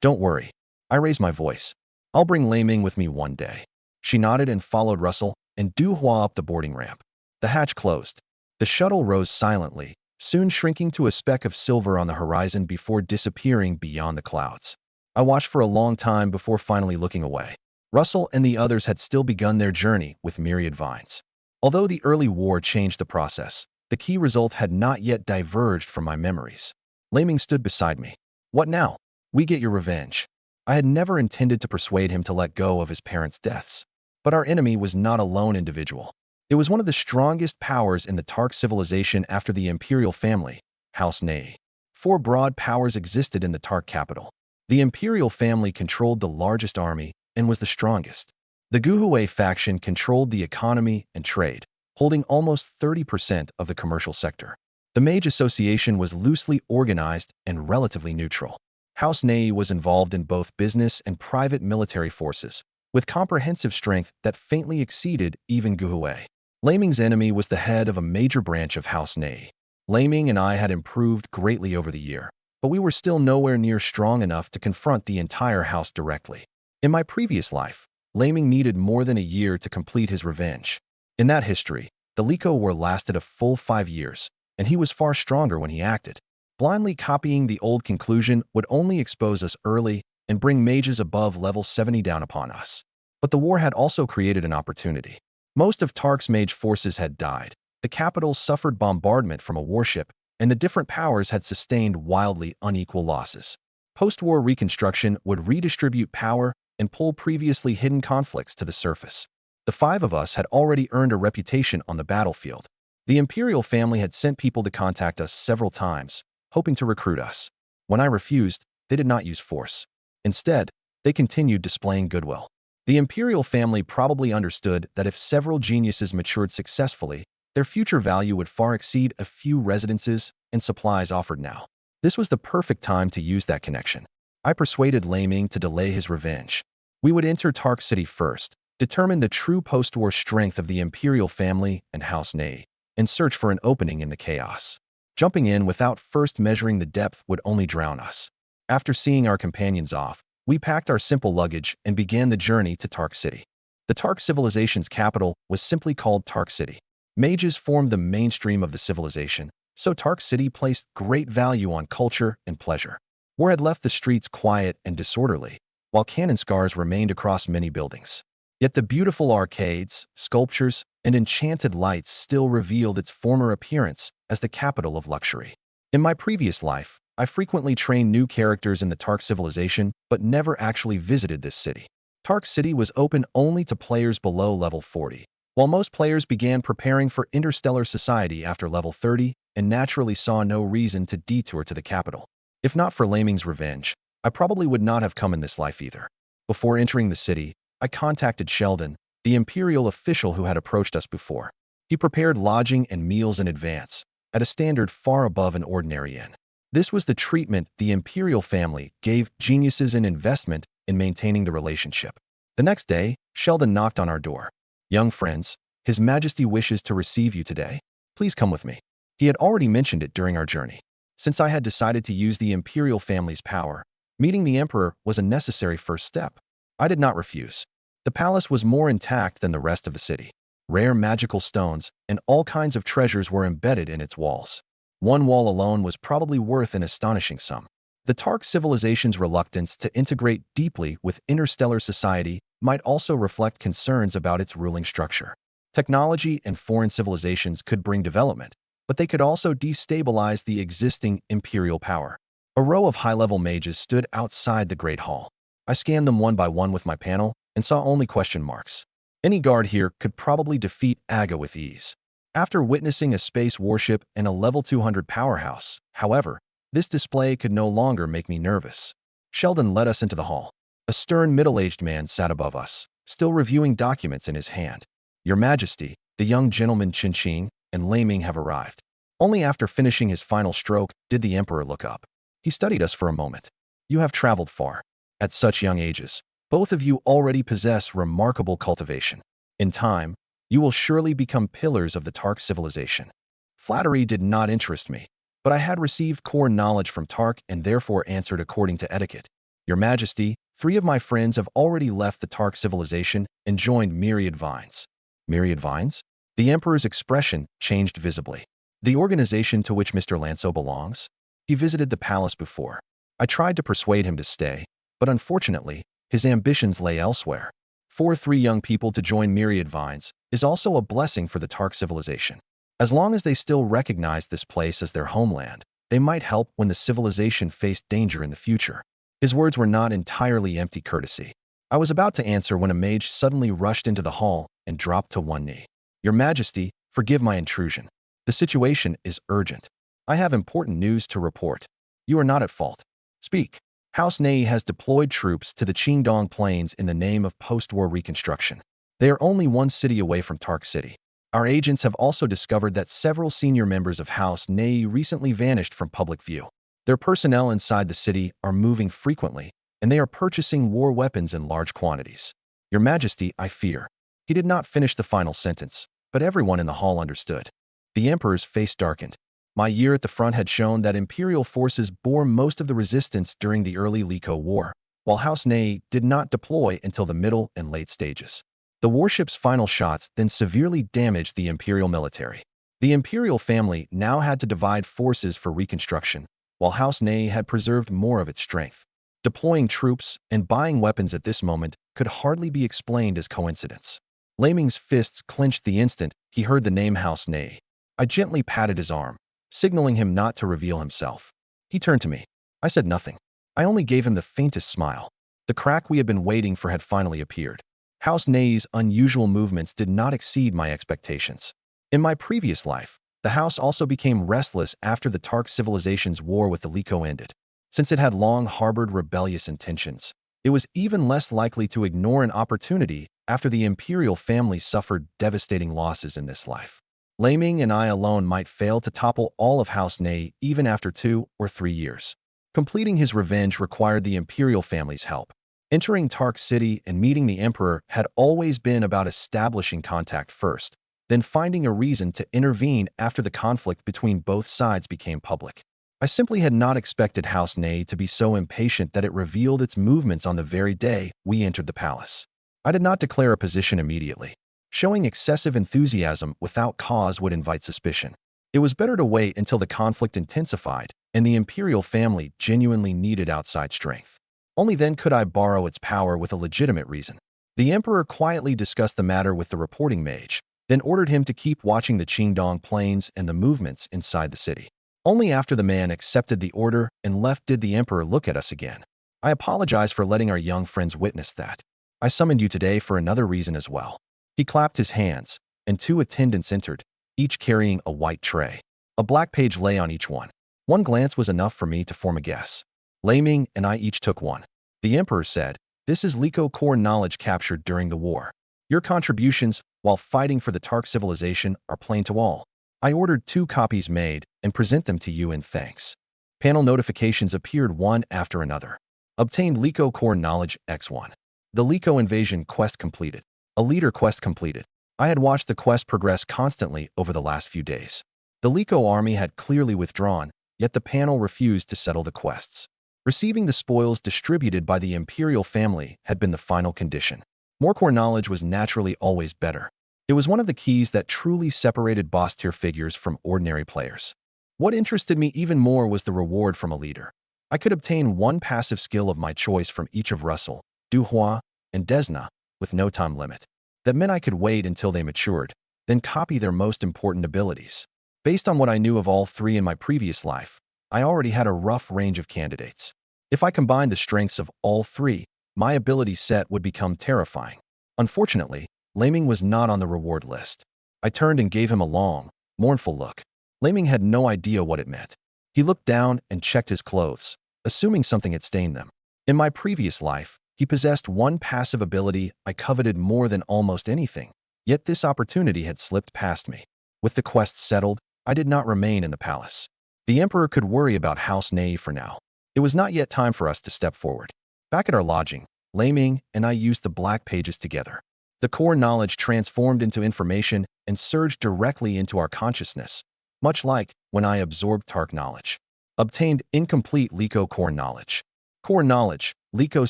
Don't worry. I raised my voice. I'll bring Lei Ming with me one day. She nodded and followed Russell and Du Hua up the boarding ramp. The hatch closed. The shuttle rose silently, soon shrinking to a speck of silver on the horizon before disappearing beyond the clouds. I watched for a long time before finally looking away. Russell and the others had still begun their journey with Myriad Vines. Although the early war changed the process, the key result had not yet diverged from my memories. Lei Ming stood beside me. What now? We get your revenge. I had never intended to persuade him to let go of his parents' deaths. But our enemy was not a lone individual. It was one of the strongest powers in the Tark civilization after the imperial family, House Nei. 4 broad powers existed in the Tark capital. The imperial family controlled the largest army and was the strongest. The Guhue faction controlled the economy and trade, holding almost 30% of the commercial sector. The Mage Association was loosely organized and relatively neutral. House Nei was involved in both business and private military forces, with comprehensive strength that faintly exceeded even Guhue. Lei Ming's enemy was the head of a major branch of House Nei. Lei Ming and I had improved greatly over the year, but we were still nowhere near strong enough to confront the entire house directly. In my previous life, Lei Ming needed more than a year to complete his revenge. In that history, the Liko War lasted a full 5 years, and he was far stronger when he acted. Blindly copying the old conclusion would only expose us early and bring mages above level 70 down upon us. But the war had also created an opportunity. Most of Tark's mage forces had died, the capital suffered bombardment from a warship, and the different powers had sustained wildly unequal losses. Post-war reconstruction would redistribute power and pull previously hidden conflicts to the surface. The 5 of us had already earned a reputation on the battlefield. The imperial family had sent people to contact us several times, hoping to recruit us. When I refused, they did not use force. Instead, they continued displaying goodwill. The imperial family probably understood that if several geniuses matured successfully, their future value would far exceed a few residences and supplies offered now. This was the perfect time to use that connection. I persuaded Lei Ming to delay his revenge. We would enter Tark City first, determine the true post-war strength of the imperial family and House Nei, and search for an opening in the chaos. Jumping in without first measuring the depth would only drown us. After seeing our companions off, we packed our simple luggage and began the journey to Tark City. The Tark civilization's capital was simply called Tark City. Mages formed the mainstream of the civilization, so Tark City placed great value on culture and pleasure. War had left the streets quiet and disorderly, while cannon scars remained across many buildings. Yet the beautiful arcades, sculptures, and enchanted lights still revealed its former appearance as the capital of luxury. In my previous life, I frequently trained new characters in the Tark civilization, but never actually visited this city. Tark City was open only to players below level 40, while most players began preparing for interstellar society after level 30 and naturally saw no reason to detour to the capital. If not for Lei Ming's revenge, I probably would not have come in this life either. Before entering the city, I contacted Sheldon, the imperial official who had approached us before. He prepared lodging and meals in advance, at a standard far above an ordinary inn. This was the treatment the imperial family gave geniuses in investment in maintaining the relationship. The next day, Sheldon knocked on our door. "Young friends, His Majesty wishes to receive you today. Please come with me." He had already mentioned it during our journey. Since I had decided to use the imperial family's power, meeting the emperor was a necessary first step. I did not refuse. The palace was more intact than the rest of the city. Rare magical stones and all kinds of treasures were embedded in its walls. One wall alone was probably worth an astonishing sum. The Tark civilization's reluctance to integrate deeply with interstellar society might also reflect concerns about its ruling structure. Technology and foreign civilizations could bring development, but they could also destabilize the existing imperial power. A row of high-level mages stood outside the Great Hall. I scanned them one by one with my panel and saw only question marks. Any guard here could probably defeat Aga with ease. After witnessing a space warship and a level 200 powerhouse, however, this display could no longer make me nervous. Sheldon led us into the hall. A stern middle-aged man sat above us, still reviewing documents in his hand. "Your Majesty, the young gentleman Qing and Lei Ming have arrived." Only after finishing his final stroke did the emperor look up. He studied us for a moment. "You have traveled far. At such young ages, both of you already possess remarkable cultivation. In time, You will surely become pillars of the Tark civilization. Flattery did not interest me, but I had received core knowledge from Tark and therefore answered according to etiquette. Your Majesty, 3 of my friends have already left the Tark civilization and joined Myriad Vines. Myriad Vines? The Emperor's expression changed visibly. The organization to which Mr. Lanso belongs? He visited the palace before. I tried to persuade him to stay, but unfortunately, his ambitions lay elsewhere. For 3 young people to join Myriad Vines is also a blessing for the Tark civilization. As long as they still recognize this place as their homeland, they might help when the civilization faced danger in the future. His words were not entirely empty courtesy. I was about to answer when a mage suddenly rushed into the hall and dropped to one knee. Your Majesty, forgive my intrusion. The situation is urgent. I have important news to report. You are not at fault. Speak. House Nei has deployed troops to the Qingdong Plains in the name of post-war reconstruction. They are only 1 city away from Tark City. Our agents have also discovered that several senior members of House Nei recently vanished from public view. Their personnel inside the city are moving frequently, and they are purchasing war weapons in large quantities. Your Majesty, I fear. He did not finish the final sentence, but everyone in the hall understood. The Emperor's face darkened. My year at the front had shown that Imperial forces bore most of the resistance during the early Liko War, while House Nei did not deploy until the middle and late stages. The warship's final shots then severely damaged the Imperial military. The Imperial family now had to divide forces for reconstruction, while House Nei had preserved more of its strength. Deploying troops and buying weapons at this moment could hardly be explained as coincidence. Laming's fists clenched the instant he heard the name House Nei. I gently patted his arm, signaling him not to reveal himself. He turned to me. I said nothing. I only gave him the faintest smile. The crack we had been waiting for had finally appeared. House Nei's unusual movements did not exceed my expectations. In my previous life, the house also became restless after the Tark civilization's war with the Liko ended. Since it had long harbored rebellious intentions, it was even less likely to ignore an opportunity after the Imperial family suffered devastating losses in this life. Laming and I alone might fail to topple all of House Nei even after 2 or 3 years. Completing his revenge required the Imperial family's help. Entering Tark City and meeting the Emperor had always been about establishing contact first, then finding a reason to intervene after the conflict between both sides became public. I simply had not expected House Nei to be so impatient that it revealed its movements on the very day we entered the palace. I did not declare a position immediately. Showing excessive enthusiasm without cause would invite suspicion. It was better to wait until the conflict intensified and the Imperial family genuinely needed outside strength. Only then could I borrow its power with a legitimate reason. The Emperor quietly discussed the matter with the reporting mage, then ordered him to keep watching the Qingdong Plains and the movements inside the city. Only after the man accepted the order and left did the Emperor look at us again. I apologize for letting our young friends witness that. I summoned you today for another reason as well. He clapped his hands, and 2 attendants entered, each carrying a white tray. A black page lay on each one. One glance was enough for me to form a guess. Laming and I each took one. The Emperor said, "This is Liko core knowledge captured during the war. Your contributions, while fighting for the Tark civilization, are plain to all. I ordered 2 copies made and present them to you in thanks." Panel notifications appeared one after another. Obtained Liko core knowledge X1. The Liko invasion quest completed. A leader quest completed. I had watched the quest progress constantly over the last few days. The Liko army had clearly withdrawn, yet the panel refused to settle the quests. Receiving the spoils distributed by the Imperial family had been the final condition. More core knowledge was naturally always better. It was one of the keys that truly separated boss-tier figures from ordinary players. What interested me even more was the reward from a leader. I could obtain 1 passive skill of my choice from each of Russell, Duhua, and Desna, with no time limit. That meant I could wait until they matured, then copy their most important abilities. Based on what I knew of all 3 in my previous life, I already had a rough range of candidates. If I combined the strengths of all 3, my ability set would become terrifying. Unfortunately, Laming was not on the reward list. I turned and gave him a long, mournful look. Laming had no idea what it meant. He looked down and checked his clothes, assuming something had stained them. In my previous life, he possessed 1 passive ability I coveted more than almost anything, yet this opportunity had slipped past me. With the quest settled, I did not remain in the palace. The Emperor could worry about House Nei for now. It was not yet time for us to step forward. Back at our lodging, Laming and I used the black pages together. The core knowledge transformed into information and surged directly into our consciousness, much like when I absorbed Tark knowledge. Obtained incomplete Liko core knowledge. Core knowledge, Liko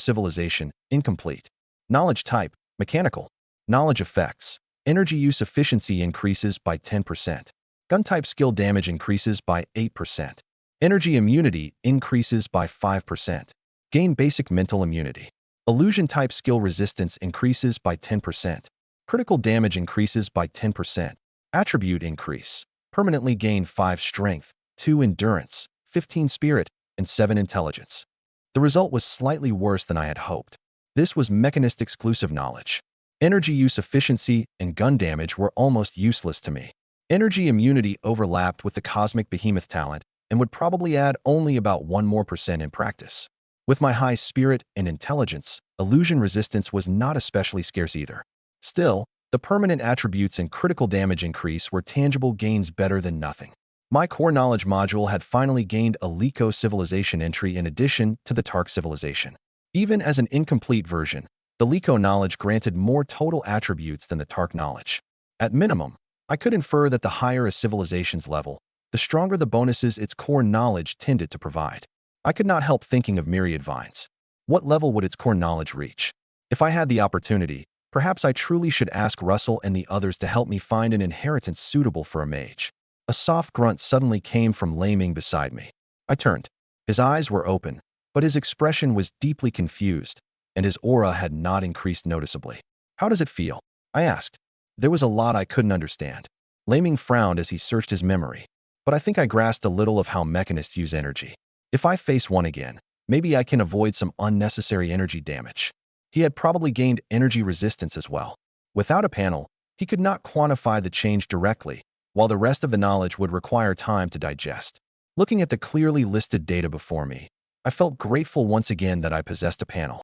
civilization, incomplete. Knowledge type, mechanical. Knowledge effects. Energy use efficiency increases by 10%. Gun type skill damage increases by 8%. Energy immunity increases by 5%. Gain basic mental immunity. Illusion type skill resistance increases by 10%. Critical damage increases by 10%. Attribute increase. Permanently gain 5 strength, 2 endurance, 15 spirit, and 7 intelligence. The result was slightly worse than I had hoped. This was mechanist exclusive knowledge. Energy use efficiency and gun damage were almost useless to me. Energy immunity overlapped with the cosmic behemoth talent and would probably add only about 1% more in practice. With my high spirit and intelligence, illusion resistance was not especially scarce either. Still, the permanent attributes and critical damage increase were tangible gains better than nothing. My core knowledge module had finally gained a Liko civilization entry in addition to the Tark civilization. Even as an incomplete version, the Liko knowledge granted more total attributes than the Tark knowledge. At minimum, I could infer that the higher a civilization's level, the stronger the bonuses its core knowledge tended to provide. I could not help thinking of myriad vines. What level would its core knowledge reach? If I had the opportunity, perhaps I truly should ask Russell and the others to help me find an inheritance suitable for a mage. A soft grunt suddenly came from Laming beside me. I turned. His eyes were open, but his expression was deeply confused, and his aura had not increased noticeably. How does it feel? I asked. There was a lot I couldn't understand. Laming frowned as he searched his memory, but I think I grasped a little of how mechanists use energy. If I face one again, maybe I can avoid some unnecessary energy damage. He had probably gained energy resistance as well. Without a panel, he could not quantify the change directly, while the rest of the knowledge would require time to digest. Looking at the clearly listed data before me, I felt grateful once again that I possessed a panel.